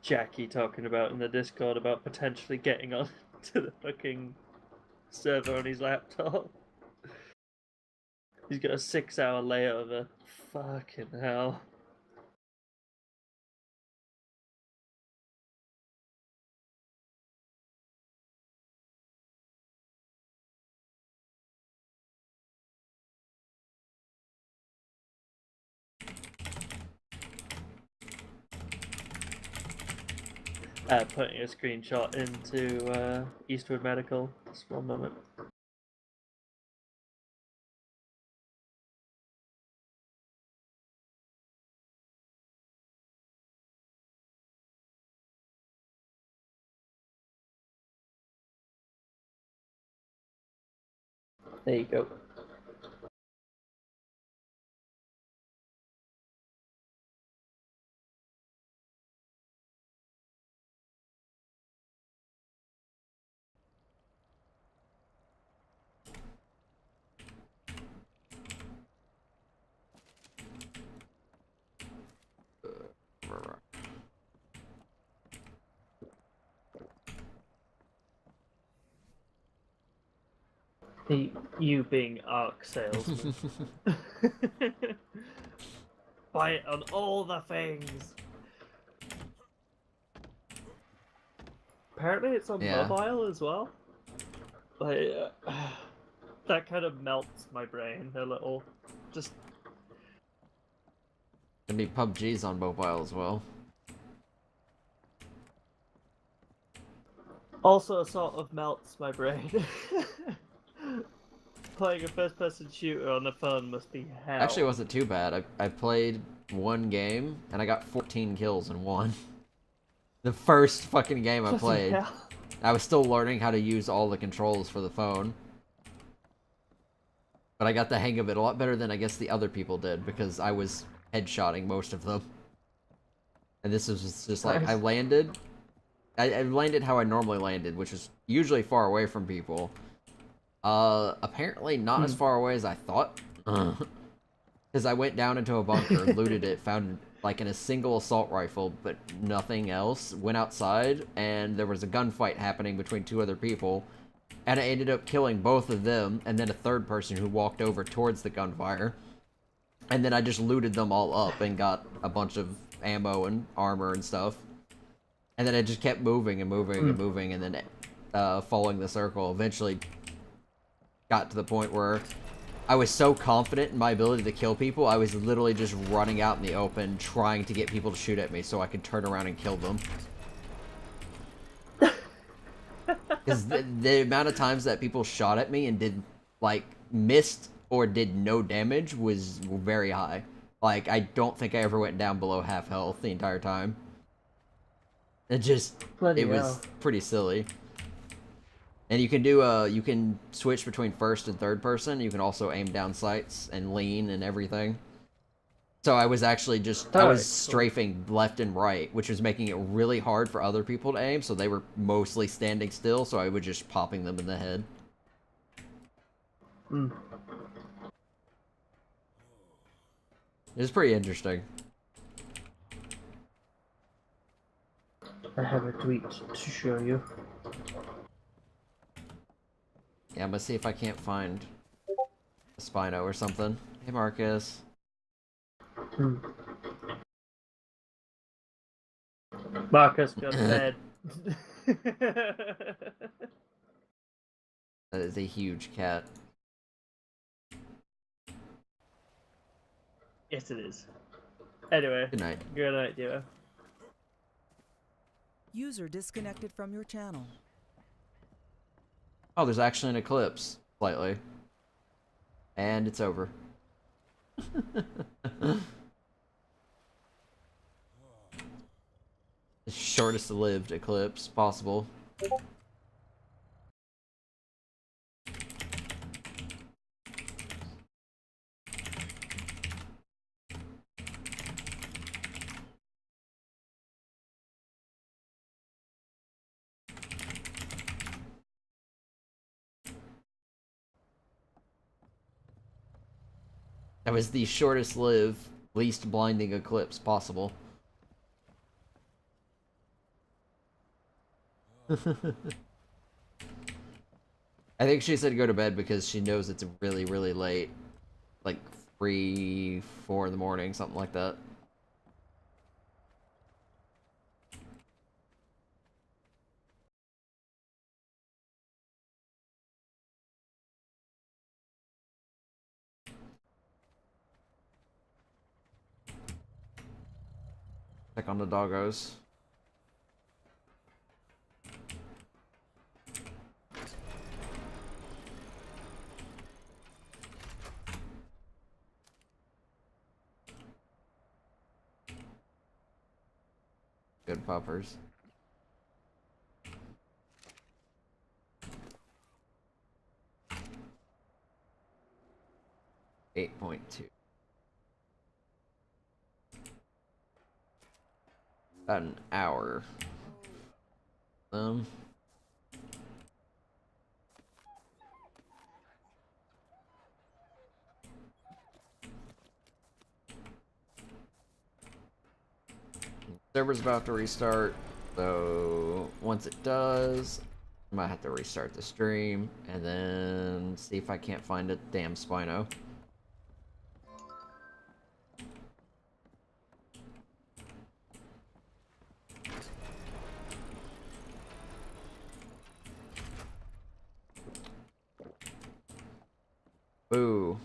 Jackie talking about in the Discord about potentially getting on to the fucking server on his laptop. He's got a 6-hour layover. Fucking hell. putting a screenshot into Eastwood Medical. Just one moment. There you go. You being ARK salesman. Buy it on all the things. Apparently it's on Yeah. mobile as well. Like, that kind of melts my brain a little. Just Gonna be PUBG's on mobile as well. also sort of melts my brain. Playing a first-person shooter on the phone must be hell. Actually, it wasn't too bad. I played one game and I got 14 kills in one. The first fucking game I Bloody played. hell. I was still learning how to use all the controls for the phone. But I got the hang of it a lot better than I guess the other people did because I was headshotting most of them. And this was just like, Nice. I landed how I normally landed, which is usually far away from people. Apparently not as far away as I thought. Because I went down into a bunker, looted it, found like in a single assault rifle, but nothing else. Went outside, and there was a gunfight happening between two other people. And I ended up killing both of them, and then a third person who walked over towards the gunfire. And then I just looted them all up and got a bunch of ammo and armor and stuff. And then I just kept moving and moving and moving, and then following the circle. Eventually got to the point where I was so confident in my ability to kill people, I was literally just running out in the open, trying to get people to shoot at me so I could turn around and kill them. Because the amount of times that people shot at me and did, like, missed or did no damage was very high. Like, I don't think I ever went down below half health the entire time. It was pretty silly. And you can do, you can switch between first and third person. You can also aim down sights and lean and everything. So I was actually I was strafing left and right, which was making it really hard for other people to aim, so they were mostly standing still, so I was just popping them in the head. It was pretty interesting. I have a tweet to show you. Yeah, I'm gonna see if I can't find a Spino or something. Hey, Marcus. Marcus got dead. That is a huge cat. Yes, it is. Anyway, Good night. good night, dear. User disconnected from your channel. Oh, there's actually an eclipse. Slightly. And it's over. The shortest lived eclipse possible. That was the shortest lived, least blinding eclipse possible. I think she said go to bed because she knows it's really, really late. Like 3, 4 in the morning, something like that. Check on the doggos. Good puppers. $8.2. About an hour. Server's about to restart, so once it does, I might have to restart the stream and then see if I can't find a damn Spino. Boo.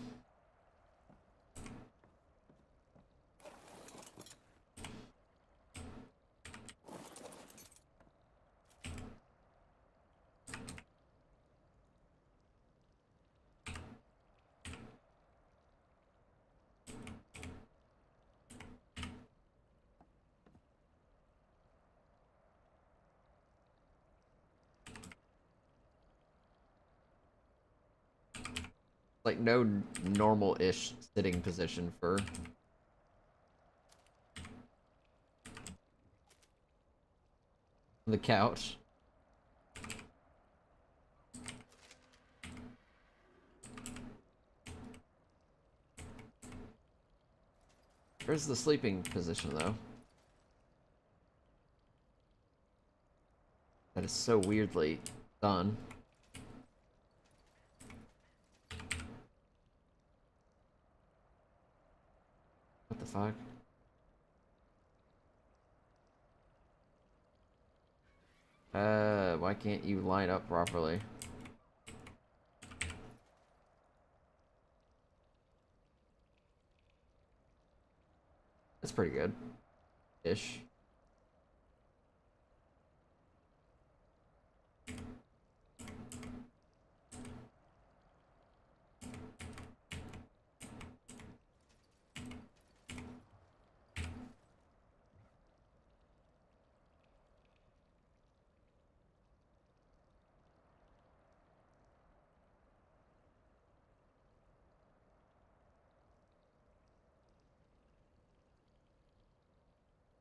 Like no normal-ish sitting position for the couch. Where's the sleeping position though? That is so weirdly done. What the fuck? Why can't you line up properly? That's pretty good. Ish.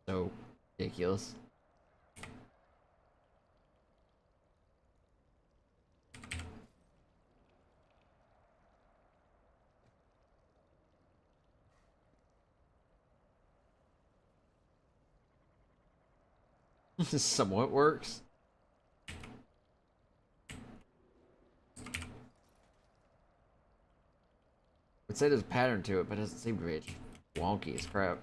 So ridiculous. This somewhat works. I'd say there's a pattern to it, but it doesn't seem to be. It's wonky as crap.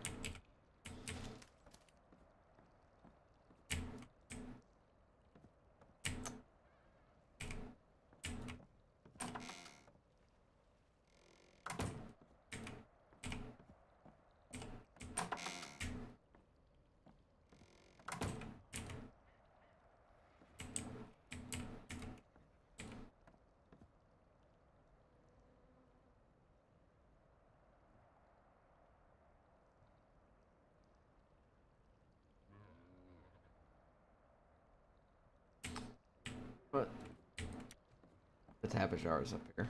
But the Tabajar is up here.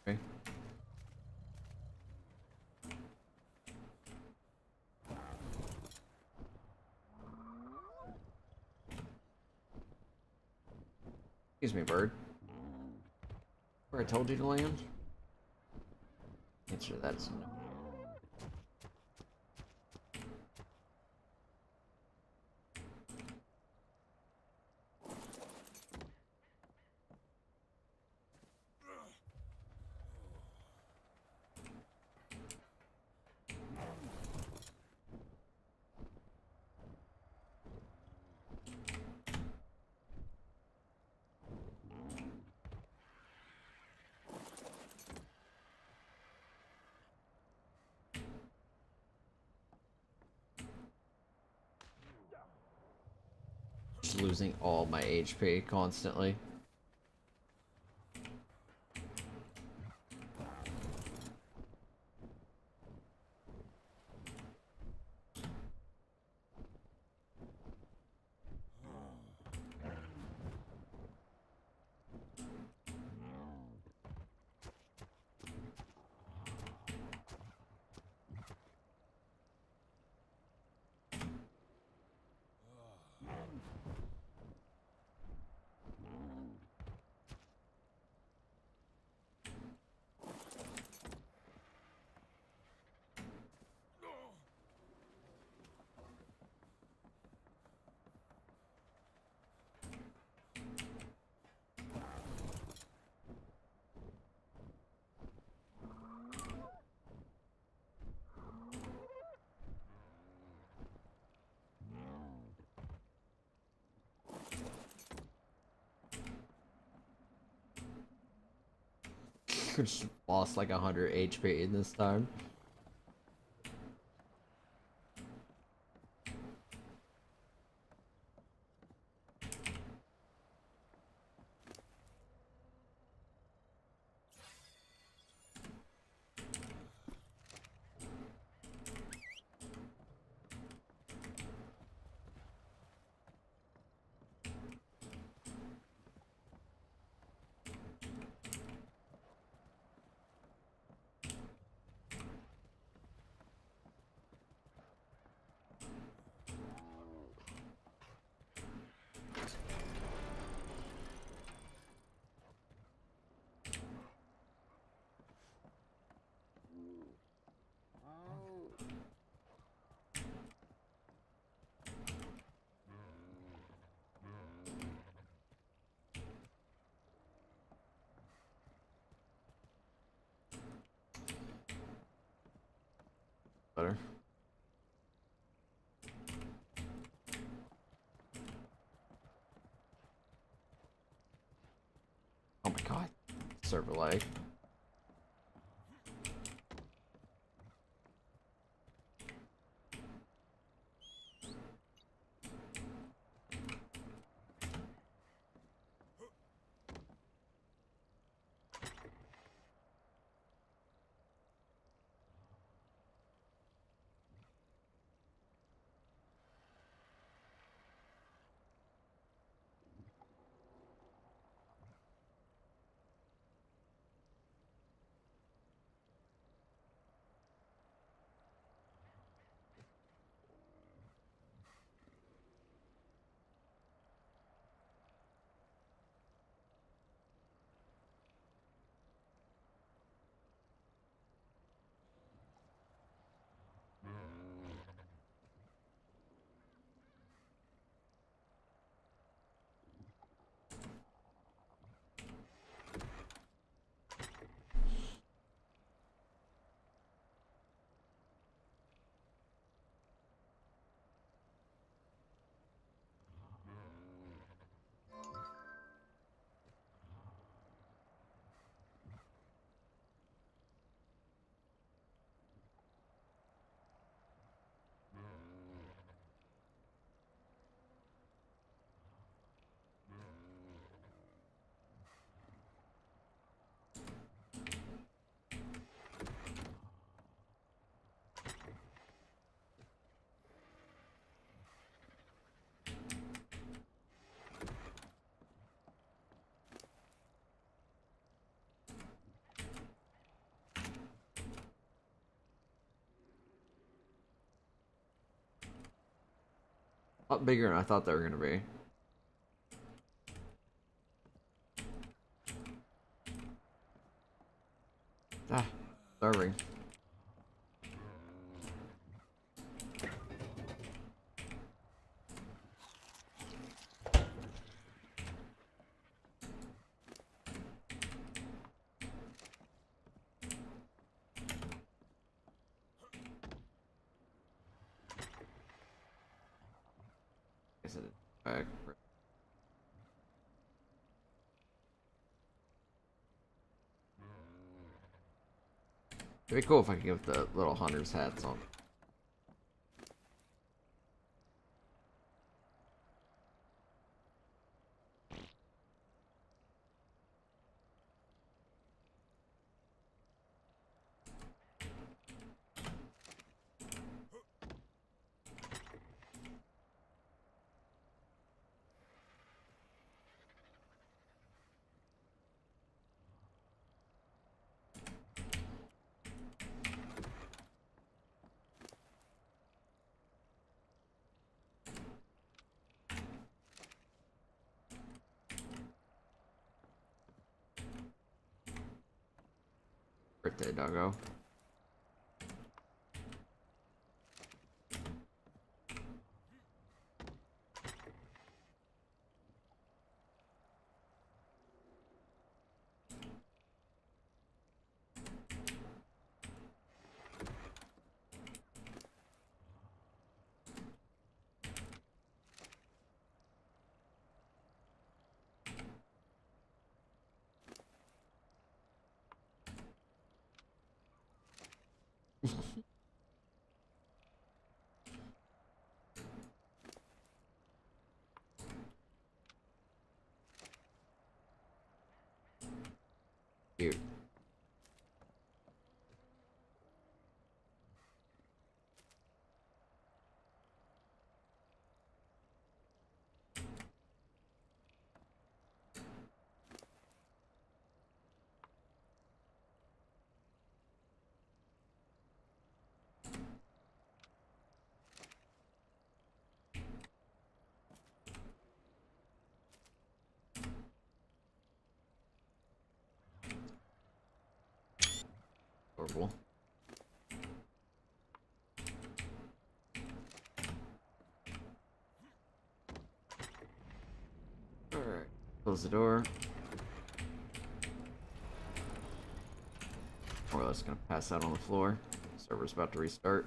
Okay. Excuse me, bird. Where I told you to land? Answer that is no. losing all my HP constantly. Just lost like 100 HP in this time. Better. Oh my god. Server lag. A lot bigger than I thought they were gonna be. Ah, starving. Guess I didn't back. It'd be cool if I could get the little hunter's hats on. Birthday, doggo. Cute. Horrible. Alright. Close the door. More or less gonna pass out on the floor. Server's about to restart.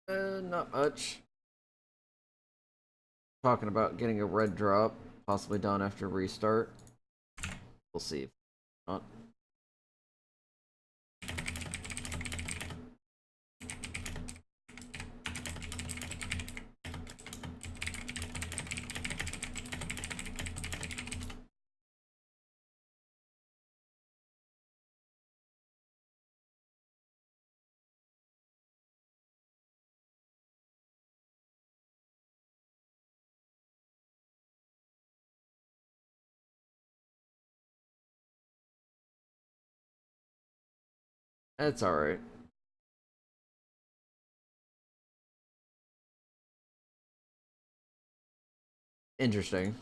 Not much. Talking about getting a red drop, possibly done after restart. We'll see. Not. It's alright. Interesting.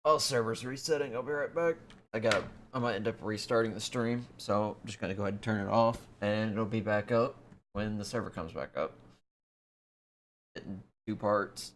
Oh, server's resetting. I'll be right back. I might end up restarting the stream, so I'm just gonna go ahead and turn it off, and it'll be back up when the server comes back up. In 2 parts.